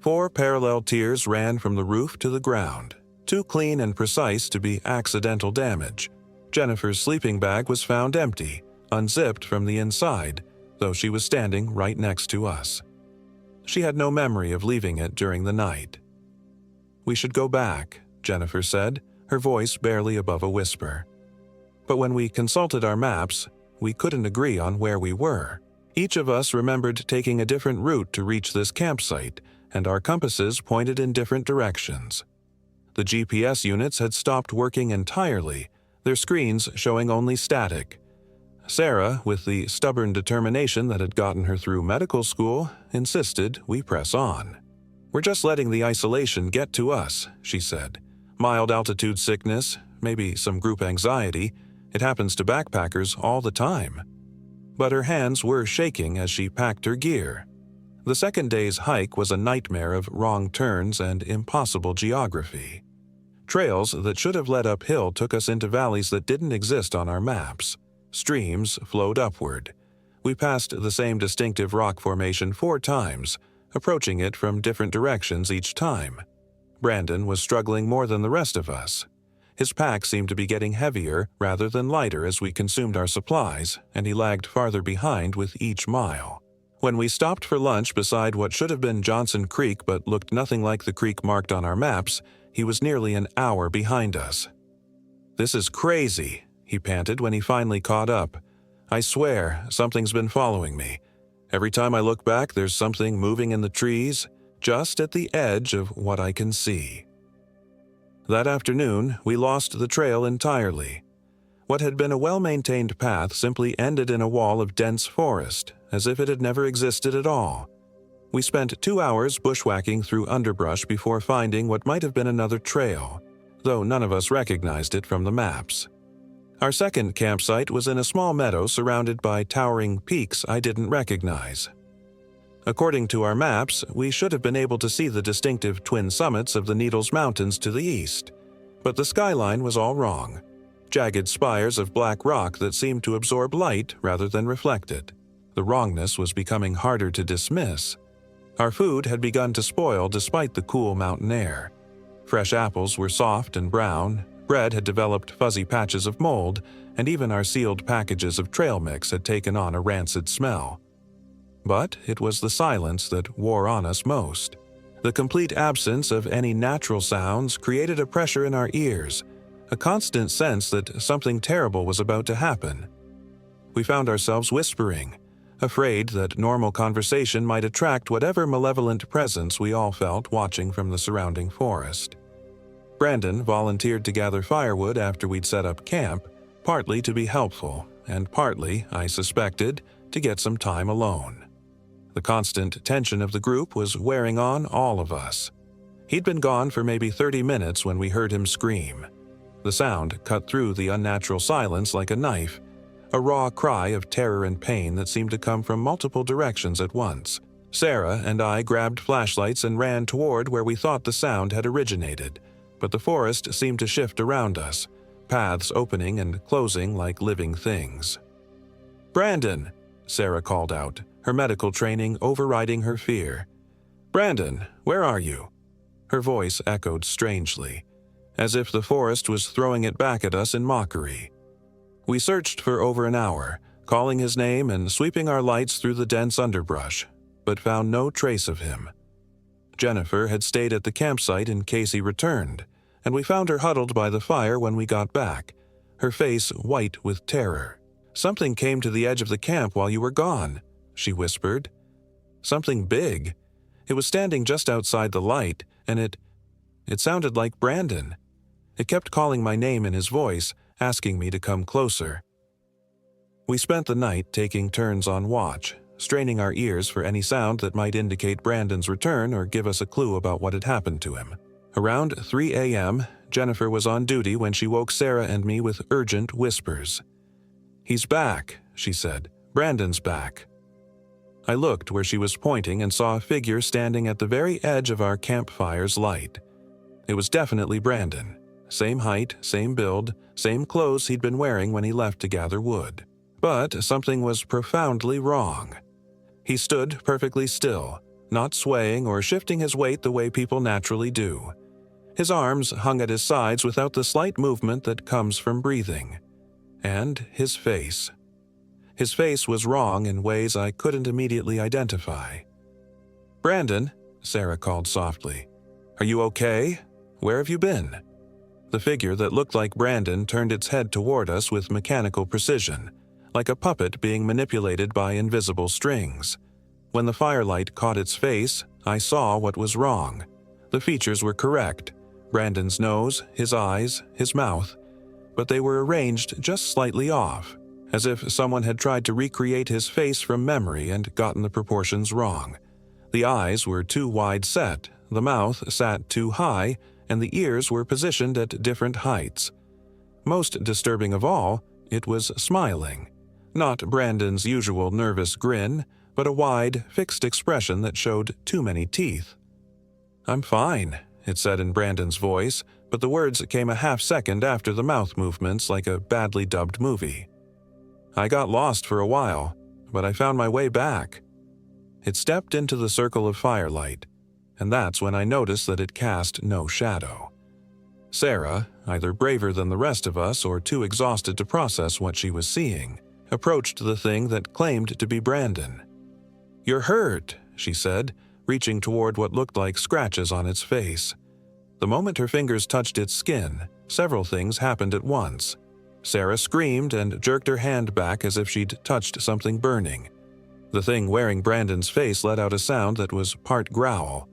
4 parallel tiers ran from the roof to the ground, too clean and precise to be accidental damage. Jennifer's sleeping bag was found empty, unzipped from the inside, though she was standing right next to us. She had no memory of leaving it during the night. "We should go back," Jennifer said, her voice barely above a whisper. But when we consulted our maps, we couldn't agree on where we were. Each of us remembered taking a different route to reach this campsite, and our compasses pointed in different directions. The GPS units had stopped working entirely, their screens showing only static. Sarah, with the stubborn determination that had gotten her through medical school, insisted we press on. "We're just letting the isolation get to us," she said. "Mild altitude sickness, maybe some group anxiety. It happens to backpackers all the time." But her hands were shaking as she packed her gear. The second day's hike was a nightmare of wrong turns and impossible geography. Trails that should have led uphill took us into valleys that didn't exist on our maps. Streams flowed upward. We passed the same distinctive rock formation 4 times, approaching it from different directions each time. Brandon was struggling more than the rest of us. His pack seemed to be getting heavier rather than lighter as we consumed our supplies, and he lagged farther behind with each mile. When we stopped for lunch beside what should have been Johnson Creek but looked nothing like the creek marked on our maps, he was nearly an hour behind us. "This is crazy," he panted when he finally caught up. "I swear, something's been following me. Every time I look back, there's something moving in the trees, just at the edge of what I can see." That afternoon, we lost the trail entirely. What had been a well-maintained path simply ended in a wall of dense forest, as if it had never existed at all. We spent 2 hours bushwhacking through underbrush before finding what might have been another trail, though none of us recognized it from the maps. Our second campsite was in a small meadow surrounded by towering peaks I didn't recognize. According to our maps, we should have been able to see the distinctive twin summits of the Needles Mountains to the east, but the skyline was all wrong. Jagged spires of black rock that seemed to absorb light rather than reflect it. The wrongness was becoming harder to dismiss. Our food had begun to spoil despite the cool mountain air. Fresh apples were soft and brown, bread had developed fuzzy patches of mold, and even our sealed packages of trail mix had taken on a rancid smell. But it was the silence that wore on us most. The complete absence of any natural sounds created a pressure in our ears, a constant sense that something terrible was about to happen. We found ourselves whispering, afraid that normal conversation might attract whatever malevolent presence we all felt watching from the surrounding forest. Brandon volunteered to gather firewood after we'd set up camp, partly to be helpful, and partly, I suspected, to get some time alone. The constant tension of the group was wearing on all of us. He'd been gone for maybe 30 minutes when we heard him scream. The sound cut through the unnatural silence like a knife, a raw cry of terror and pain that seemed to come from multiple directions at once. Sarah and I grabbed flashlights and ran toward where we thought the sound had originated, but the forest seemed to shift around us, paths opening and closing like living things. "Brandon!" Sarah called out, her medical training overriding her fear. "Brandon, where are you?" Her voice echoed strangely, as if the forest was throwing it back at us in mockery. We searched for over an hour, calling his name and sweeping our lights through the dense underbrush, but found no trace of him. Jennifer had stayed at the campsite in case he returned, and we found her huddled by the fire when we got back, her face white with terror. "Something came to the edge of the camp while you were gone," she whispered. "Something big. It was standing just outside the light, and it sounded like Brandon. It kept calling my name in his voice, asking me to come closer." We spent the night taking turns on watch, straining our ears for any sound that might indicate Brandon's return or give us a clue about what had happened to him. Around 3 a.m., Jennifer was on duty when she woke Sarah and me with urgent whispers. "He's back," she said. "Brandon's back." I looked where she was pointing and saw a figure standing at the very edge of our campfire's light. It was definitely Brandon. Same height, same build, same clothes he'd been wearing when he left to gather wood. But something was profoundly wrong. He stood perfectly still, not swaying or shifting his weight the way people naturally do. His arms hung at his sides without the slight movement that comes from breathing. And his face. His face was wrong in ways I couldn't immediately identify. "Brandon," Sarah called softly. "Are you okay? Where have you been?" The figure that looked like Brandon turned its head toward us with mechanical precision, like a puppet being manipulated by invisible strings. When the firelight caught its face, I saw what was wrong. The features were correct: Brandon's nose, his eyes, his mouth, but they were arranged just slightly off, as if someone had tried to recreate his face from memory and gotten the proportions wrong. The eyes were too wide set, the mouth sat too high, and the ears were positioned at different heights. Most disturbing of all, it was smiling. Not Brandon's usual nervous grin, but a wide, fixed expression that showed too many teeth. "I'm fine," it said in Brandon's voice, but the words came a half-second after the mouth movements like a badly dubbed movie. "I got lost for a while, but I found my way back." It stepped into the circle of firelight, and that's when I noticed that it cast no shadow. Sarah, either braver than the rest of us or too exhausted to process what she was seeing, approached the thing that claimed to be Brandon. "You're hurt," she said, reaching toward what looked like scratches on its face. The moment her fingers touched its skin, several things happened at once. Sarah screamed and jerked her hand back as if she'd touched something burning. The thing wearing Brandon's face let out a sound that was part growl,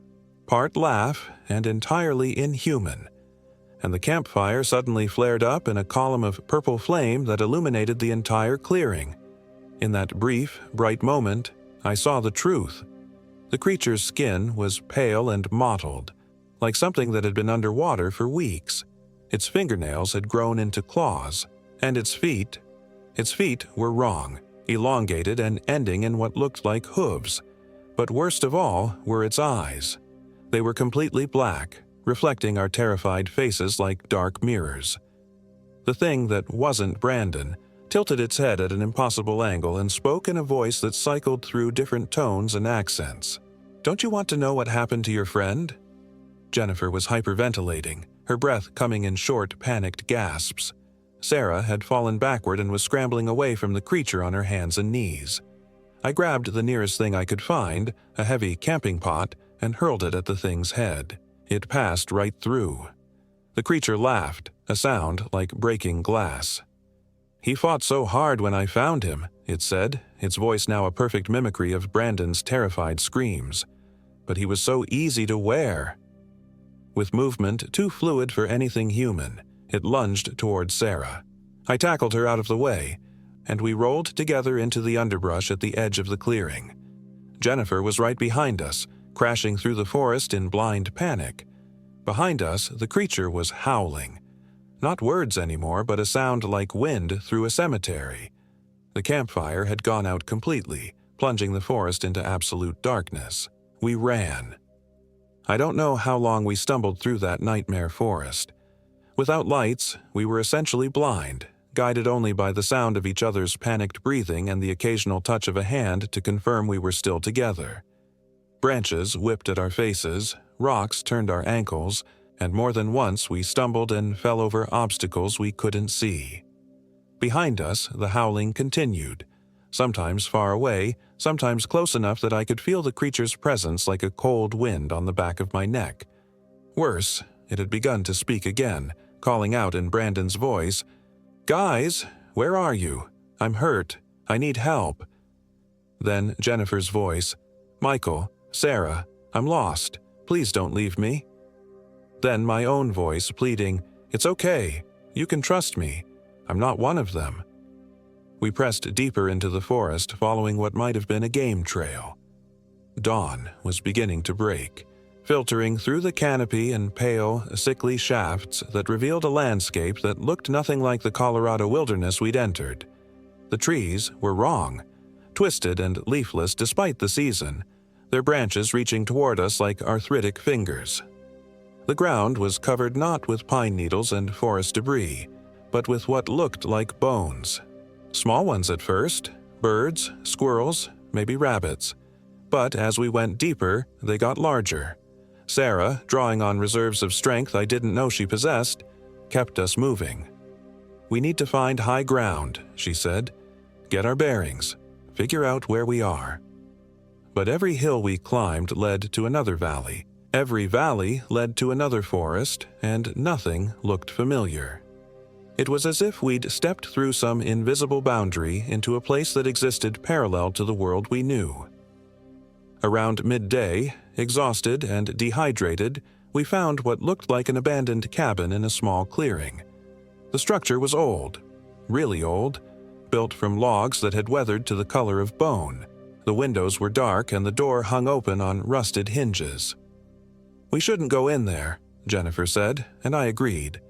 part laugh, and entirely inhuman. And the campfire suddenly flared up in a column of purple flame that illuminated the entire clearing. In that brief, bright moment, I saw the truth. The creature's skin was pale and mottled, like something that had been underwater for weeks. Its fingernails had grown into claws, and its feet were wrong, elongated and ending in what looked like hooves. But worst of all were its eyes. They were completely black, reflecting our terrified faces like dark mirrors. The thing that wasn't Brandon tilted its head at an impossible angle and spoke in a voice that cycled through different tones and accents. "Don't you want to know what happened to your friend?" Jennifer was hyperventilating, her breath coming in short, panicked gasps. Sarah had fallen backward and was scrambling away from the creature on her hands and knees. I grabbed the nearest thing I could find, a heavy camping pot, and hurled it at the thing's head. It passed right through. The creature laughed, a sound like breaking glass. "He fought so hard when I found him," it said, its voice now a perfect mimicry of Brandon's terrified screams. "But he was so easy to wear." With movement too fluid for anything human, it lunged toward Sarah. I tackled her out of the way, and we rolled together into the underbrush at the edge of the clearing. Jennifer was right behind us, crashing through the forest in blind panic. Behind us, the creature was howling. Not words anymore, but a sound like wind through a cemetery. The campfire had gone out completely, plunging the forest into absolute darkness. We ran. I don't know how long we stumbled through that nightmare forest. Without lights, we were essentially blind, guided only by the sound of each other's panicked breathing and the occasional touch of a hand to confirm we were still together. Branches whipped at our faces, rocks turned our ankles, and more than once we stumbled and fell over obstacles we couldn't see. Behind us, the howling continued, sometimes far away, sometimes close enough that I could feel the creature's presence like a cold wind on the back of my neck. Worse, it had begun to speak again, calling out in Brandon's voice, "Guys, where are you? I'm hurt. I need help." Then Jennifer's voice, "Michael, Sarah, I'm lost. Please don't leave me." Then my own voice pleading, "It's okay. You can trust me. I'm not one of them." We pressed deeper into the forest, following what might have been a game trail. Dawn was beginning to break, filtering through the canopy in pale, sickly shafts that revealed a landscape that looked nothing like the Colorado wilderness we'd entered. The trees were wrong, twisted and leafless despite the season, their branches reaching toward us like arthritic fingers. The ground was covered not with pine needles and forest debris, but with what looked like bones. Small ones at first, birds, squirrels, maybe rabbits. But as we went deeper, they got larger. Sarah, drawing on reserves of strength I didn't know she possessed, kept us moving. "We need to find high ground," she said. "Get our bearings. Figure out where we are." But every hill we climbed led to another valley. Every valley led to another forest, and nothing looked familiar. It was as if we'd stepped through some invisible boundary into a place that existed parallel to the world we knew. Around midday, exhausted and dehydrated, we found what looked like an abandoned cabin in a small clearing. The structure was old, really old, built from logs that had weathered to the color of bone. The windows were dark and the door hung open on rusted hinges. "We shouldn't go in there," Jennifer said, and I agreed.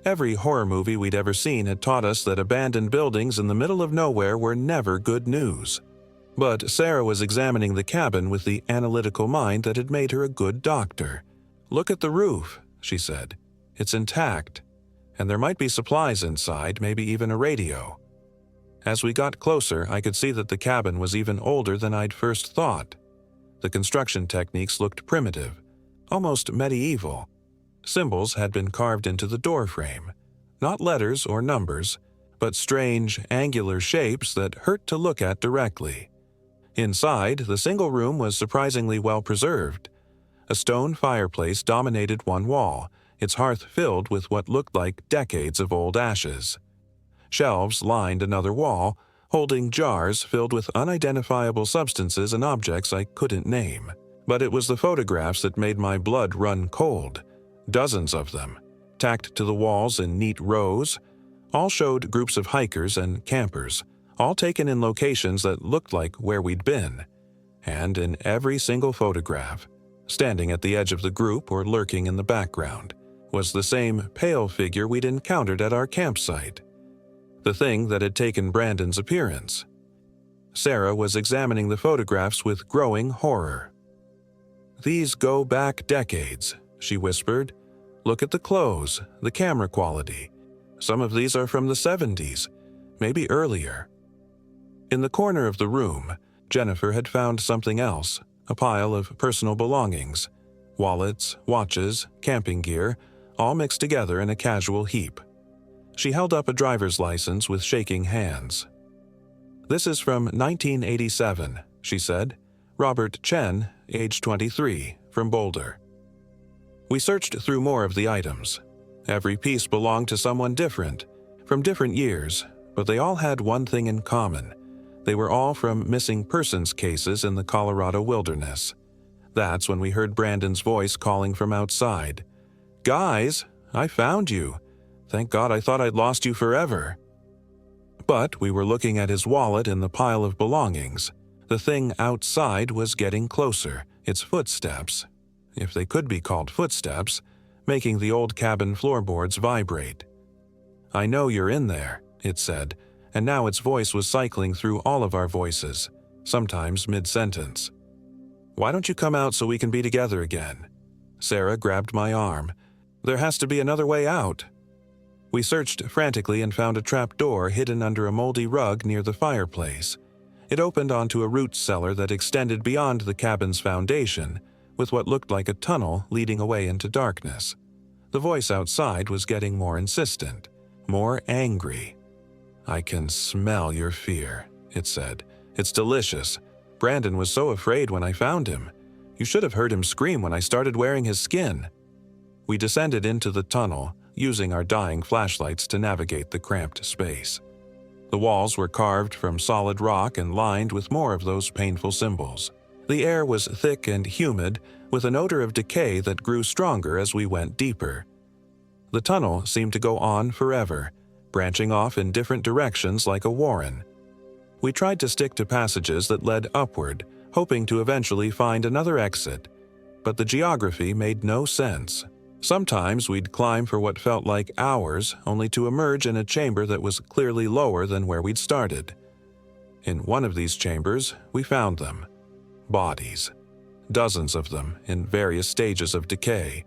Every horror movie we'd ever seen had taught us that abandoned buildings in the middle of nowhere were never good news. But Sarah was examining the cabin with the analytical mind that had made her a good doctor. "Look at the roof," she said. "It's intact. And there might be supplies inside, maybe even a radio." As we got closer, I could see that the cabin was even older than I'd first thought. The construction techniques looked primitive, almost medieval. Symbols had been carved into the doorframe, not letters or numbers, but strange, angular shapes that hurt to look at directly. Inside, the single room was surprisingly well preserved. A stone fireplace dominated one wall, its hearth filled with what looked like decades of old ashes. Shelves lined another wall, holding jars filled with unidentifiable substances and objects I couldn't name. But it was the photographs that made my blood run cold. Dozens of them, tacked to the walls in neat rows, all showed groups of hikers and campers, all taken in locations that looked like where we'd been. And in every single photograph, standing at the edge of the group or lurking in the background, was the same pale figure we'd encountered at our campsite. The thing that had taken Brandon's appearance. Sarah was examining the photographs with growing horror. "These go back decades," she whispered. "Look at the clothes, the camera quality. Some of these are from the 70s, maybe earlier." In the corner of the room, Jennifer had found something else, a pile of personal belongings. Wallets, watches, camping gear, all mixed together in a casual heap. She held up a driver's license with shaking hands. "This is from 1987, she said. "Robert Chen, age 23, from Boulder." We searched through more of the items. Every piece belonged to someone different, from different years, but they all had one thing in common. They were all from missing persons cases in the Colorado wilderness. That's when we heard Brandon's voice calling from outside. "Guys, I found you. Thank God, I thought I'd lost you forever." But we were looking at his wallet in the pile of belongings. The thing outside was getting closer, its footsteps, if they could be called footsteps, making the old cabin floorboards vibrate. "I know you're in there," it said, and now its voice was cycling through all of our voices, sometimes mid-sentence. "Why don't you come out so we can be together again?" Sarah grabbed my arm. "There has to be another way out." We searched frantically and found a trap door hidden under a moldy rug near the fireplace. It opened onto a root cellar that extended beyond the cabin's foundation, with what looked like a tunnel leading away into darkness. The voice outside was getting more insistent, more angry. "I can smell your fear," it said. "It's delicious. Brandon was so afraid when I found him. You should have heard him scream when I started wearing his skin." We descended into the tunnel, using our dying flashlights to navigate the cramped space. The walls were carved from solid rock and lined with more of those painful symbols. The air was thick and humid, with an odor of decay that grew stronger as we went deeper. The tunnel seemed to go on forever, branching off in different directions like a warren. We tried to stick to passages that led upward, hoping to eventually find another exit, but the geography made no sense. Sometimes we'd climb for what felt like hours, only to emerge in a chamber that was clearly lower than where we'd started. In one of these chambers, we found them. Bodies. Dozens of them, in various stages of decay.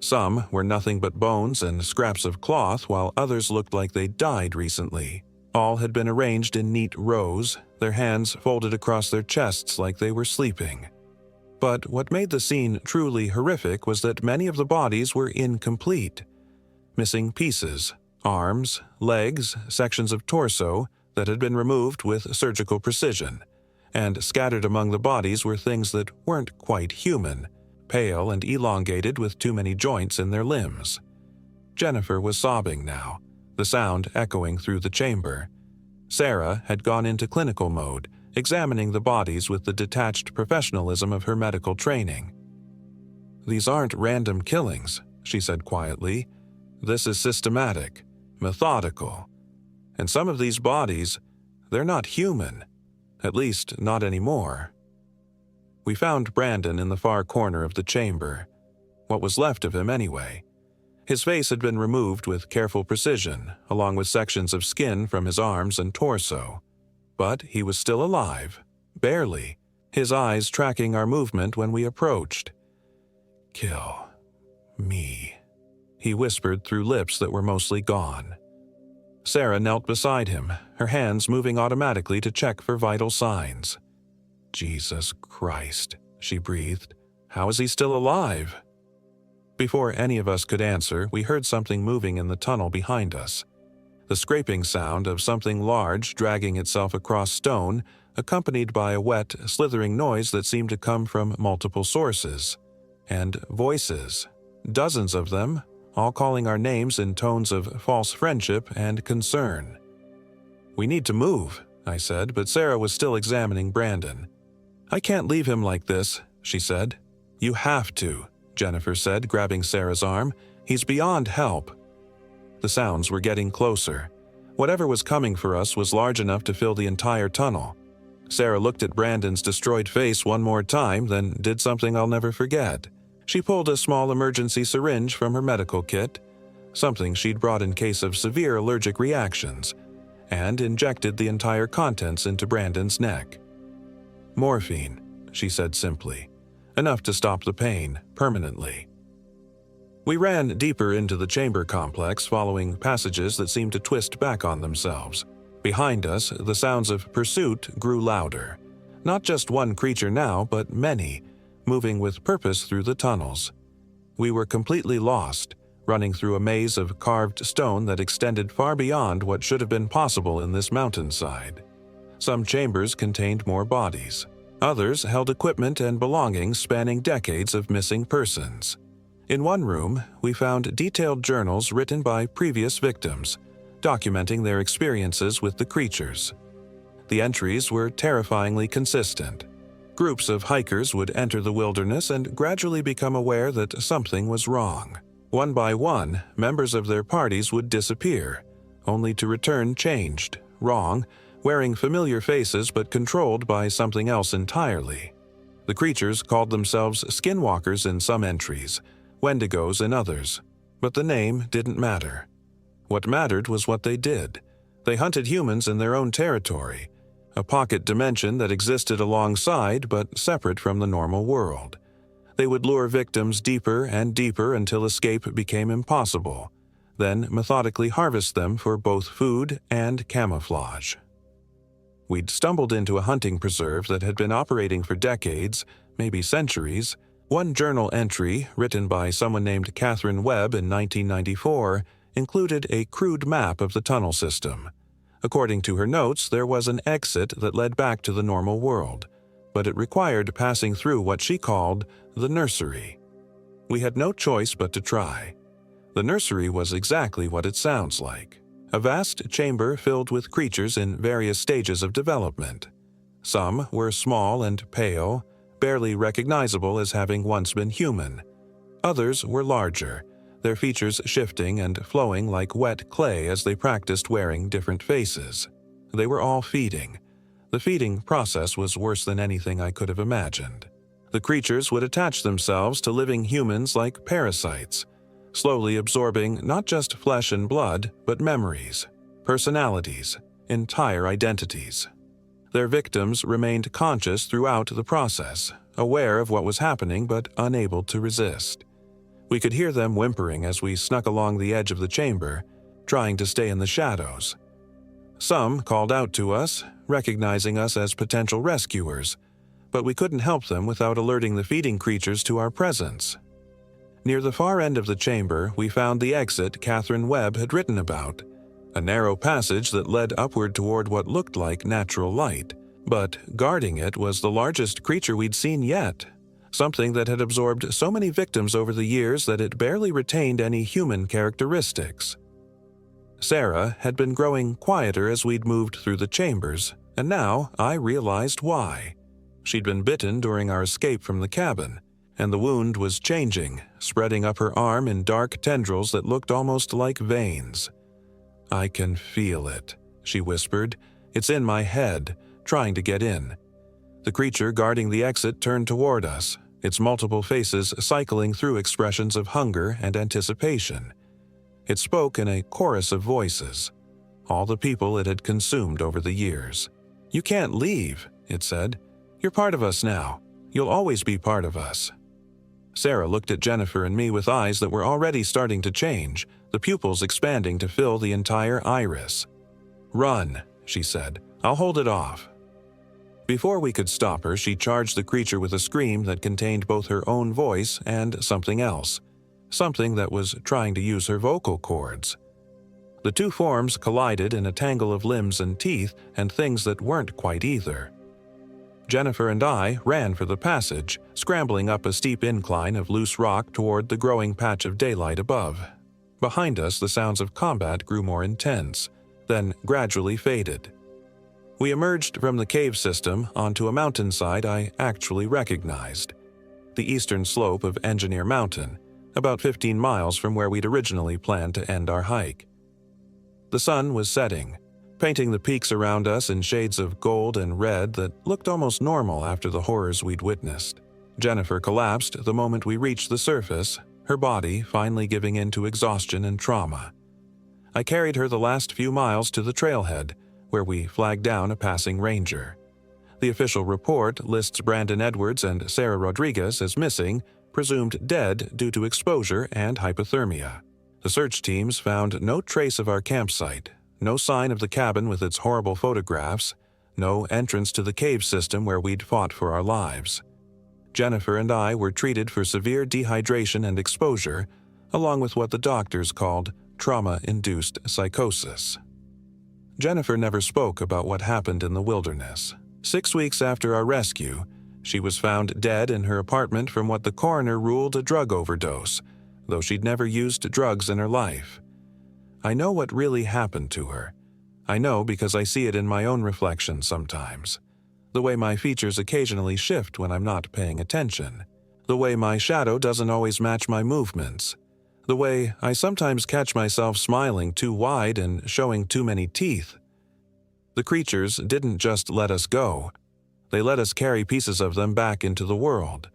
Some were nothing but bones and scraps of cloth, while others looked like they'd died recently. All had been arranged in neat rows, their hands folded across their chests like they were sleeping. But what made the scene truly horrific was that many of the bodies were incomplete. Missing pieces, arms, legs, sections of torso that had been removed with surgical precision. And scattered among the bodies were things that weren't quite human, pale and elongated with too many joints in their limbs. Jennifer was sobbing now, the sound echoing through the chamber. Sarah had gone into clinical mode, examining the bodies with the detached professionalism of her medical training. "These aren't random killings," she said quietly. "This is systematic, methodical. And some of these bodies, they're not human. At least, not anymore." We found Brandon in the far corner of the chamber. What was left of him, anyway. His face had been removed with careful precision, along with sections of skin from his arms and torso. But he was still alive, barely, his eyes tracking our movement when we approached. "Kill me," he whispered through lips that were mostly gone. Sarah knelt beside him, her hands moving automatically to check for vital signs. "Jesus Christ," she breathed. "How is he still alive?" Before any of us could answer, we heard something moving in the tunnel behind us. The scraping sound of something large dragging itself across stone, accompanied by a wet, slithering noise that seemed to come from multiple sources. And voices. Dozens of them, all calling our names in tones of false friendship and concern. "We need to move," I said, but Sarah was still examining Brandon. "I can't leave him like this," she said. "You have to," Jennifer said, grabbing Sarah's arm. "He's beyond help." The sounds were getting closer. Whatever was coming for us was large enough to fill the entire tunnel. Sarah looked at Brandon's destroyed face one more time, then did something I'll never forget. She pulled a small emergency syringe from her medical kit, something she'd brought in case of severe allergic reactions, and injected the entire contents into Brandon's neck. "Morphine," she said simply, enough to stop the pain permanently. We ran deeper into the chamber complex, following passages that seemed to twist back on themselves. Behind us, the sounds of pursuit grew louder. Not just one creature now, but many, moving with purpose through the tunnels. We were completely lost, running through a maze of carved stone that extended far beyond what should have been possible in this mountainside. Some chambers contained more bodies. Others held equipment and belongings spanning decades of missing persons. In one room, we found detailed journals written by previous victims, documenting their experiences with the creatures. The entries were terrifyingly consistent. Groups of hikers would enter the wilderness and gradually become aware that something was wrong. One by one, members of their parties would disappear, only to return changed, wrong, wearing familiar faces but controlled by something else entirely. The creatures called themselves skinwalkers in some entries, wendigos in others, but the name didn't matter. What mattered was what they did. They hunted humans in their own territory, a pocket dimension that existed alongside but separate from the normal world. They would lure victims deeper and deeper until escape became impossible, then methodically harvest them for both food and camouflage. We'd stumbled into a hunting preserve that had been operating for decades, maybe centuries. One journal entry, written by someone named Catherine Webb in 1994, included a crude map of the tunnel system. According to her notes, there was an exit that led back to the normal world, but it required passing through what she called the nursery. We had no choice but to try. The nursery was exactly what it sounds like. A vast chamber filled with creatures in various stages of development. Some were small and pale, barely recognizable as having once been human. Others were larger, their features shifting and flowing like wet clay as they practiced wearing different faces. They were all feeding. The feeding process was worse than anything I could have imagined. The creatures would attach themselves to living humans like parasites, slowly absorbing not just flesh and blood, but memories, personalities, entire identities. Their victims remained conscious throughout the process, aware of what was happening but unable to resist. We could hear them whimpering as we snuck along the edge of the chamber, trying to stay in the shadows. Some called out to us, recognizing us as potential rescuers, but we couldn't help them without alerting the feeding creatures to our presence. Near the far end of the chamber, we found the exit Catherine Webb had written about, a narrow passage that led upward toward what looked like natural light. But guarding it was the largest creature we'd seen yet, something that had absorbed so many victims over the years that it barely retained any human characteristics. Sarah had been growing quieter as we'd moved through the chambers, and now I realized why. She'd been bitten during our escape from the cabin, and the wound was changing, spreading up her arm in dark tendrils that looked almost like veins. "I can feel it," she whispered. "It's in my head, trying to get in." The creature guarding the exit turned toward us, its multiple faces cycling through expressions of hunger and anticipation. It spoke in a chorus of voices, all the people it had consumed over the years. "You can't leave," it said. "You're part of us now. You'll always be part of us." Sarah looked at Jennifer and me with eyes that were already starting to change, the pupils expanding to fill the entire iris. "Run," she said. "I'll hold it off." Before we could stop her, she charged the creature with a scream that contained both her own voice and something else, something that was trying to use her vocal cords. The two forms collided in a tangle of limbs and teeth and things that weren't quite either. Jennifer and I ran for the passage, scrambling up a steep incline of loose rock toward the growing patch of daylight above. Behind us, the sounds of combat grew more intense, then gradually faded. We emerged from the cave system onto a mountainside I actually recognized, the eastern slope of Engineer Mountain, about 15 miles from where we'd originally planned to end our hike. The sun was setting, painting the peaks around us in shades of gold and red that looked almost normal after the horrors we'd witnessed. Jennifer collapsed the moment we reached the surface, her body finally giving in to exhaustion and trauma. I carried her the last few miles to the trailhead, where we flagged down a passing ranger. The official report lists Brandon Edwards and Sarah Rodriguez as missing, presumed dead due to exposure and hypothermia. The search teams found no trace of our campsite, no sign of the cabin with its horrible photographs, no entrance to the cave system where we'd fought for our lives. Jennifer and I were treated for severe dehydration and exposure, along with what the doctors called trauma-induced psychosis. Jennifer never spoke about what happened in the wilderness. 6 weeks after our rescue, she was found dead in her apartment from what the coroner ruled a drug overdose, though she'd never used drugs in her life. I know what really happened to her. I know because I see it in my own reflection sometimes. The way my features occasionally shift when I'm not paying attention. The way my shadow doesn't always match my movements. The way I sometimes catch myself smiling too wide and showing too many teeth. The creatures didn't just let us go. They let us carry pieces of them back into the world.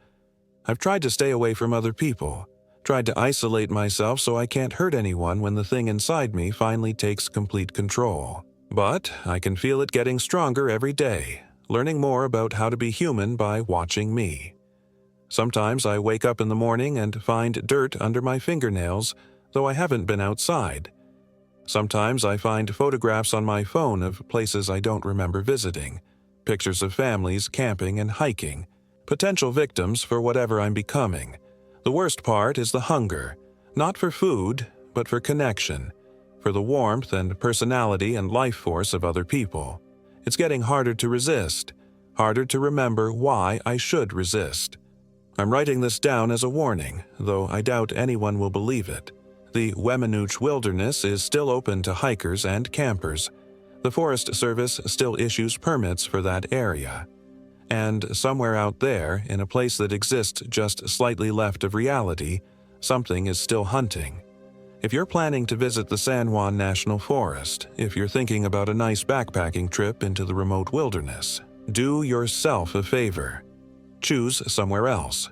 I've tried to stay away from other people, tried to isolate myself so I can't hurt anyone when the thing inside me finally takes complete control. But I can feel it getting stronger every day, learning more about how to be human by watching me. Sometimes I wake up in the morning and find dirt under my fingernails, though I haven't been outside. Sometimes I find photographs on my phone of places I don't remember visiting, pictures of families camping and hiking, potential victims for whatever I'm becoming. The worst part is the hunger, not for food, but for connection, for the warmth and personality and life force of other people. It's getting harder to resist, harder to remember why I should resist. I'm writing this down as a warning, though I doubt anyone will believe it. The Weminuche Wilderness is still open to hikers and campers. The Forest Service still issues permits for that area. And somewhere out there, in a place that exists just slightly left of reality, something is still hunting. If you're planning to visit the San Juan National Forest, if you're thinking about a nice backpacking trip into the remote wilderness, do yourself a favor. Choose somewhere else.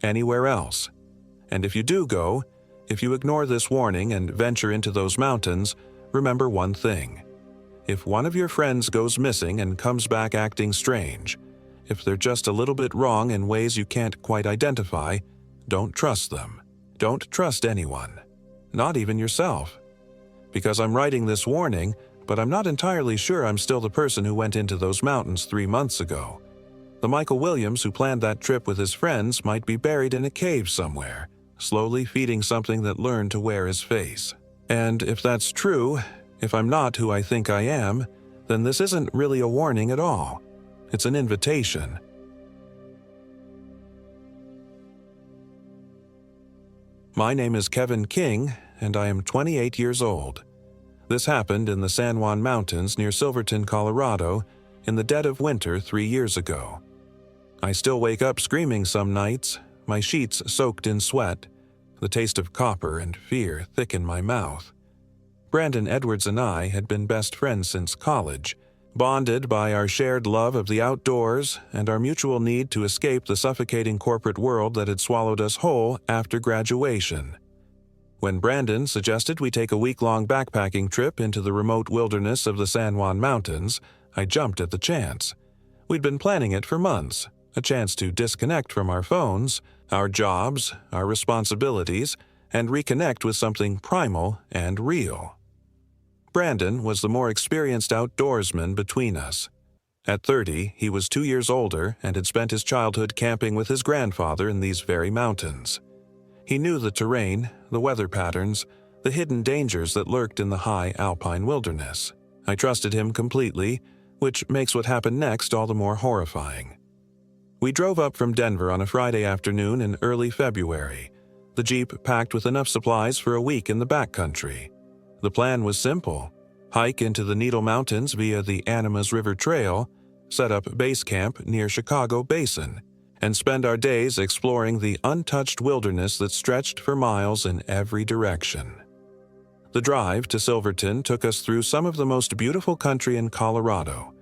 Anywhere else. And if you do go, if you ignore this warning and venture into those mountains, remember one thing. If one of your friends goes missing and comes back acting strange, if they're just a little bit wrong in ways you can't quite identify, don't trust them. Don't trust anyone. Not even yourself. Because I'm writing this warning, but I'm not entirely sure I'm still the person who went into those mountains 3 months ago. The Michael Williams who planned that trip with his friends might be buried in a cave somewhere, slowly feeding something that learned to wear his face. And if that's true, if I'm not who I think I am, then this isn't really a warning at all. It's an invitation. My name is Kevin King, and I am 28 years old. This happened in the San Juan Mountains near Silverton, Colorado, in the dead of winter 3 years ago. I still wake up screaming some nights, my sheets soaked in sweat, the taste of copper and fear thick in my mouth. Brandon Edwards and I had been best friends since college, bonded by our shared love of the outdoors and our mutual need to escape the suffocating corporate world that had swallowed us whole after graduation. When Brandon suggested we take a week-long backpacking trip into the remote wilderness of the San Juan Mountains, I jumped at the chance. We'd been planning it for months, a chance to disconnect from our phones, our jobs, our responsibilities, and reconnect with something primal and real. Brandon was the more experienced outdoorsman between us. At 30, he was 2 years older and had spent his childhood camping with his grandfather in these very mountains. He knew the terrain, the weather patterns, the hidden dangers that lurked in the high alpine wilderness. I trusted him completely, which makes what happened next all the more horrifying. We drove up from Denver on a Friday afternoon in early February, the Jeep packed with enough supplies for a week in the backcountry. The plan was simple: hike into the Needle Mountains via the Animas River Trail, set up base camp near Chicago Basin, and spend our days exploring the untouched wilderness that stretched for miles in every direction. The drive to Silverton took us through some of the most beautiful country in Colorado,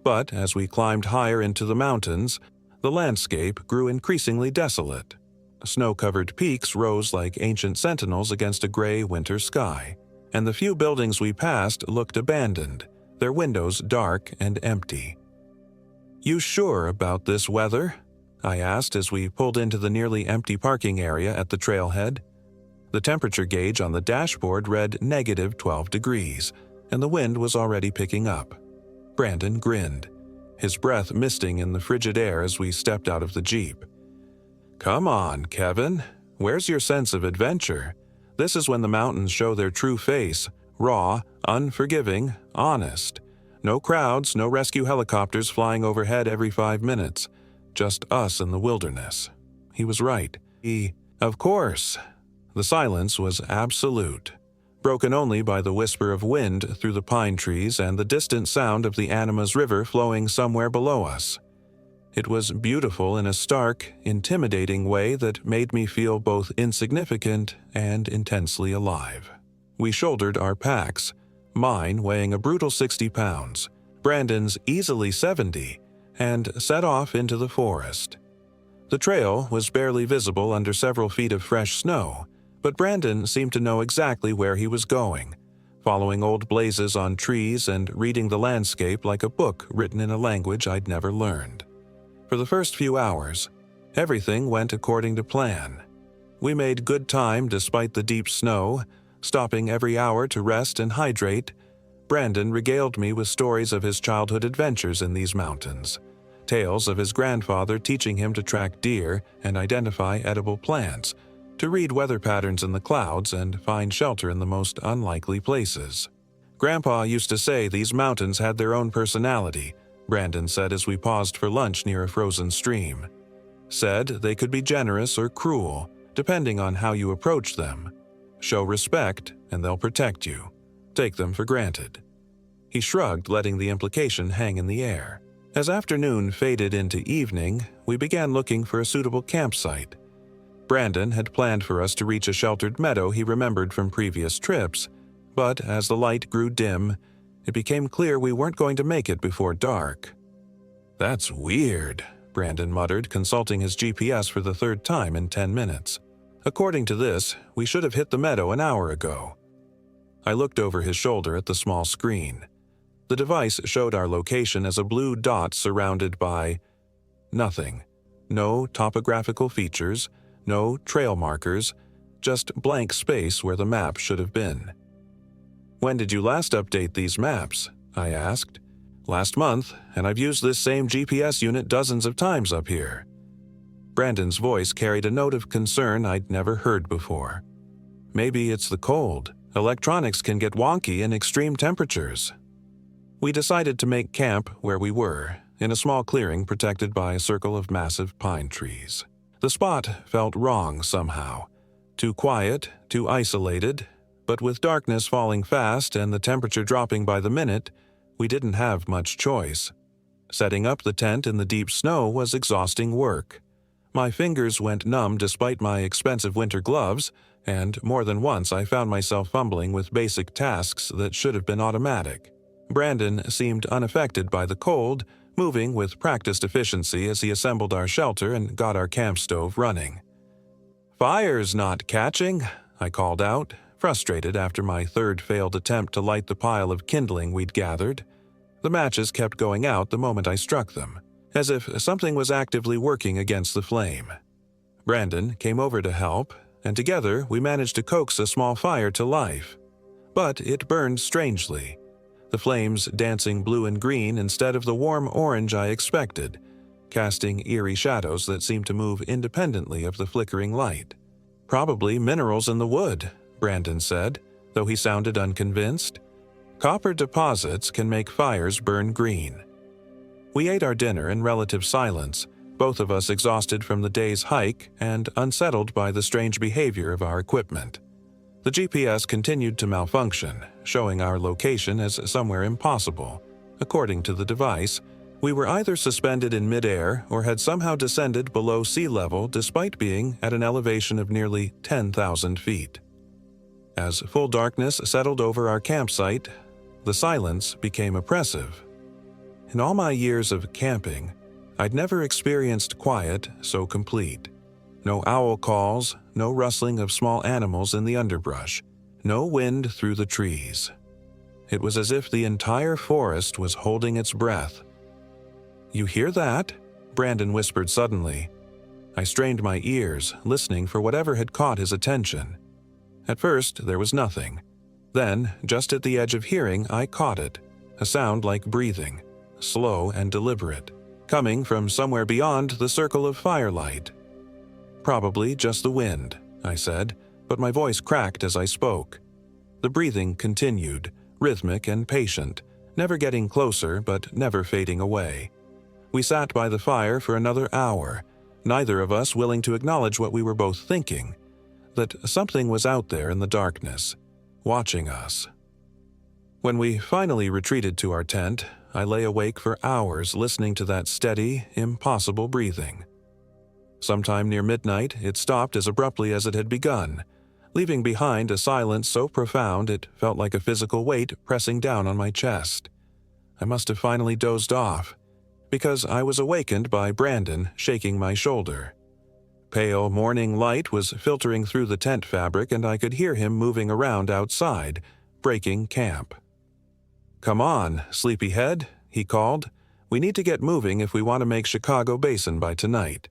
but as we climbed higher into the mountains, the landscape grew increasingly desolate. Snow-covered peaks rose like ancient sentinels against a gray winter sky, and the few buildings we passed looked abandoned, their windows dark and empty. "You sure about this weather?" I asked as we pulled into the nearly empty parking area at the trailhead. The temperature gauge on the dashboard read -12 degrees, and the wind was already picking up. Brandon grinned, his breath misting in the frigid air as we stepped out of the Jeep. "Come on, Kevin. Where's your sense of adventure? This is when the mountains show their true face, raw, Unforgiving, honest. No crowds, no rescue helicopters flying overhead every 5 minutes. Just us in the wilderness. He was right. Of course. The silence was absolute, broken only by the whisper of wind through the pine trees and the distant sound of the Animas River flowing somewhere below us. It was beautiful in a stark, intimidating way that made me feel both insignificant and intensely alive. We shouldered our packs, mine weighing a brutal 60 pounds, Brandon's easily 70, and set off into the forest. The trail was barely visible under several feet of fresh snow, but Brandon seemed to know exactly where he was going, following old blazes on trees and reading the landscape like a book written in a language I'd never learned. For the first few hours, everything went according to plan. We made good time despite the deep snow, stopping every hour to rest and hydrate. Brandon regaled me with stories of his childhood adventures in these mountains, tales of his grandfather teaching him to track deer and identify edible plants, to read weather patterns in the clouds and find shelter in the most unlikely places. Grandpa used to say these mountains had their own personality, Brandon said as we paused for lunch near a frozen stream. Said they could be generous or cruel, depending on how you approach them. Show respect, and they'll protect you. Take them for granted. He shrugged, letting the implication hang in the air. As afternoon faded into evening, we began looking for a suitable campsite. Brandon had planned for us to reach a sheltered meadow he remembered from previous trips, but as the light grew dim, it became clear we weren't going to make it before dark. "That's weird," Brandon muttered, consulting his GPS for the third time in 10 minutes. According to this, we should have hit the meadow an hour ago. I looked over his shoulder at the small screen. The device showed our location as a blue dot surrounded by nothing. No topographical features, no trail markers, just blank space where the map should have been. "When did you last update these maps?" I asked. "Last month, and I've used this same GPS unit dozens of times up here." Brandon's voice carried a note of concern I'd never heard before. "Maybe it's the cold. Electronics can get wonky in extreme temperatures." We decided to make camp where we were, in a small clearing protected by a circle of massive pine trees. The spot felt wrong somehow. Too quiet, too isolated, but with darkness falling fast and the temperature dropping by the minute, we didn't have much choice. Setting up the tent in the deep snow was exhausting work. My fingers went numb despite my expensive winter gloves, and more than once I found myself fumbling with basic tasks that should have been automatic. Brandon seemed unaffected by the cold, moving with practiced efficiency as he assembled our shelter and got our camp stove running. "Fire's not catching," I called out, frustrated after my third failed attempt to light the pile of kindling we'd gathered. The matches kept going out the moment I struck them, as if something was actively working against the flame. Brandon came over to help, and together we managed to coax a small fire to life. But it burned strangely, the flames dancing blue and green instead of the warm orange I expected, casting eerie shadows that seemed to move independently of the flickering light. "Probably minerals in the wood," Brandon said, though he sounded unconvinced. "Copper deposits can make fires burn green." We ate our dinner in relative silence, both of us exhausted from the day's hike and unsettled by the strange behavior of our equipment. The GPS continued to malfunction, showing our location as somewhere impossible. According to the device, we were either suspended in midair or had somehow descended below sea level despite being at an elevation of nearly 10,000 feet. As full darkness settled over our campsite, the silence became oppressive. In all my years of camping, I'd never experienced quiet so complete. No owl calls, no rustling of small animals in the underbrush, no wind through the trees. It was as if the entire forest was holding its breath. "You hear that?" Brandon whispered suddenly. I strained my ears, listening for whatever had caught his attention. At first, there was nothing. Then, just at the edge of hearing, I caught it, a sound like breathing, slow and deliberate, coming from somewhere beyond the circle of firelight. "Probably just the wind," I said, but my voice cracked as I spoke. The breathing continued, rhythmic and patient, never getting closer but never fading away. We sat by the fire for another hour, neither of us willing to acknowledge what we were both thinking, that something was out there in the darkness, watching us. When we finally retreated to our tent, I lay awake for hours listening to that steady, impossible breathing. Sometime near midnight, it stopped as abruptly as it had begun, leaving behind a silence so profound it felt like a physical weight pressing down on my chest. I must have finally dozed off, because I was awakened by Brandon shaking my shoulder. Pale morning light was filtering through the tent fabric, and I could hear him moving around outside, breaking camp. "Come on, sleepyhead," he called. "We need to get moving if we want to make Chicago Basin by tonight."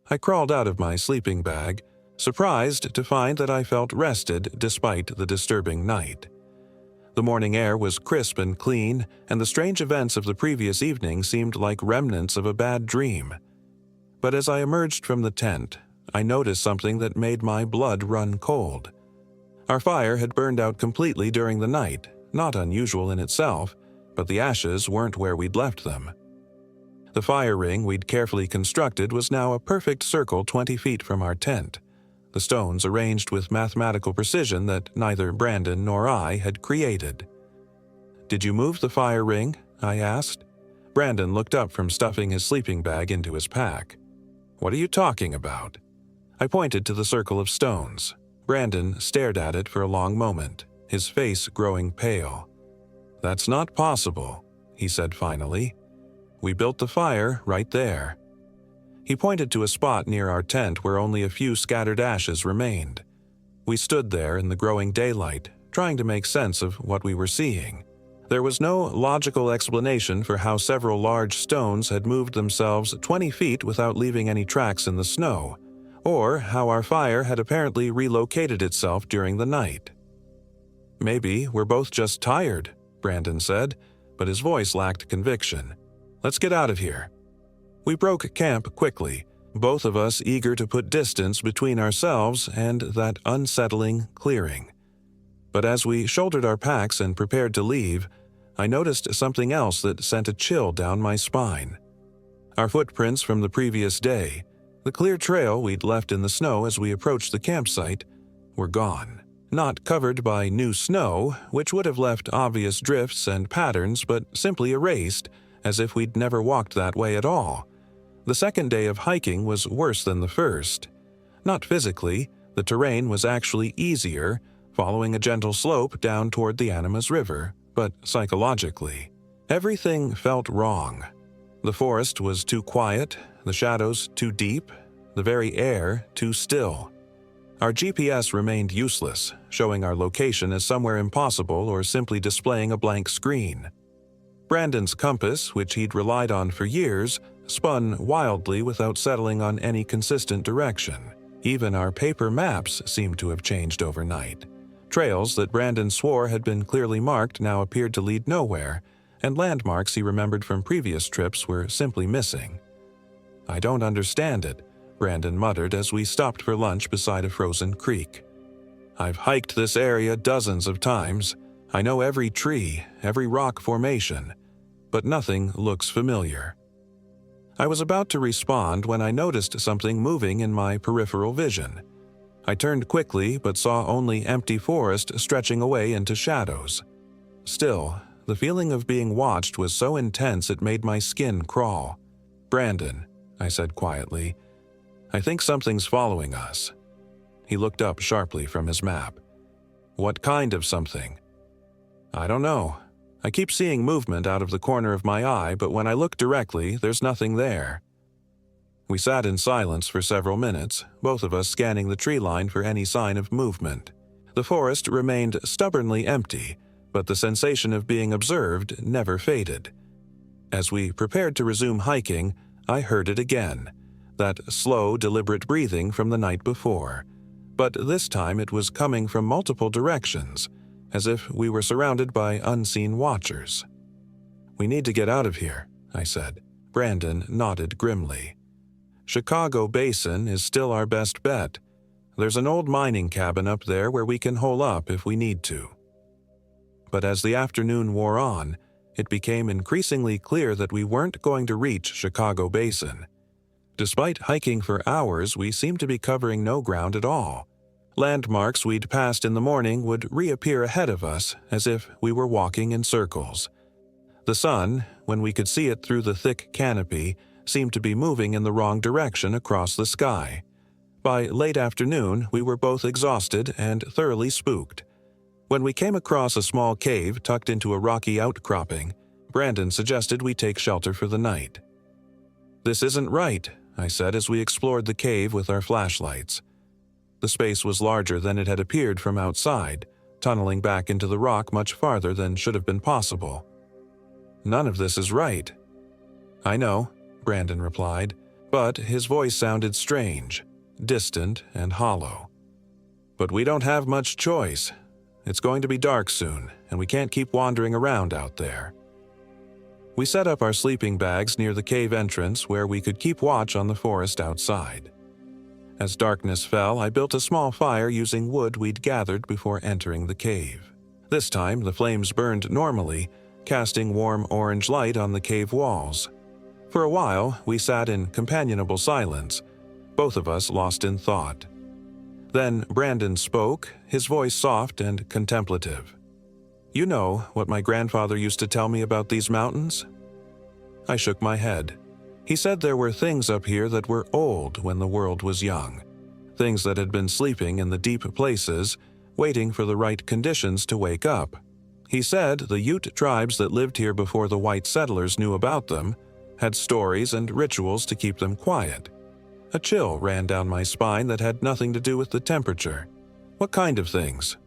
I crawled out of my sleeping bag, surprised to find that I felt rested despite the disturbing night. The morning air was crisp and clean, and the strange events of the previous evening seemed like remnants of a bad dream. But as I emerged from the tent, I noticed something that made my blood run cold. Our fire had burned out completely during the night, not unusual in itself, but the ashes weren't where we'd left them. The fire ring we'd carefully constructed was now a perfect circle 20 feet from our tent, the stones arranged with mathematical precision that neither Brandon nor I had created. "Did you move the fire ring?" I asked. Brandon looked up from stuffing his sleeping bag into his pack. "What are you talking about?" I pointed to the circle of stones. Brandon stared at it for a long moment, his face growing pale. "That's not possible," he said finally. "We built the fire right there." He pointed to a spot near our tent where only a few scattered ashes remained. We stood there in the growing daylight, trying to make sense of what we were seeing. There was no logical explanation for how several large stones had moved themselves 20 feet without leaving any tracks in the snow, or how our fire had apparently relocated itself during the night. "Maybe we're both just tired," Brandon said, but his voice lacked conviction. "Let's get out of here." We broke camp quickly, both of us eager to put distance between ourselves and that unsettling clearing. But as we shouldered our packs and prepared to leave, I noticed something else that sent a chill down my spine. Our footprints from the previous day, the clear trail we'd left in the snow as we approached the campsite, were gone. Not covered by new snow, which would have left obvious drifts and patterns, but simply erased, as if we'd never walked that way at all. The second day of hiking was worse than the first. Not physically, the terrain was actually easier, following a gentle slope down toward the Animas River, but psychologically, everything felt wrong. The forest was too quiet, the shadows too deep, the very air too still. Our GPS remained useless, showing our location as somewhere impossible or simply displaying a blank screen. Brandon's compass, which he'd relied on for years, spun wildly without settling on any consistent direction. Even our paper maps seemed to have changed overnight. Trails that Brandon swore had been clearly marked now appeared to lead nowhere, and landmarks he remembered from previous trips were simply missing. "I don't understand it," Brandon muttered as we stopped for lunch beside a frozen creek. "I've hiked this area dozens of times. I know every tree, every rock formation, but nothing looks familiar." I was about to respond when I noticed something moving in my peripheral vision. I turned quickly but saw only empty forest stretching away into shadows. Still, the feeling of being watched was so intense it made my skin crawl. "Brandon," I said quietly, "I think something's following us." He looked up sharply from his map. "What kind of something?" "I don't know. I keep seeing movement out of the corner of my eye, but when I look directly, there's nothing there." We sat in silence for several minutes, both of us scanning the tree line for any sign of movement. The forest remained stubbornly empty, but the sensation of being observed never faded. As we prepared to resume hiking, I heard it again, that slow, deliberate breathing from the night before. But this time it was coming from multiple directions, as if we were surrounded by unseen watchers. "We need to get out of here," I said. Brandon nodded grimly. "Chicago Basin is still our best bet. There's an old mining cabin up there where we can hole up if we need to." but as the afternoon wore on, it became increasingly clear that we weren't going to reach Chicago Basin. Despite hiking for hours, we seemed to be covering no ground at all. Landmarks we'd passed in the morning would reappear ahead of us as if we were walking in circles. The sun, when we could see it through the thick canopy, seemed to be moving in the wrong direction across the sky. By late afternoon, we were both exhausted and thoroughly spooked. When we came across a small cave tucked into a rocky outcropping, Brandon suggested we take shelter for the night. "This isn't right," I said as we explored the cave with our flashlights. The space was larger than it had appeared from outside, tunneling back into the rock much farther than should have been possible. "None of this is right." "I know," Brandon replied, but his voice sounded strange, distant and hollow. "But we don't have much choice. It's going to be dark soon, and we can't keep wandering around out there." We set up our sleeping bags near the cave entrance where we could keep watch on the forest outside. As darkness fell, I built a small fire using wood we'd gathered before entering the cave. This time, the flames burned normally, casting warm orange light on the cave walls. For a while, we sat in companionable silence, both of us lost in thought. Then Brandon spoke, his voice soft and contemplative. "You know what my grandfather used to tell me about these mountains?" I shook my head. He said there were things up here that were old when the world was young, things that had been sleeping in the deep places, waiting for the right conditions to wake up. He said the Ute tribes that lived here before the white settlers knew about them had stories and rituals to keep them quiet. A chill ran down my spine that had nothing to do with the temperature. "What kind of things?"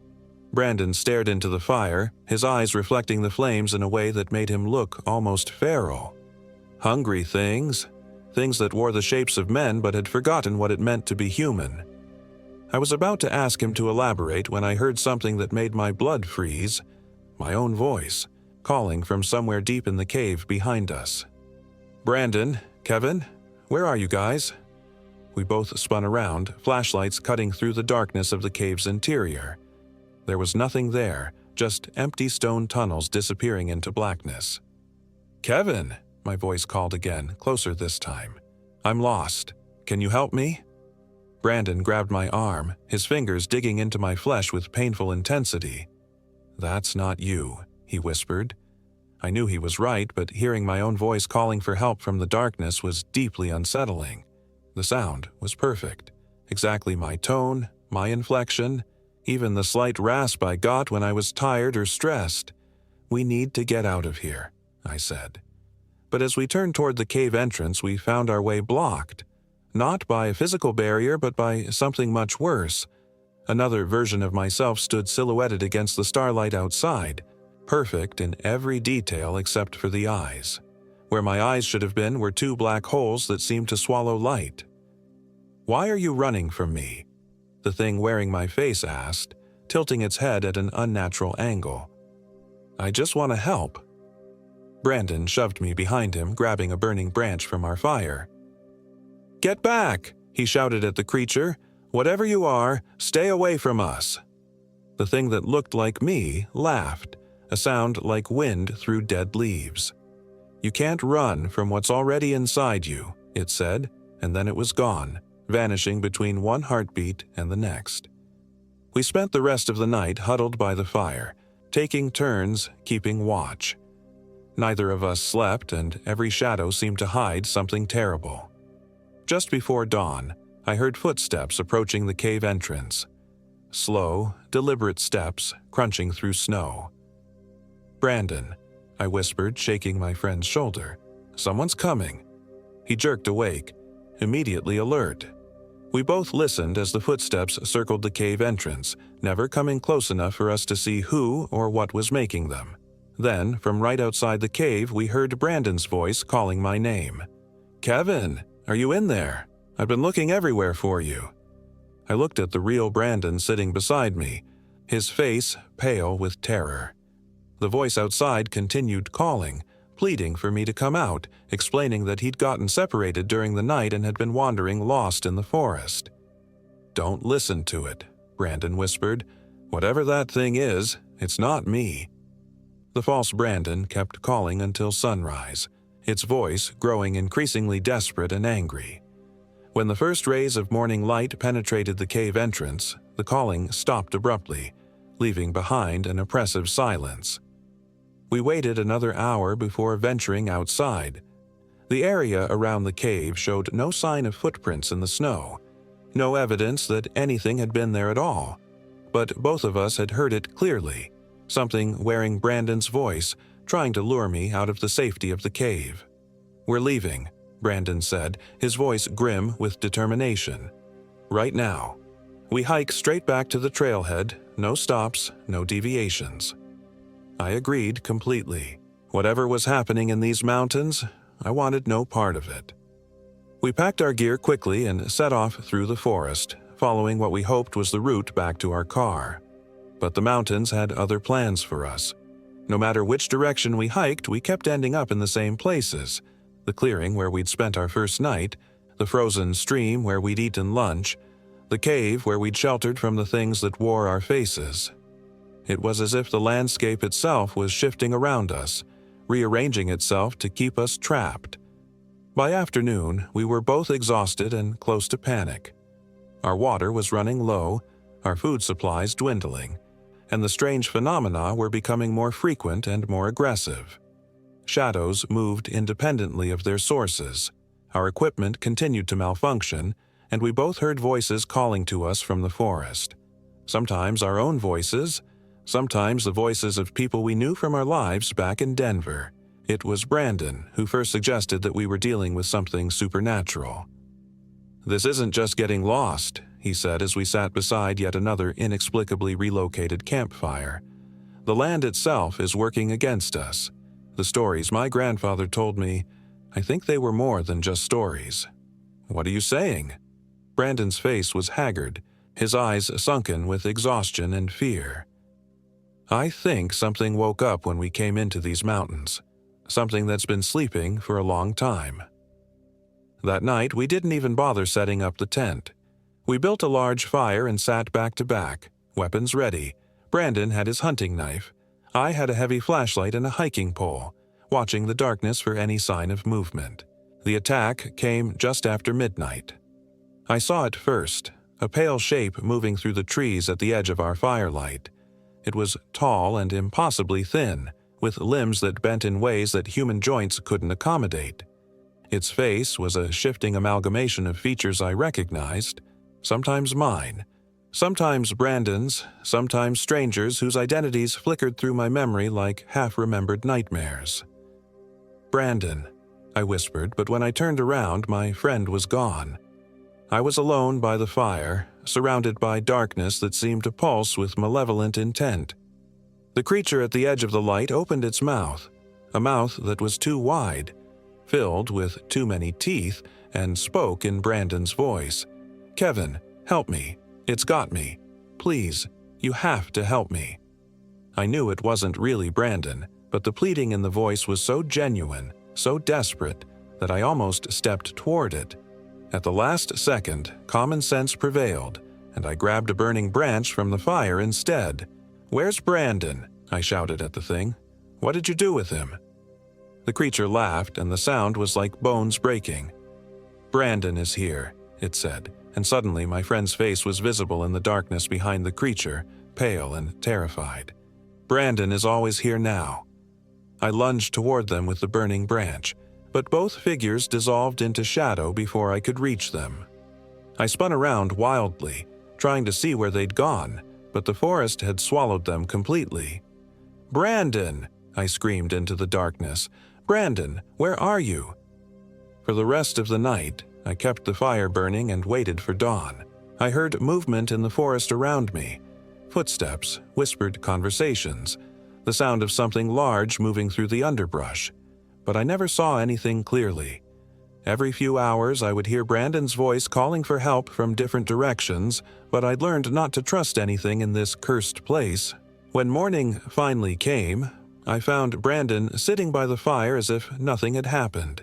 Brandon stared into the fire, his eyes reflecting the flames in a way that made him look almost feral. "Hungry things. Things that wore the shapes of men but had forgotten what it meant to be human." I was about to ask him to elaborate when I heard something that made my blood freeze, my own voice, calling from somewhere deep in the cave behind us. "Brandon, Kevin, where are you guys?" We both spun around, flashlights cutting through the darkness of the cave's interior. There was nothing there, just empty stone tunnels disappearing into blackness. "Kevin," my voice called again, closer this time. "I'm lost. Can you help me?" Brandon grabbed my arm, his fingers digging into my flesh with painful intensity. "That's not you," he whispered. I knew he was right, but hearing my own voice calling for help from the darkness was deeply unsettling. The sound was perfect. Exactly my tone, my inflection, even the slight rasp I got when I was tired or stressed. "We need to get out of here," I said. But as we turned toward the cave entrance, we found our way blocked. Not by a physical barrier, but by something much worse. Another version of myself stood silhouetted against the starlight outside, perfect in every detail except for the eyes. Where my eyes should have been were two black holes that seemed to swallow light. "Why are you running from me?" the thing wearing my face asked, tilting its head at an unnatural angle. "I just want to help." Brandon shoved me behind him, grabbing a burning branch from our fire. "Get back!" he shouted at the creature. "Whatever you are, stay away from us." The thing that looked like me laughed, a sound like wind through dead leaves. "You can't run from what's already inside you," it said, and then it was gone, vanishing between one heartbeat and the next. We spent the rest of the night huddled by the fire, taking turns keeping watch. Neither of us slept, and every shadow seemed to hide something terrible. Just before dawn, I heard footsteps approaching the cave entrance. Slow, deliberate steps crunching through snow. "Brandon," I whispered, shaking my friend's shoulder. "Someone's coming." He jerked awake, immediately alert. We both listened as the footsteps circled the cave entrance, never coming close enough for us to see who or what was making them. Then, from right outside the cave, we heard Brandon's voice calling my name. "Kevin, are you in there? I've been looking everywhere for you." I looked at the real Brandon sitting beside me, his face pale with terror. The voice outside continued calling, pleading for me to come out, explaining that he'd gotten separated during the night and had been wandering lost in the forest. "Don't listen to it," Brandon whispered. "Whatever that thing is, it's not me." The false Brandon kept calling until sunrise, its voice growing increasingly desperate and angry. When the first rays of morning light penetrated the cave entrance, the calling stopped abruptly, leaving behind an oppressive silence. We waited another hour before venturing outside. The area around the cave showed no sign of footprints in the snow, no evidence that anything had been there at all, but both of us had heard it clearly, something wearing Brandon's voice, trying to lure me out of the safety of the cave. "We're leaving," Brandon said, his voice grim with determination. "Right now. We hike straight back to the trailhead, no stops, no deviations." I agreed completely. Whatever was happening in these mountains, I wanted no part of it. We packed our gear quickly and set off through the forest, following what we hoped was the route back to our car. But the mountains had other plans for us. No matter which direction we hiked, we kept ending up in the same places: the clearing where we'd spent our first night, the frozen stream where we'd eaten lunch, the cave where we'd sheltered from the things that wore our faces. It was as if the landscape itself was shifting around us, rearranging itself to keep us trapped. By afternoon, we were both exhausted and close to panic. Our water was running low, our food supplies dwindling, and the strange phenomena were becoming more frequent and more aggressive. Shadows moved independently of their sources, our equipment continued to malfunction, and we both heard voices calling to us from the forest. Sometimes our own voices, sometimes the voices of people we knew from our lives back in Denver. It was Brandon who first suggested that we were dealing with something supernatural. "This isn't just getting lost," he said as we sat beside yet another inexplicably relocated campfire. "The land itself is working against us. The stories my grandfather told me, I think they were more than just stories." "What are you saying?" Brandon's face was haggard, his eyes sunken with exhaustion and fear. "I think something woke up when we came into these mountains. Something that's been sleeping for a long time." That night, we didn't even bother setting up the tent. We built a large fire and sat back to back, weapons ready. Brandon had his hunting knife. I had a heavy flashlight and a hiking pole, watching the darkness for any sign of movement. The attack came just after midnight. I saw it first, a pale shape moving through the trees at the edge of our firelight. It was tall and impossibly thin, with limbs that bent in ways that human joints couldn't accommodate. Its face was a shifting amalgamation of features I recognized, sometimes mine, sometimes Brandon's, sometimes strangers whose identities flickered through my memory like half-remembered nightmares. "Brandon," I whispered, but when I turned around, my friend was gone. I was alone by the fire, surrounded by darkness that seemed to pulse with malevolent intent. The creature at the edge of the light opened its mouth, a mouth that was too wide, filled with too many teeth, and spoke in Brandon's voice. "Kevin, help me. It's got me. Please, you have to help me." I knew it wasn't really Brandon, but the pleading in the voice was so genuine, so desperate, that I almost stepped toward it. At the last second, common sense prevailed, and I grabbed a burning branch from the fire instead. "Where's Brandon?" I shouted at the thing. "What did you do with him?" The creature laughed, and the sound was like bones breaking. "Brandon is here," it said, and suddenly my friend's face was visible in the darkness behind the creature, pale and terrified. "Brandon is always here now." I lunged toward them with the burning branch, but both figures dissolved into shadow before I could reach them. I spun around wildly, trying to see where they'd gone, but the forest had swallowed them completely. "Brandon!" I screamed into the darkness. "Brandon, where are you?" For the rest of the night, I kept the fire burning and waited for dawn. I heard movement in the forest around me, footsteps, whispered conversations, the sound of something large moving through the underbrush, but I never saw anything clearly. Every few hours I would hear Brandon's voice calling for help from different directions, but I'd learned not to trust anything in this cursed place. When morning finally came, I found Brandon sitting by the fire as if nothing had happened.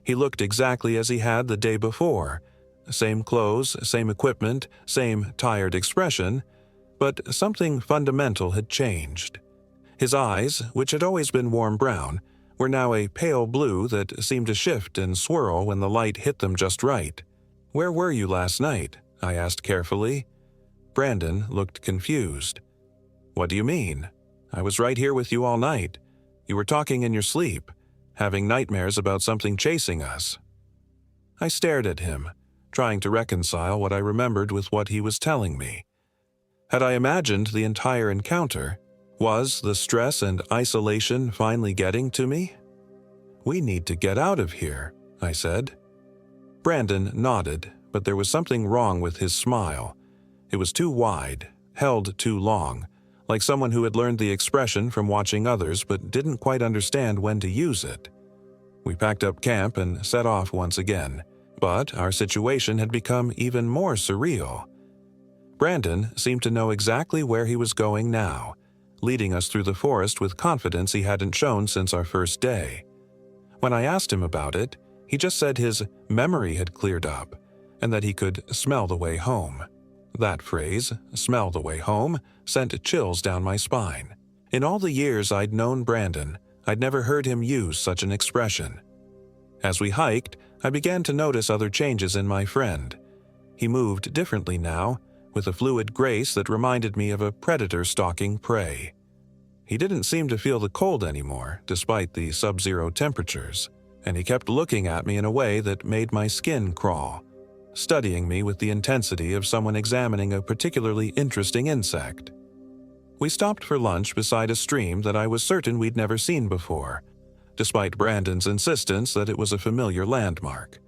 He looked exactly as he had the day before. Same clothes, same equipment, same tired expression, but something fundamental had changed. His eyes, which had always been warm brown, were now a pale blue that seemed to shift and swirl when the light hit them just right. "Where were you last night?" I asked carefully. Brandon looked confused. "What do you mean? I was right here with you all night. You were talking in your sleep, having nightmares about something chasing us." I stared at him, trying to reconcile what I remembered with what he was telling me. Had I imagined the entire encounter? Was the stress and isolation finally getting to me? "We need to get out of here," I said. Brandon nodded, but there was something wrong with his smile. It was too wide, held too long, like someone who had learned the expression from watching others but didn't quite understand when to use it. We packed up camp and set off once again, but our situation had become even more surreal. Brandon seemed to know exactly where he was going now, leading us through the forest with confidence he hadn't shown since our first day. When I asked him about it, he just said his memory had cleared up and that he could smell the way home. That phrase, "smell the way home," sent chills down my spine. In all the years I'd known Brandon, I'd never heard him use such an expression. As we hiked, I began to notice other changes in my friend. He moved differently now, with a fluid grace that reminded me of a predator stalking prey. He didn't seem to feel the cold anymore, despite the sub-zero temperatures, and he kept looking at me in a way that made my skin crawl, studying me with the intensity of someone examining a particularly interesting insect. We stopped for lunch beside a stream that I was certain we'd never seen before, despite Brandon's insistence that it was a familiar landmark.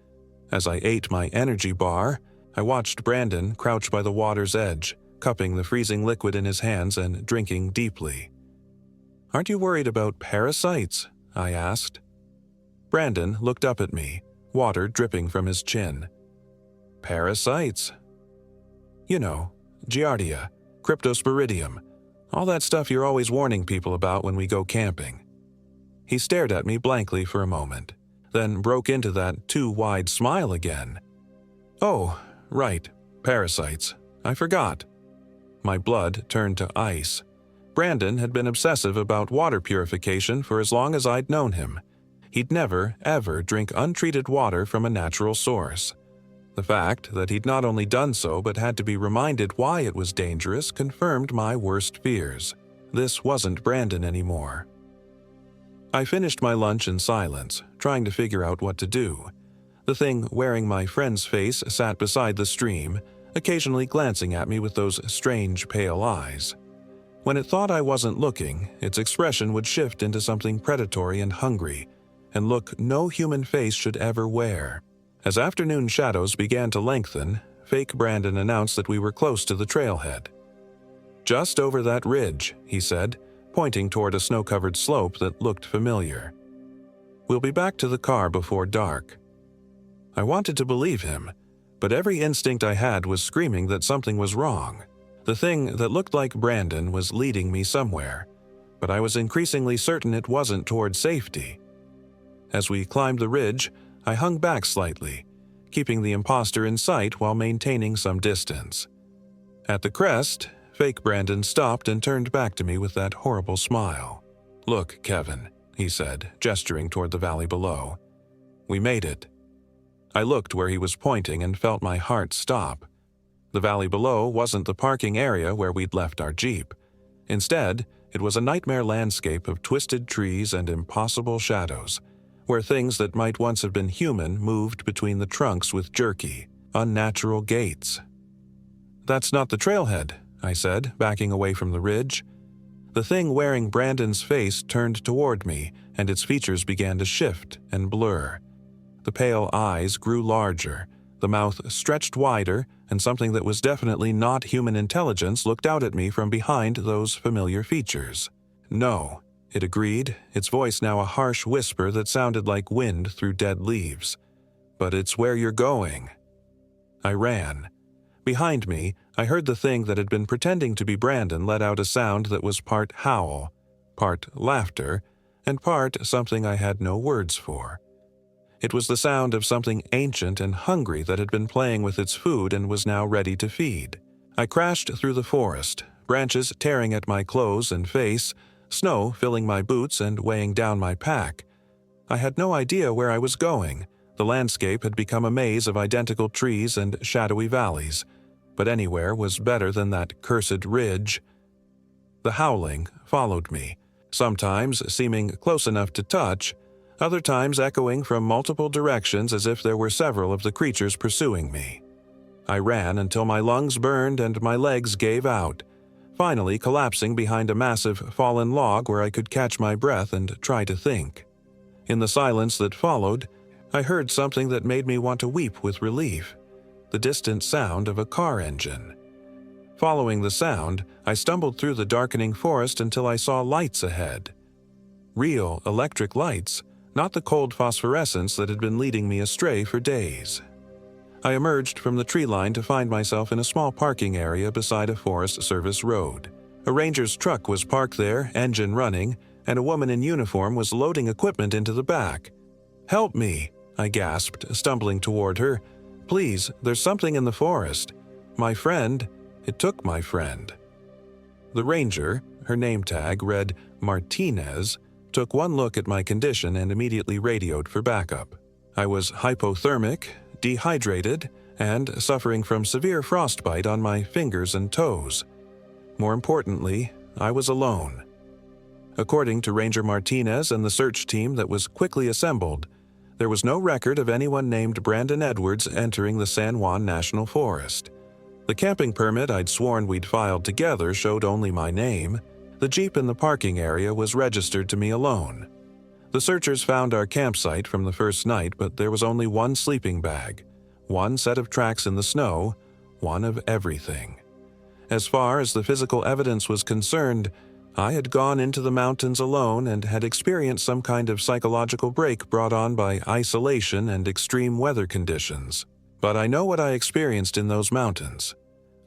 As I ate my energy bar, I watched Brandon crouch by the water's edge, cupping the freezing liquid in his hands and drinking deeply. "Aren't you worried about parasites?" I asked. Brandon looked up at me, water dripping from his chin. "Parasites?" "You know, Giardia, Cryptosporidium, all that stuff you're always warning people about when we go camping." He stared at me blankly for a moment, then broke into that too wide smile again. "Oh, right, parasites. I forgot." My blood turned to ice. Brandon had been obsessive about water purification for as long as I'd known him. He'd never, ever drink untreated water from a natural source. The fact that he'd not only done so but had to be reminded why it was dangerous confirmed my worst fears. This wasn't Brandon anymore. I finished my lunch in silence, trying to figure out what to do. The thing wearing my friend's face sat beside the stream, occasionally glancing at me with those strange pale eyes. When it thought I wasn't looking, its expression would shift into something predatory and hungry, and look no human face should ever wear. As afternoon shadows began to lengthen, fake Brandon announced that we were close to the trailhead. "Just over that ridge," he said, pointing toward a snow-covered slope that looked familiar. "We'll be back to the car before dark." I wanted to believe him, but every instinct I had was screaming that something was wrong. The thing that looked like Brandon was leading me somewhere, but I was increasingly certain it wasn't toward safety. As we climbed the ridge, I hung back slightly, keeping the imposter in sight while maintaining some distance. At the crest, fake Brandon stopped and turned back to me with that horrible smile. "Look, Kevin," he said, gesturing toward the valley below. "We made it." I looked where he was pointing and felt my heart stop. The valley below wasn't the parking area where we'd left our Jeep. Instead, it was a nightmare landscape of twisted trees and impossible shadows, where things that might once have been human moved between the trunks with jerky, unnatural gaits. "That's not the trailhead," I said, backing away from the ridge. The thing wearing Brandon's face turned toward me, and its features began to shift and blur. The pale eyes grew larger, the mouth stretched wider, and something that was definitely not human intelligence looked out at me from behind those familiar features. "No," it agreed, its voice now a harsh whisper that sounded like wind through dead leaves. "But it's where you're going." I ran. Behind me, I heard the thing that had been pretending to be Brandon let out a sound that was part howl, part laughter, and part something I had no words for. It was the sound of something ancient and hungry that had been playing with its food and was now ready to feed. I crashed through the forest, branches tearing at my clothes and face, snow filling my boots and weighing down my pack. I had no idea where I was going. The landscape had become a maze of identical trees and shadowy valleys, but anywhere was better than that cursed ridge. The howling followed me, sometimes seeming close enough to touch, other times echoing from multiple directions as if there were several of the creatures pursuing me. I ran until my lungs burned and my legs gave out, finally collapsing behind a massive fallen log where I could catch my breath and try to think. In the silence that followed, I heard something that made me want to weep with relief, the distant sound of a car engine. Following the sound, I stumbled through the darkening forest until I saw lights ahead. Real electric lights, not the cold phosphorescence that had been leading me astray for days. I emerged from the tree line to find myself in a small parking area beside a Forest Service road. A ranger's truck was parked there, engine running, and a woman in uniform was loading equipment into the back. "Help me," I gasped, stumbling toward her. "Please, there's something in the forest. My friend, it took my friend." The ranger, her name tag read Martinez, took one look at my condition and immediately radioed for backup. I was hypothermic, dehydrated, and suffering from severe frostbite on my fingers and toes. More importantly, I was alone. According to Ranger Martinez and the search team that was quickly assembled, there was no record of anyone named Brandon Edwards entering the San Juan National Forest. The camping permit I'd sworn we'd filed together showed only my name. The Jeep in the parking area was registered to me alone. The searchers found our campsite from the first night, but there was only one sleeping bag, one set of tracks in the snow, one of everything. As far as the physical evidence was concerned, I had gone into the mountains alone and had experienced some kind of psychological break brought on by isolation and extreme weather conditions. But I know what I experienced in those mountains.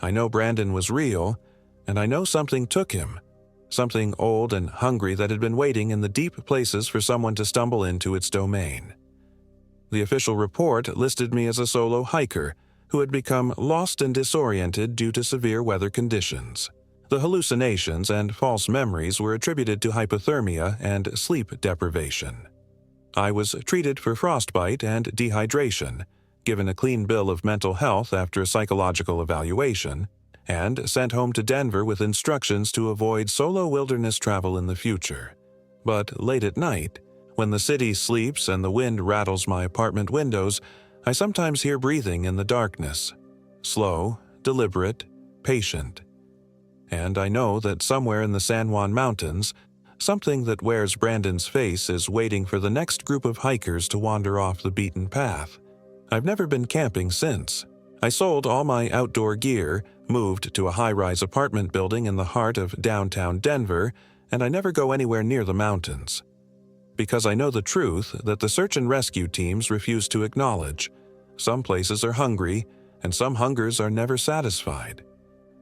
I know Brandon was real, and I know something took him. Something old and hungry that had been waiting in the deep places for someone to stumble into its domain. The official report listed me as a solo hiker who had become lost and disoriented due to severe weather conditions. The hallucinations and false memories were attributed to hypothermia and sleep deprivation. I was treated for frostbite and dehydration, given a clean bill of mental health after a psychological evaluation, and sent home to Denver with instructions to avoid solo wilderness travel in the future. But late at night, when the city sleeps and the wind rattles my apartment windows, I sometimes hear breathing in the darkness. Slow, deliberate, patient. And I know that somewhere in the San Juan Mountains, something that wears Brandon's face is waiting for the next group of hikers to wander off the beaten path. I've never been camping since. I sold all my outdoor gear, moved to a high-rise apartment building in the heart of downtown Denver, and I never go anywhere near the mountains. Because I know the truth that the search and rescue teams refuse to acknowledge. Some places are hungry, and some hungers are never satisfied.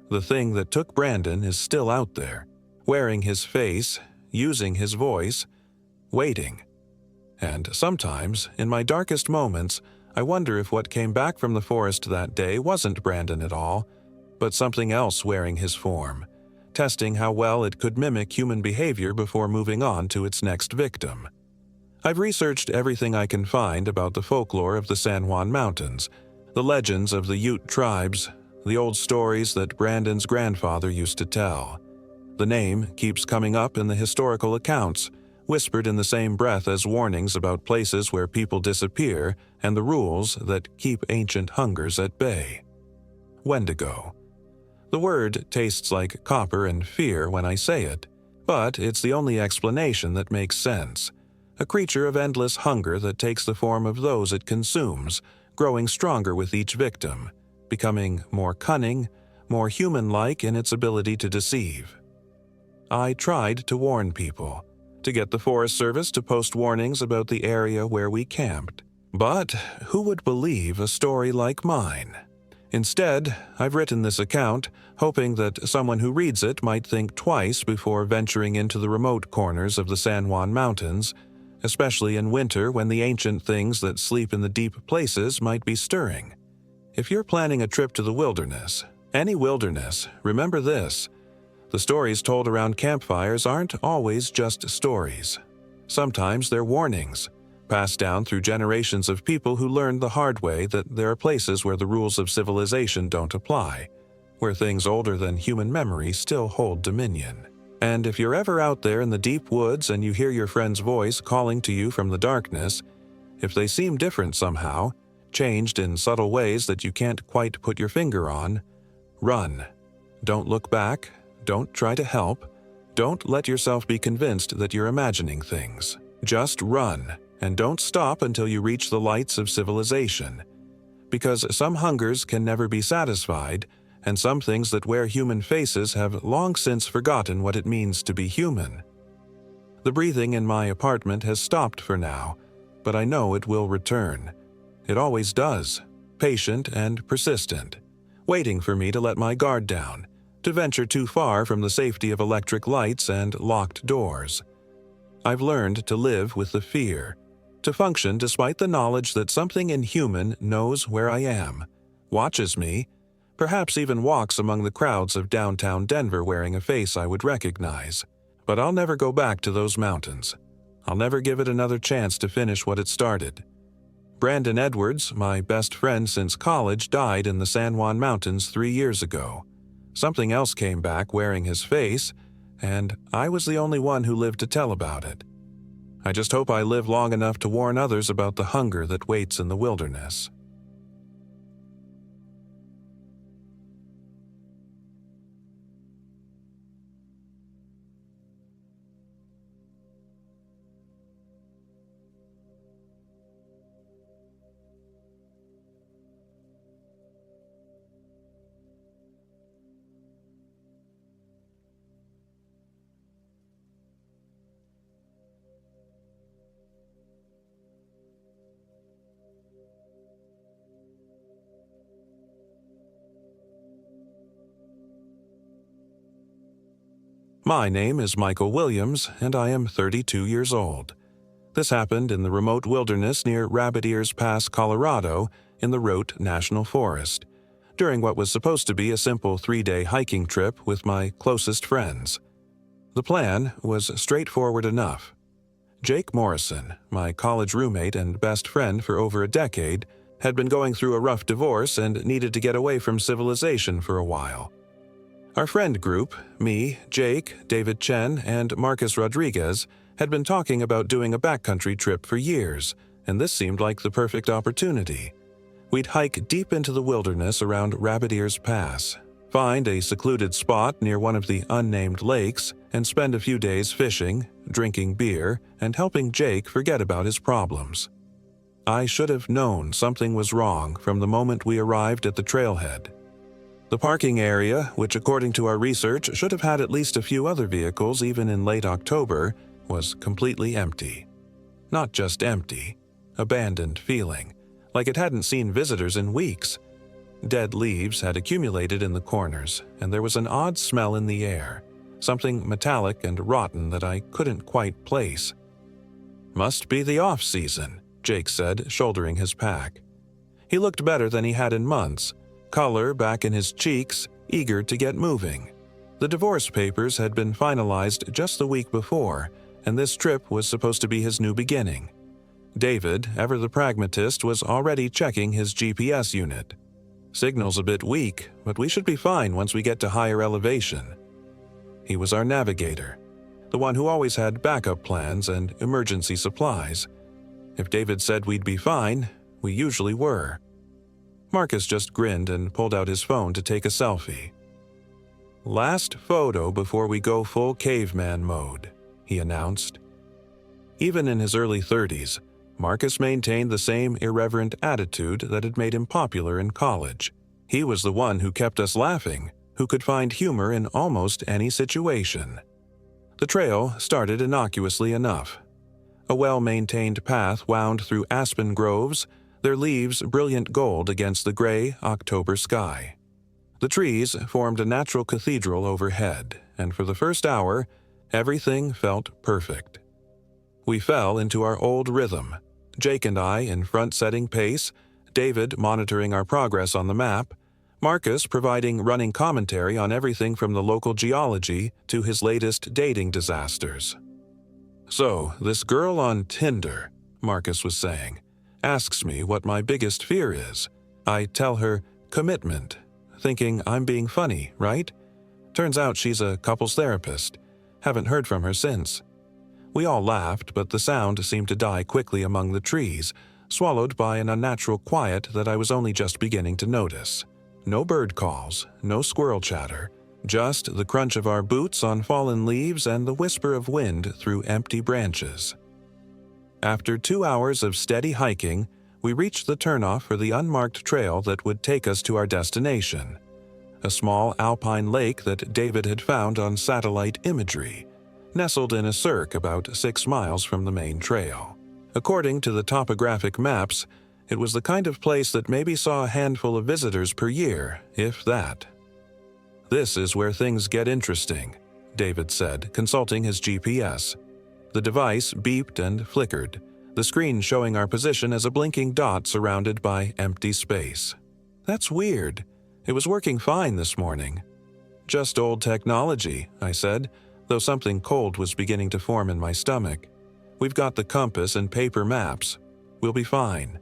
The thing that took Brandon is still out there, wearing his face, using his voice, waiting. And sometimes, in my darkest moments, I wonder if what came back from the forest that day wasn't Brandon at all, but something else wearing his form, testing how well it could mimic human behavior before moving on to its next victim. I've researched everything I can find about the folklore of the San Juan Mountains, the legends of the Ute tribes, the old stories that Brandon's grandfather used to tell. The name keeps coming up in the historical accounts, whispered in the same breath as warnings about places where people disappear and the rules that keep ancient hungers at bay. Wendigo. The word tastes like copper and fear when I say it, but it's the only explanation that makes sense. A creature of endless hunger that takes the form of those it consumes, growing stronger with each victim, becoming more cunning, more human-like in its ability to deceive. I tried to warn people, to get the Forest Service to post warnings about the area where we camped. But who would believe a story like mine? Instead, I've written this account, hoping that someone who reads it might think twice before venturing into the remote corners of the San Juan Mountains, especially in winter when the ancient things that sleep in the deep places might be stirring. If you're planning a trip to the wilderness, any wilderness, remember this: The stories told around campfires aren't always just stories. Sometimes they're warnings, passed down through generations of people who learned the hard way that there are places where the rules of civilization don't apply, where things older than human memory still hold dominion. And if you're ever out there in the deep woods and you hear your friend's voice calling to you from the darkness, if they seem different somehow, changed in subtle ways that you can't quite put your finger on, run. Don't look back. Don't try to help. Don't let yourself be convinced that you're imagining things. Just run, and don't stop until you reach the lights of civilization. Because some hungers can never be satisfied, and some things that wear human faces have long since forgotten what it means to be human. The breathing in my apartment has stopped for now, but I know it will return. It always does, patient and persistent, waiting for me to let my guard down, to venture too far from the safety of electric lights and locked doors. I've learned to live with the fear, to function despite the knowledge that something inhuman knows where I am, watches me, perhaps even walks among the crowds of downtown Denver wearing a face I would recognize. But I'll never go back to those mountains. I'll never give it another chance to finish what it started. Brandon Edwards, my best friend since college, died in the San Juan Mountains 3 years ago. Something else came back wearing his face, and I was the only one who lived to tell about it. I just hope I live long enough to warn others about the hunger that waits in the wilderness. My name is Michael Williams, and I am 32 years old. This happened in the remote wilderness near Rabbit Ears Pass, Colorado, in the Rote National Forest, during what was supposed to be a simple 3-day hiking trip with my closest friends. The plan was straightforward enough. Jake Morrison, my college roommate and best friend for over a decade, had been going through a rough divorce and needed to get away from civilization for a while. Our friend group, me, Jake, David Chen, and Marcus Rodriguez, had been talking about doing a backcountry trip for years, and this seemed like the perfect opportunity. We'd hike deep into the wilderness around Rabbit Ears Pass, find a secluded spot near one of the unnamed lakes, and spend a few days fishing, drinking beer, and helping Jake forget about his problems. I should have known something was wrong from the moment we arrived at the trailhead. The parking area, which according to our research should have had at least a few other vehicles even in late October, was completely empty. Not just empty, abandoned feeling, like it hadn't seen visitors in weeks. Dead leaves had accumulated in the corners, and there was an odd smell in the air, something metallic and rotten that I couldn't quite place. "Must be the off-season," Jake said, shouldering his pack. He looked better than he had in months, color back in his cheeks, eager to get moving. The divorce papers had been finalized just the week before, and this trip was supposed to be his new beginning. David, ever the pragmatist, was already checking his GPS unit. "Signal's a bit weak, but we should be fine once we get to higher elevation." He was our navigator, the one who always had backup plans and emergency supplies. If David said we'd be fine, we usually were. Marcus just grinned and pulled out his phone to take a selfie. "Last photo before we go full caveman mode," he announced. Even in his early 30s, Marcus maintained the same irreverent attitude that had made him popular in college. He was the one who kept us laughing, who could find humor in almost any situation. The trail started innocuously enough. A well-maintained path wound through aspen groves, their leaves brilliant gold against the gray October sky. The trees formed a natural cathedral overhead, and for the first hour, everything felt perfect. We fell into our old rhythm, Jake and I in front setting pace, David monitoring our progress on the map, Marcus providing running commentary on everything from the local geology to his latest dating disasters. "So, this girl on Tinder," Marcus was saying, "asks me what my biggest fear is. I tell her, commitment, thinking I'm being funny, right? Turns out she's a couples therapist. Haven't heard from her since." We all laughed, but the sound seemed to die quickly among the trees, swallowed by an unnatural quiet that I was only just beginning to notice. No bird calls, no squirrel chatter, just the crunch of our boots on fallen leaves and the whisper of wind through empty branches. After 2 hours of steady hiking, we reached the turnoff for the unmarked trail that would take us to our destination, a small alpine lake that David had found on satellite imagery, nestled in a cirque about 6 miles from the main trail. According to the topographic maps, it was the kind of place that maybe saw a handful of visitors per year, if that. "This is where things get interesting," David said, consulting his GPS. The device beeped and flickered, the screen showing our position as a blinking dot surrounded by empty space. "That's weird. It was working fine this morning." "Just old technology," I said, though something cold was beginning to form in my stomach. "We've got the compass and paper maps. We'll be fine."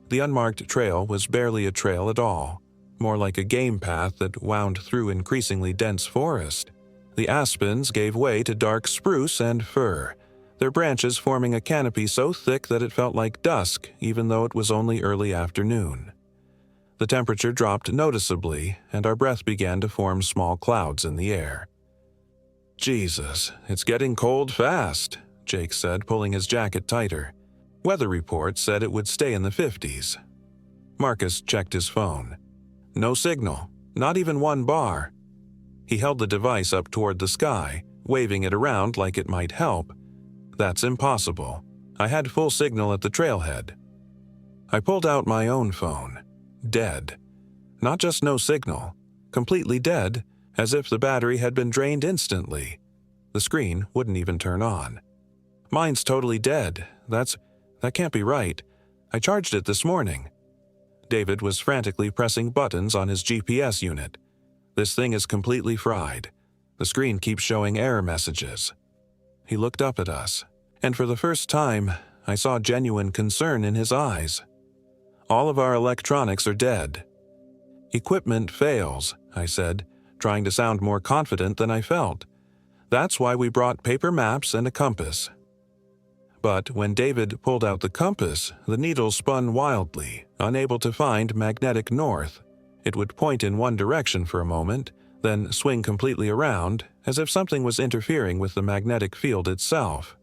The unmarked trail was barely a trail at all, more like a game path that wound through increasingly dense forest. The aspens gave way to dark spruce and fir, their branches forming a canopy so thick that it felt like dusk even though it was only early afternoon. The temperature dropped noticeably, and our breath began to form small clouds in the air. "Jesus, it's getting cold fast," Jake said, pulling his jacket tighter. Weather reports said it would stay in the 50s. Marcus checked his phone. No signal, not even one bar. He held the device up toward the sky, waving it around like it might help. "That's impossible. I had full signal at the trailhead." I pulled out my own phone. Dead. Not just no signal, completely dead, as if the battery had been drained instantly. The screen wouldn't even turn on. "Mine's totally dead. That can't be right. I charged it this morning." David was frantically pressing buttons on his GPS unit. "This thing is completely fried. The screen keeps showing error messages." He looked up at us, and for the first time, I saw genuine concern in his eyes. "All of our electronics are dead." "Equipment fails," I said, trying to sound more confident than I felt. "That's why we brought paper maps and a compass." But when David pulled out the compass, the needle spun wildly, unable to find magnetic north. It would point in one direction for a moment, then swing completely around, as if something was interfering with the magnetic field itself.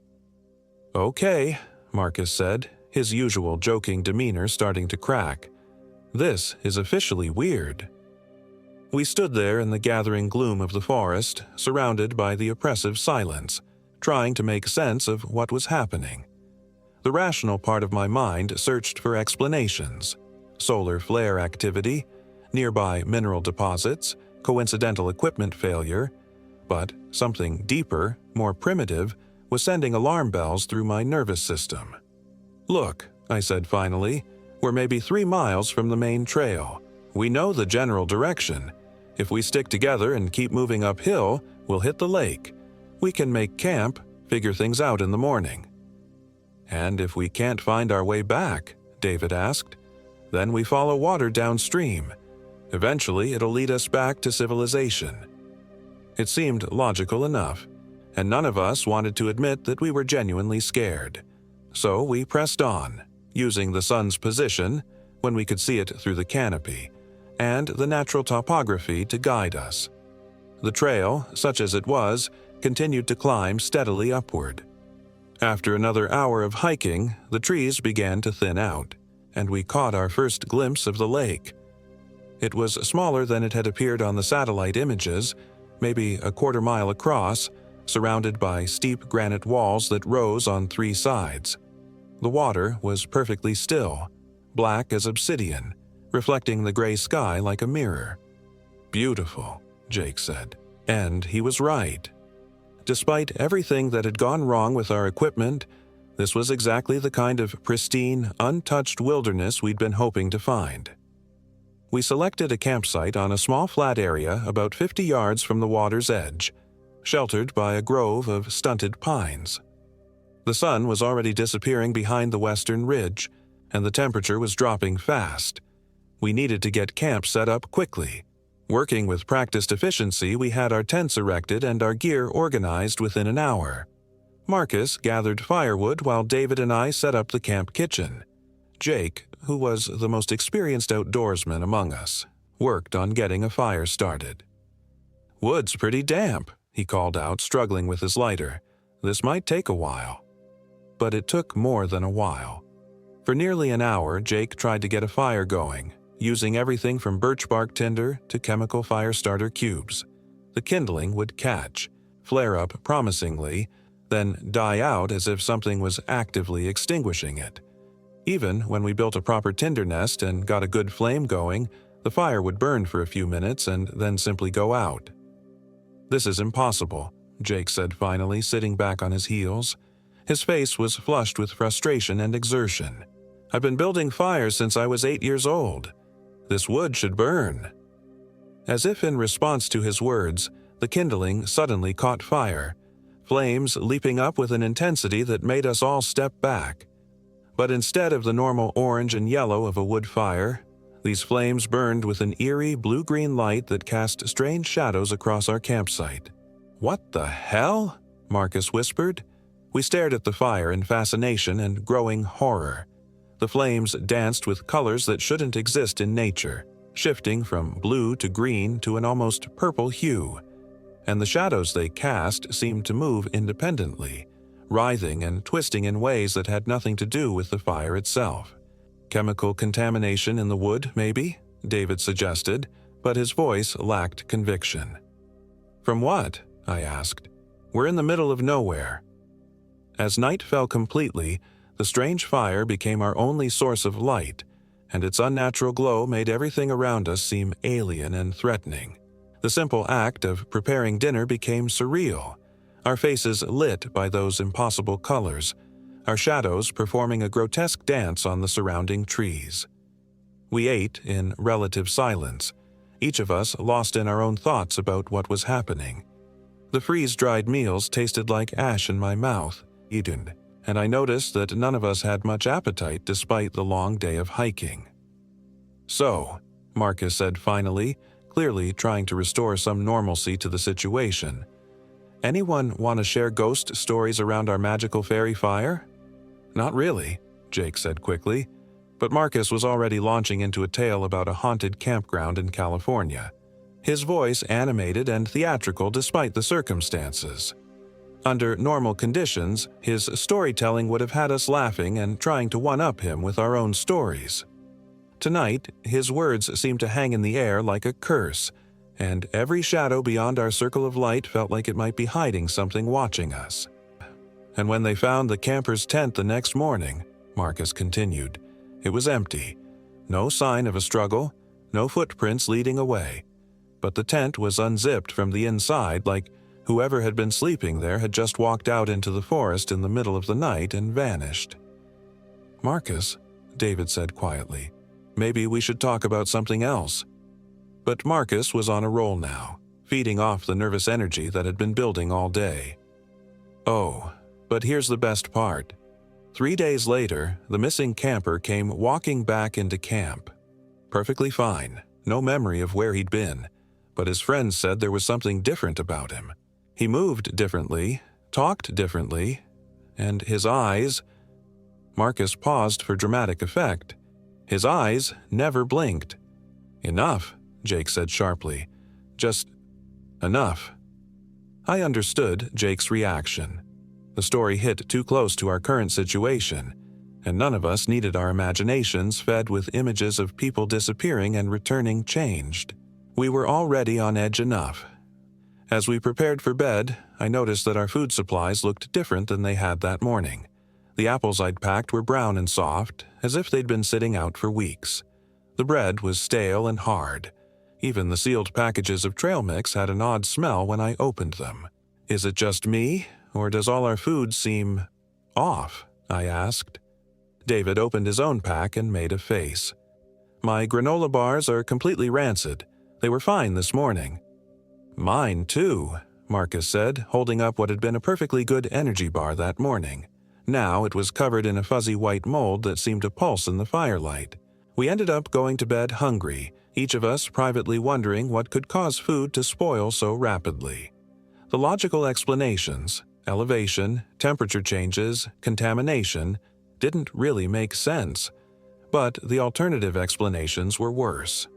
"Okay," Marcus said, his usual joking demeanor starting to crack. "This is officially weird." We stood there in the gathering gloom of the forest, surrounded by the oppressive silence, trying to make sense of what was happening. The rational part of my mind searched for explanations: solar flare activity, nearby mineral deposits, coincidental equipment failure, but something deeper, more primitive, was sending alarm bells through my nervous system. "Look," I said finally, "we're maybe 3 miles from the main trail. We know the general direction. If we stick together and keep moving uphill, we'll hit the lake. We can make camp, figure things out in the morning." "And if we can't find our way back," David asked, "then we follow water downstream. Eventually, it'll lead us back to civilization." It seemed logical enough, and none of us wanted to admit that we were genuinely scared. So we pressed on, using the sun's position, when we could see it through the canopy, and the natural topography to guide us. The trail, such as it was, continued to climb steadily upward. After another hour of hiking, the trees began to thin out, and we caught our first glimpse of the lake. It was smaller than it had appeared on the satellite images, maybe a quarter-mile across, surrounded by steep granite walls that rose on 3 sides. The water was perfectly still, black as obsidian, reflecting the gray sky like a mirror. "Beautiful," Jake said. And he was right. Despite everything that had gone wrong with our equipment, this was exactly the kind of pristine, untouched wilderness we'd been hoping to find. We selected a campsite on a small flat area about 50 yards from the water's edge, sheltered by a grove of stunted pines. The sun was already disappearing behind the western ridge, and the temperature was dropping fast. We needed to get camp set up quickly. Working with practiced efficiency, we had our tents erected and our gear organized within an hour. Marcus gathered firewood while David and I set up the camp kitchen. Jake, who was the most experienced outdoorsman among us, worked on getting a fire started. "Wood's pretty damp," he called out, struggling with his lighter. "This might take a while." But it took more than a while. For nearly an hour, Jake tried to get a fire going, using everything from birch bark tinder to chemical fire starter cubes. The kindling would catch, flare up promisingly, then die out as if something was actively extinguishing it. Even when we built a proper tinder nest and got a good flame going, the fire would burn for a few minutes and then simply go out. "This is impossible," Jake said finally, sitting back on his heels. His face was flushed with frustration and exertion. "I've been building fires since I was 8 years old. This wood should burn." As if in response to his words, the kindling suddenly caught fire, flames leaping up with an intensity that made us all step back. But instead of the normal orange and yellow of a wood fire, these flames burned with an eerie blue-green light that cast strange shadows across our campsite. "What the hell?" Marcus whispered. We stared at the fire in fascination and growing horror. The flames danced with colors that shouldn't exist in nature, shifting from blue to green to an almost purple hue. And the shadows they cast seemed to move independently, writhing and twisting in ways that had nothing to do with the fire itself. "Chemical contamination in the wood, maybe?" David suggested, but his voice lacked conviction. "From what?" I asked. "We're in the middle of nowhere." As night fell completely, the strange fire became our only source of light, and its unnatural glow made everything around us seem alien and threatening. The simple act of preparing dinner became surreal, our faces lit by those impossible colors, our shadows performing a grotesque dance on the surrounding trees. We ate in relative silence, each of us lost in our own thoughts about what was happening. The freeze-dried meals tasted like ash in my mouth, and I noticed that none of us had much appetite despite the long day of hiking. "So," Marcus said finally, clearly trying to restore some normalcy to the situation, "anyone want to share ghost stories around our magical fairy fire?" "Not really," Jake said quickly, but Marcus was already launching into a tale about a haunted campground in California, his voice animated and theatrical despite the circumstances. Under normal conditions, his storytelling would have had us laughing and trying to one-up him with our own stories. Tonight, his words seemed to hang in the air like a curse, and every shadow beyond our circle of light felt like it might be hiding something watching us. "And when they found the camper's tent the next morning," Marcus continued, "it was empty. No sign of a struggle, no footprints leading away. But the tent was unzipped from the inside, like whoever had been sleeping there had just walked out into the forest in the middle of the night and vanished." "Marcus," David said quietly, "maybe we should talk about something else." But Marcus was on a roll now, feeding off the nervous energy that had been building all day. "Oh, but here's the best part. 3 days later, the missing camper came walking back into camp. Perfectly fine, no memory of where he'd been, but his friends said there was something different about him. He moved differently, talked differently, and his eyes—" Marcus paused for dramatic effect. "His eyes never blinked." "Enough," Jake said sharply. "Just enough." I understood Jake's reaction. The story hit too close to our current situation, and none of us needed our imaginations fed with images of people disappearing and returning changed. We were already on edge enough. As we prepared for bed, I noticed that our food supplies looked different than they had that morning. The apples I'd packed were brown and soft, as if they'd been sitting out for weeks. The bread was stale and hard. Even the sealed packages of trail mix had an odd smell when I opened them. "Is it just me, or does all our food seem off?" I asked. David opened his own pack and made a face. My granola bars are completely rancid. They were fine this morning." "Mine, too," Marcus said, holding up what had been a perfectly good energy bar that morning. Now it was covered in a fuzzy white mold that seemed to pulse in the firelight. We ended up going to bed hungry, each of us privately wondering what could cause food to spoil so rapidly. The logical explanations, elevation, temperature changes, contamination, didn't really make sense, but the alternative explanations were worse.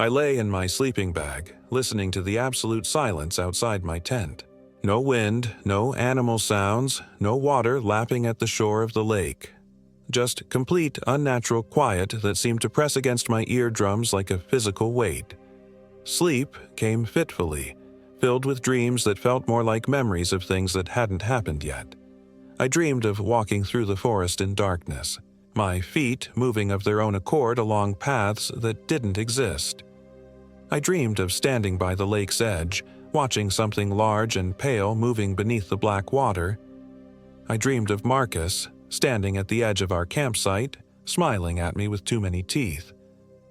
I lay in my sleeping bag, listening to the absolute silence outside my tent. No wind, no animal sounds, no water lapping at the shore of the lake. Just complete unnatural quiet that seemed to press against my eardrums like a physical weight. Sleep came fitfully, filled with dreams that felt more like memories of things that hadn't happened yet. I dreamed of walking through the forest in darkness, my feet moving of their own accord along paths that didn't exist. I dreamed of standing by the lake's edge, watching something large and pale moving beneath the black water. I dreamed of Marcus, standing at the edge of our campsite, smiling at me with too many teeth.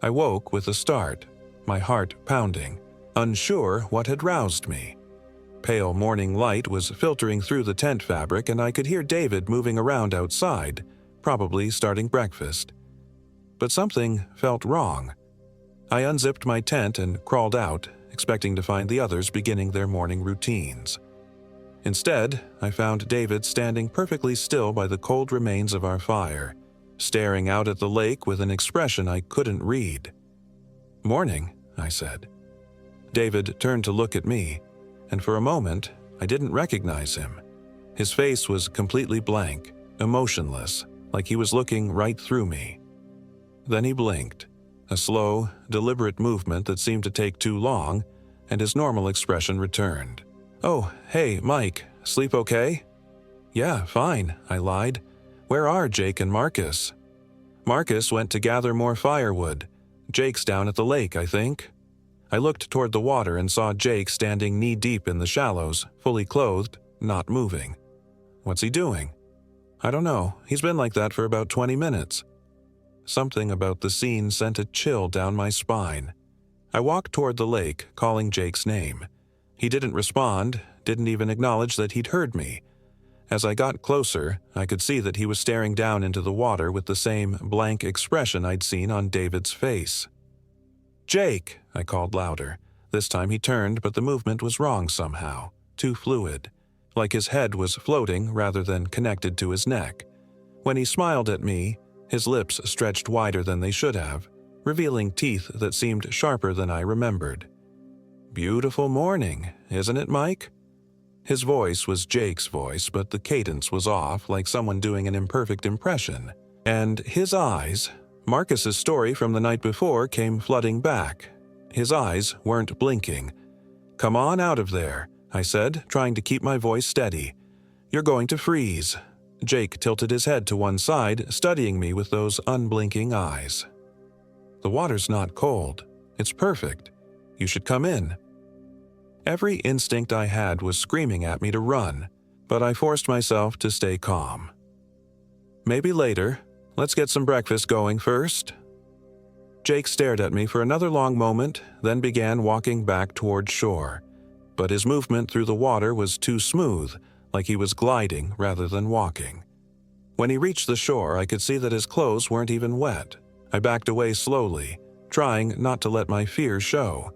I woke with a start, my heart pounding, unsure what had roused me. Pale morning light was filtering through the tent fabric, and I could hear David moving around outside, probably starting breakfast. But something felt wrong. I unzipped my tent and crawled out, expecting to find the others beginning their morning routines. Instead, I found David standing perfectly still by the cold remains of our fire, staring out at the lake with an expression I couldn't read. "Morning," I said. David turned to look at me, and for a moment, I didn't recognize him. His face was completely blank, emotionless, like he was looking right through me. Then he blinked, a slow, deliberate movement that seemed to take too long, and his normal expression returned. "Oh, hey, Mike, sleep okay?" "Yeah, fine," I lied. "Where are Jake and Marcus?" "Marcus went to gather more firewood. Jake's down at the lake, I think." I looked toward the water and saw Jake standing knee-deep in the shallows, fully clothed, not moving. "What's he doing?" "I don't know. He's been like that for about 20 minutes. Something about the scene sent a chill down my spine. I walked toward the lake, calling Jake's name. He didn't respond, didn't even acknowledge that he'd heard me. As I got closer, I could see that he was staring down into the water with the same blank expression I'd seen on David's face. "Jake!" I called louder. This time he turned, but the movement was wrong somehow, too fluid, like his head was floating rather than connected to his neck. When he smiled at me, his lips stretched wider than they should have, revealing teeth that seemed sharper than I remembered. "Beautiful morning, isn't it, Mike?" His voice was Jake's voice, but the cadence was off, like someone doing an imperfect impression. And his eyes, Marcus's story from the night before came flooding back. His eyes weren't blinking. "Come on out of there," I said, trying to keep my voice steady. "You're going to freeze." Jake tilted his head to one side, studying me with those unblinking eyes. "The water's not cold. It's perfect. You should come in." Every instinct I had was screaming at me to run, but I forced myself to stay calm. "Maybe later. Let's get some breakfast going first." Jake stared at me for another long moment, then began walking back toward shore. But his movement through the water was too smooth, like he was gliding rather than walking. When he reached the shore, I could see that his clothes weren't even wet. I backed away slowly, trying not to let my fear show.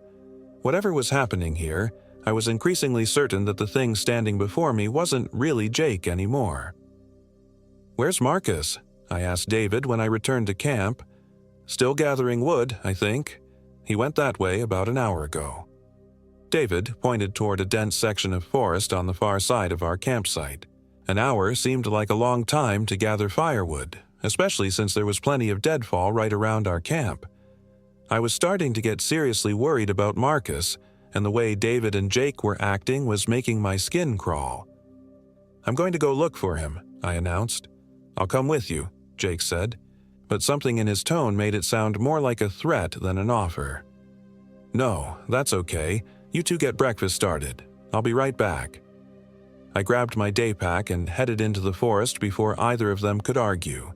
Whatever was happening here, I was increasingly certain that the thing standing before me wasn't really Jake anymore. "Where's Marcus?" I asked David when I returned to camp. "Still gathering wood, I think. He went that way about an hour ago." David pointed toward a dense section of forest on the far side of our campsite. An hour seemed like a long time to gather firewood, especially since there was plenty of deadfall right around our camp. I was starting to get seriously worried about Marcus, and the way David and Jake were acting was making my skin crawl. "I'm going to go look for him," I announced. "I'll come with you," Jake said, but something in his tone made it sound more like a threat than an offer. "No, that's okay. You two get breakfast started. I'll be right back." I grabbed my day pack and headed into the forest before either of them could argue.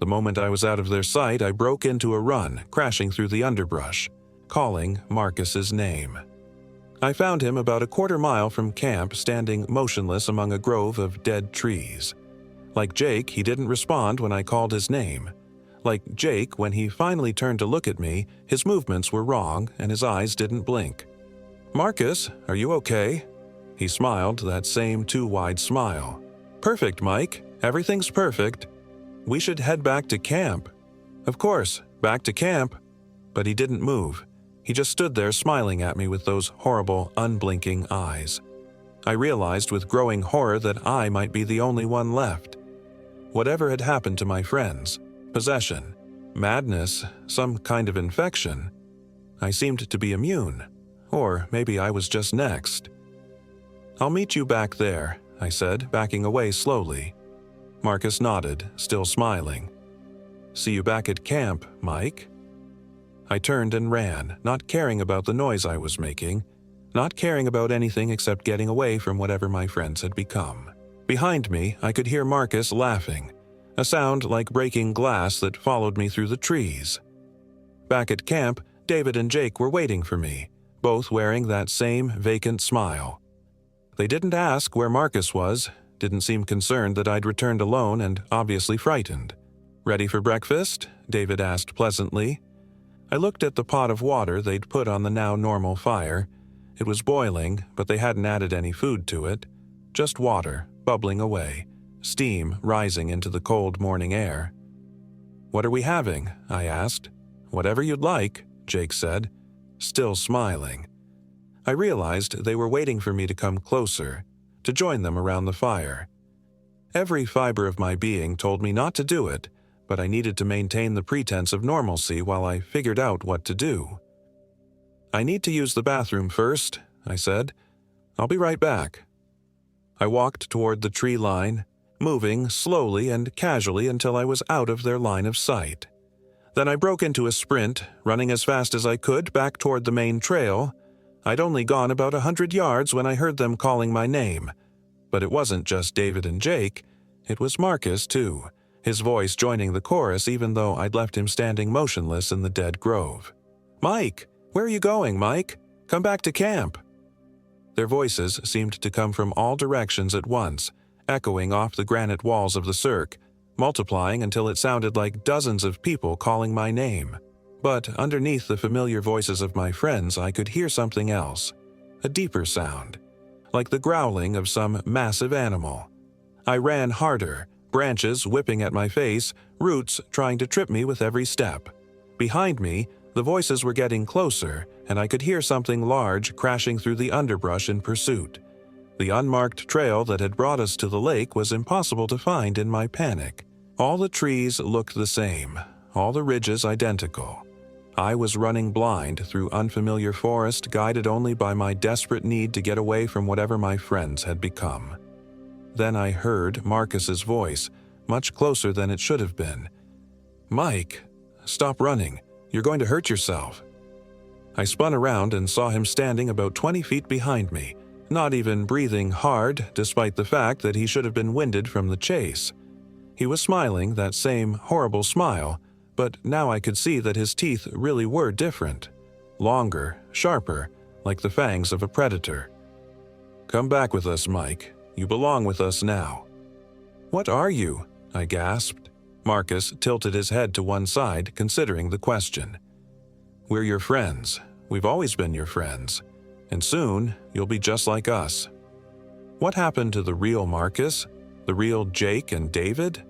The moment I was out of their sight, I broke into a run, crashing through the underbrush, calling Marcus's name. I found him about a quarter mile from camp, standing motionless among a grove of dead trees. Like Jake, he didn't respond when I called his name. Like Jake, when he finally turned to look at me, his movements were wrong and his eyes didn't blink. "Marcus, are you okay?" He smiled, that same too-wide smile. "Perfect, Mike. Everything's perfect. We should head back to camp." "Of course, back to camp." But he didn't move. He just stood there smiling at me with those horrible, unblinking eyes. I realized with growing horror that I might be the only one left. Whatever had happened to my friends, possession, madness, some kind of infection, I seemed to be immune. Or maybe I was just next. "I'll meet you back there," I said, backing away slowly. Marcus nodded, still smiling. "See you back at camp, Mike." I turned and ran, not caring about the noise I was making, not caring about anything except getting away from whatever my friends had become. Behind me, I could hear Marcus laughing, a sound like breaking glass that followed me through the trees. Back at camp, David and Jake were waiting for me, both wearing that same vacant smile. They didn't ask where Marcus was, didn't seem concerned that I'd returned alone and obviously frightened. "Ready for breakfast?" David asked pleasantly. I looked at the pot of water they'd put on the now normal fire. It was boiling, but they hadn't added any food to it. Just water, bubbling away, steam rising into the cold morning air. "What are we having?" I asked. "Whatever you'd like," Jake said, still smiling. I realized they were waiting for me to come closer, to join them around the fire. Every fiber of my being told me not to do it, but I needed to maintain the pretense of normalcy while I figured out what to do. "I need to use the bathroom first," I said. "I'll be right back." I walked toward the tree line, moving slowly and casually until I was out of their line of sight. Then I broke into a sprint, running as fast as I could back toward the main trail. I'd only gone about 100 yards when I heard them calling my name. But it wasn't just David and Jake. It was Marcus, too, his voice joining the chorus even though I'd left him standing motionless in the dead grove. "Mike! Where are you going, Mike? Come back to camp!" Their voices seemed to come from all directions at once, echoing off the granite walls of the cirque, multiplying until it sounded like dozens of people calling my name. But underneath the familiar voices of my friends, I could hear something else, a deeper sound, like the growling of some massive animal. I ran harder, branches whipping at my face, roots trying to trip me with every step. Behind me, the voices were getting closer, and I could hear something large crashing through the underbrush in pursuit. The unmarked trail that had brought us to the lake was impossible to find in my panic. All the trees looked the same, all the ridges identical. I was running blind through unfamiliar forest, guided only by my desperate need to get away from whatever my friends had become. Then I heard Marcus's voice, much closer than it should have been. "Mike, stop running. You're going to hurt yourself." I spun around and saw him standing about 20 feet behind me, not even breathing hard, despite the fact that he should have been winded from the chase. He was smiling, that same horrible smile, but now I could see that his teeth really were different. Longer, sharper, like the fangs of a predator. "Come back with us, Mike. You belong with us now." "What are you?" I gasped. Marcus tilted his head to one side, considering the question. "We're your friends. We've always been your friends. And soon, you'll be just like us." What happened to the real Marcus? The real Jake and David?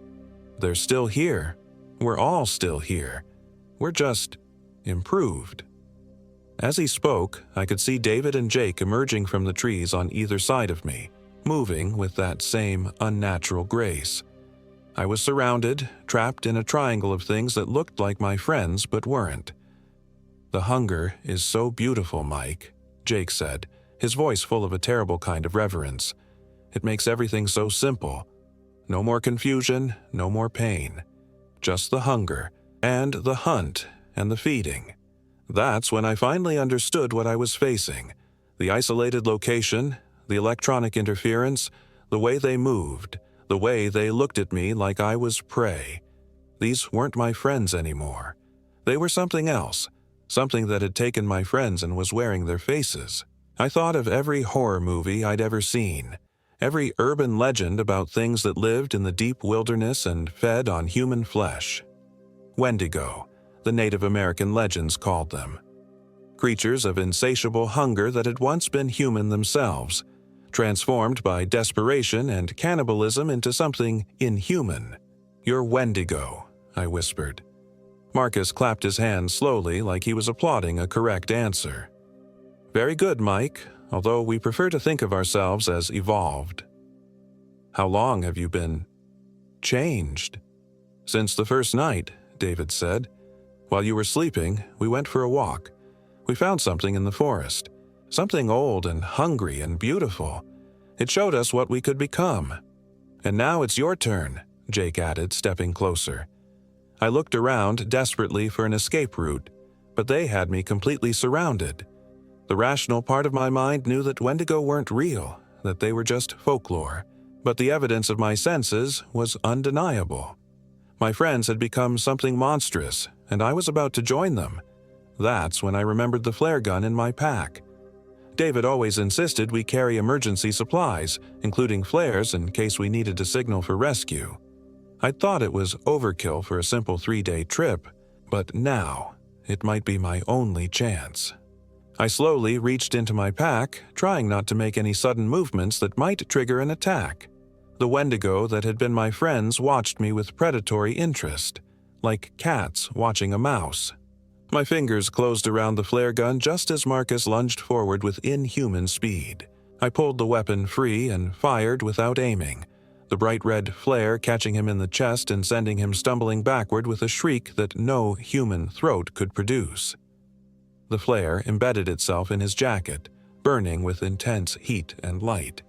They're still here. We're all still here. We're just improved. As he spoke, I could see David and Jake emerging from the trees on either side of me, moving with that same unnatural grace. I was surrounded, trapped in a triangle of things that looked like my friends but weren't. "The hunger is so beautiful, Mike," Jake said, his voice full of a terrible kind of reverence. "It makes everything so simple. No more confusion, no more pain. Just the hunger, and the hunt, and the feeding." That's when I finally understood what I was facing. The isolated location, the electronic interference, the way they moved, the way they looked at me like I was prey. these weren't my friends anymore. They were something else, something that had taken my friends and was wearing their faces. I thought of every horror movie I'd ever seen, every urban legend about things that lived in the deep wilderness and fed on human flesh. Wendigo, the Native American legends called them. Creatures of insatiable hunger that had once been human themselves, transformed by desperation and cannibalism into something inhuman. "You're Wendigo," I whispered. Marcus clapped his hands slowly like he was applauding a correct answer. "Very good, Mike, although we prefer to think of ourselves as evolved." "How long have you been changed?" "Since the first night," David said. "While you were sleeping, we went for a walk. We found something in the forest, something old and hungry and beautiful. It showed us what we could become. And now it's your turn," Jake added, stepping closer. I looked around desperately for an escape route, but they had me completely surrounded. The rational part of my mind knew that Wendigo weren't real, that they were just folklore, but the evidence of my senses was undeniable. My friends had become something monstrous, and I was about to join them. That's when I remembered the flare gun in my pack. David always insisted we carry emergency supplies, including flares in case we needed to signal for rescue. I'd thought it was overkill for a simple 3-day trip, but now it might be my only chance. I slowly reached into my pack, trying not to make any sudden movements that might trigger an attack. The Wendigo that had been my friends watched me with predatory interest, like cats watching a mouse. My fingers closed around the flare gun just as Marcus lunged forward with inhuman speed. I pulled the weapon free and fired without aiming, the bright red flare catching him in the chest and sending him stumbling backward with a shriek that no human throat could produce. The flare embedded itself in his jacket, burning with intense heat and light.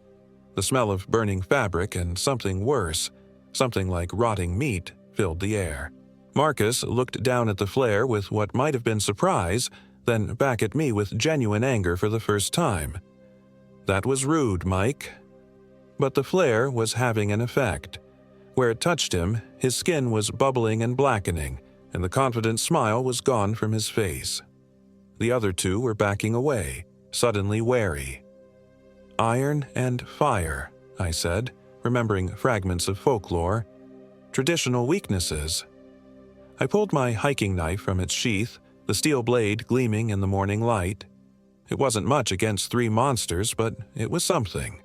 The smell of burning fabric and something worse, something like rotting meat, filled the air. Marcus looked down at the flare with what might have been surprise, then back at me with genuine anger for the first time. "That was rude, Mike." But the flare was having an effect. Where it touched him, his skin was bubbling and blackening, and the confident smile was gone from his face. The other two were backing away, suddenly wary. "Iron and fire," I said, remembering fragments of folklore. "Traditional weaknesses." I pulled my hiking knife from its sheath, the steel blade gleaming in the morning light. It wasn't much against 3 monsters, but it was something.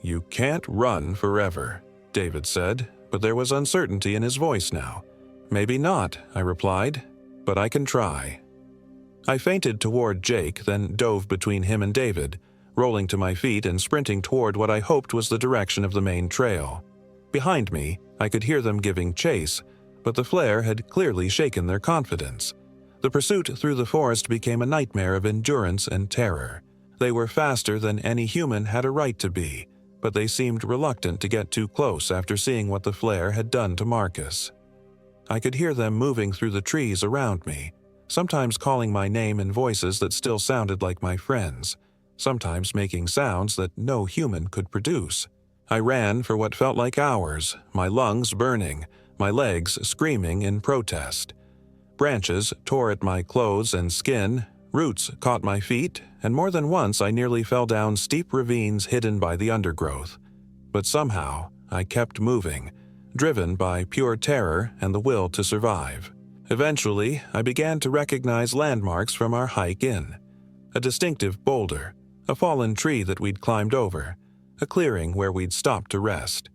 "You can't run forever," David said, but there was uncertainty in his voice now. "Maybe not," I replied, "but I can try." I feinted toward Jake, then dove between him and David, rolling to my feet and sprinting toward what I hoped was the direction of the main trail. Behind me, I could hear them giving chase, but the flare had clearly shaken their confidence. The pursuit through the forest became a nightmare of endurance and terror. They were faster than any human had a right to be, but they seemed reluctant to get too close after seeing what the flare had done to Marcus. I could hear them moving through the trees around me, sometimes calling my name in voices that still sounded like my friends, sometimes making sounds that no human could produce. I ran for what felt like hours, my lungs burning, my legs screaming in protest. Branches tore at my clothes and skin, roots caught my feet, and more than once I nearly fell down steep ravines hidden by the undergrowth. But somehow I kept moving, driven by pure terror and the will to survive. Eventually, I began to recognize landmarks from our hike in. A distinctive boulder, a fallen tree that we'd climbed over, a clearing where we'd stopped to rest.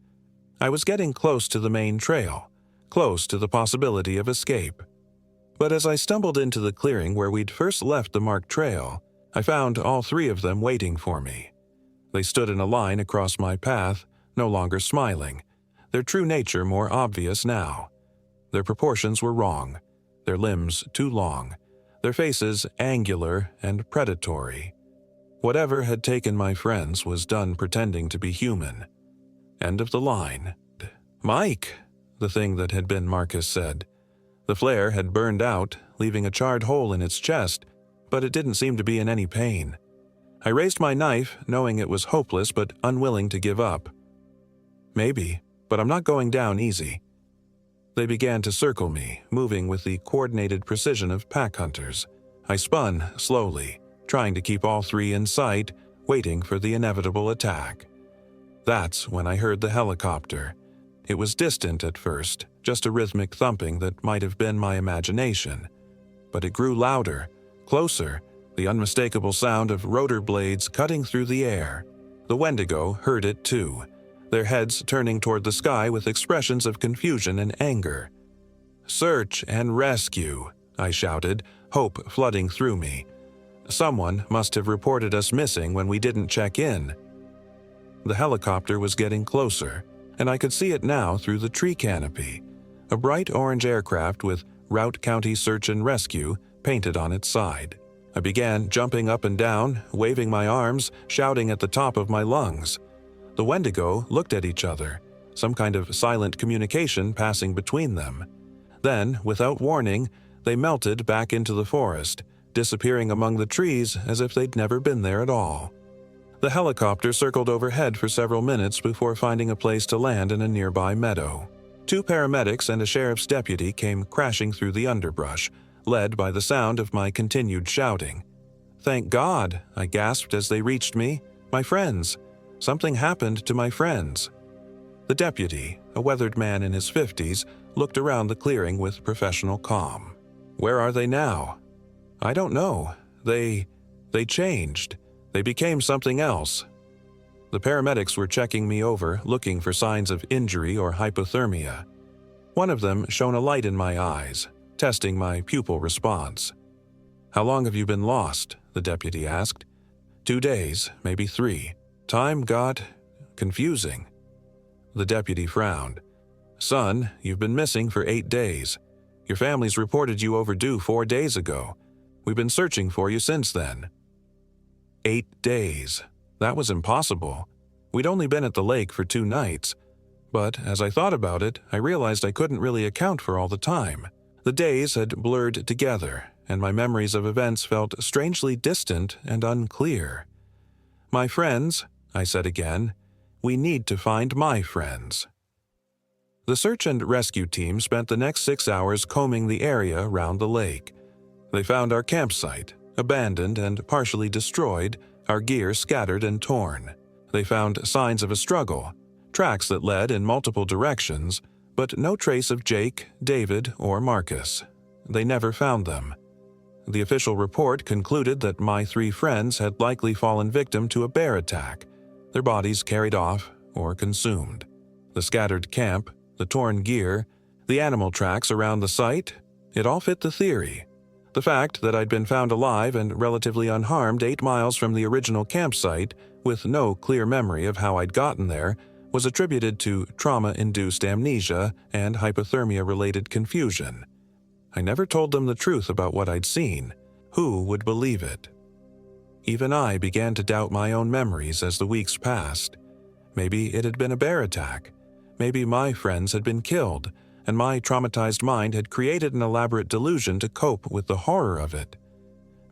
I was getting close to the main trail, close to the possibility of escape. But as I stumbled into the clearing where we'd first left the marked trail, I found all 3 of them waiting for me. They stood in a line across my path, no longer smiling, their true nature more obvious now. Their proportions were wrong, their limbs too long, their faces angular and predatory. Whatever had taken my friends was done pretending to be human. End of the line. "Mike," the thing that had been Marcus said. The flare had burned out, leaving a charred hole in its chest, but it didn't seem to be in any pain. I raised my knife, knowing it was hopeless but unwilling to give up. "Maybe, but I'm not going down easy." They began to circle me, moving with the coordinated precision of pack hunters. I spun slowly, trying to keep all three in sight, waiting for the inevitable attack. That's when I heard the helicopter. It was distant at first, just a rhythmic thumping that might have been my imagination. But it grew louder, closer, the unmistakable sound of rotor blades cutting through the air. The Wendigo heard it too, their heads turning toward the sky with expressions of confusion and anger. "Search and rescue," I shouted, hope flooding through me. Someone must have reported us missing when we didn't check in. The helicopter was getting closer, and I could see it now through the tree canopy, a bright orange aircraft with Routt County Search and Rescue painted on its side. I began jumping up and down, waving my arms, shouting at the top of my lungs. The Wendigo looked at each other, some kind of silent communication passing between them. Then, without warning, they melted back into the forest, disappearing among the trees as if they'd never been there at all. The helicopter circled overhead for several minutes before finding a place to land in a nearby meadow. 2 paramedics and a sheriff's deputy came crashing through the underbrush, led by the sound of my continued shouting. "Thank God," I gasped as they reached me. "My friends. Something happened to my friends." The deputy, a weathered man in his 50s, looked around the clearing with professional calm. "Where are they now?" "I don't know. They changed. They became something else." The paramedics were checking me over, looking for signs of injury or hypothermia. One of them shone a light in my eyes, testing my pupil response. "How long have you been lost?" the deputy asked. 2 days, maybe 3. Time got confusing." The deputy frowned. "Son, you've been missing for 8 days. Your family's reported you overdue 4 days ago. We've been searching for you since then." 8 days. That was impossible. We'd only been at the lake for 2 nights. But as I thought about it, I realized I couldn't really account for all the time. The days had blurred together, and my memories of events felt strangely distant and unclear. "My friends," I said again, "we need to find my friends." The search and rescue team spent the next 6 hours combing the area around the lake. They found our campsite, abandoned and partially destroyed, our gear scattered and torn. They found signs of a struggle, tracks that led in multiple directions, but no trace of Jake, David, or Marcus. They never found them. The official report concluded that my 3 friends had likely fallen victim to a bear attack, their bodies carried off or consumed. The scattered camp, the torn gear, the animal tracks around the site, it all fit the theory. The fact that I'd been found alive and relatively unharmed 8 miles from the original campsite, with no clear memory of how I'd gotten there, was attributed to trauma-induced amnesia and hypothermia-related confusion. I never told them the truth about what I'd seen. Who would believe it? Even I began to doubt my own memories as the weeks passed. Maybe it had been a bear attack. Maybe my friends had been killed, and my traumatized mind had created an elaborate delusion to cope with the horror of it.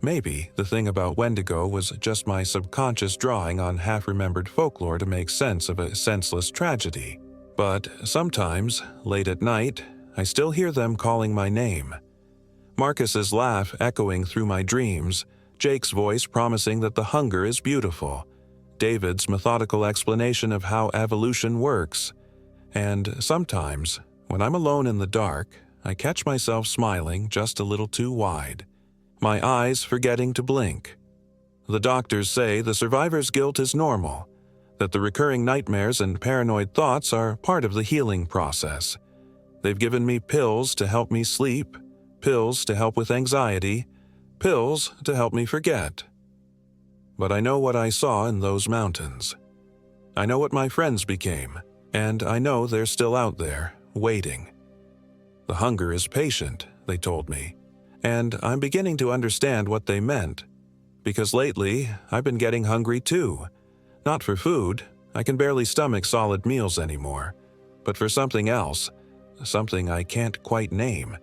Maybe the thing about Wendigo was just my subconscious drawing on half-remembered folklore to make sense of a senseless tragedy. But sometimes, late at night, I still hear them calling my name. Marcus's laugh echoing through my dreams, Jake's voice promising that the hunger is beautiful, David's methodical explanation of how evolution works, and sometimes, when I'm alone in the dark, I catch myself smiling just a little too wide, my eyes forgetting to blink. The doctors say the survivor's guilt is normal, that the recurring nightmares and paranoid thoughts are part of the healing process. They've given me pills to help me sleep, pills to help with anxiety, pills to help me forget. But I know what I saw in those mountains. I know what my friends became, and I know they're still out there, waiting. The hunger is patient, they told me, and I'm beginning to understand what they meant, because lately I've been getting hungry too. Not for food, I can barely stomach solid meals anymore, but for something else, something I can't quite name.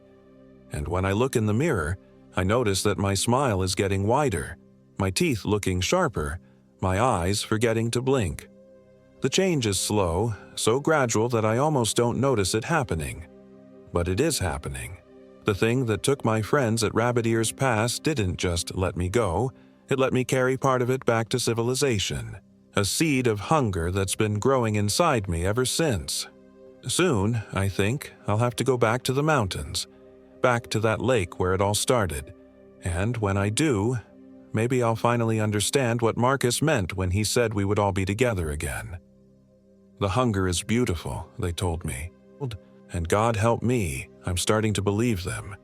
And when I look in the mirror, I notice that my smile is getting wider, my teeth looking sharper, my eyes forgetting to blink. The change is slow, so gradual that I almost don't notice it happening. But it is happening. The thing that took my friends at Rabbit Ears Pass didn't just let me go, it let me carry part of it back to civilization. A seed of hunger that's been growing inside me ever since. Soon, I think, I'll have to go back to the mountains, back to that lake where it all started. And when I do, maybe I'll finally understand what Marcus meant when he said we would all be together again. The hunger is beautiful, they told me. And God help me, I'm starting to believe them.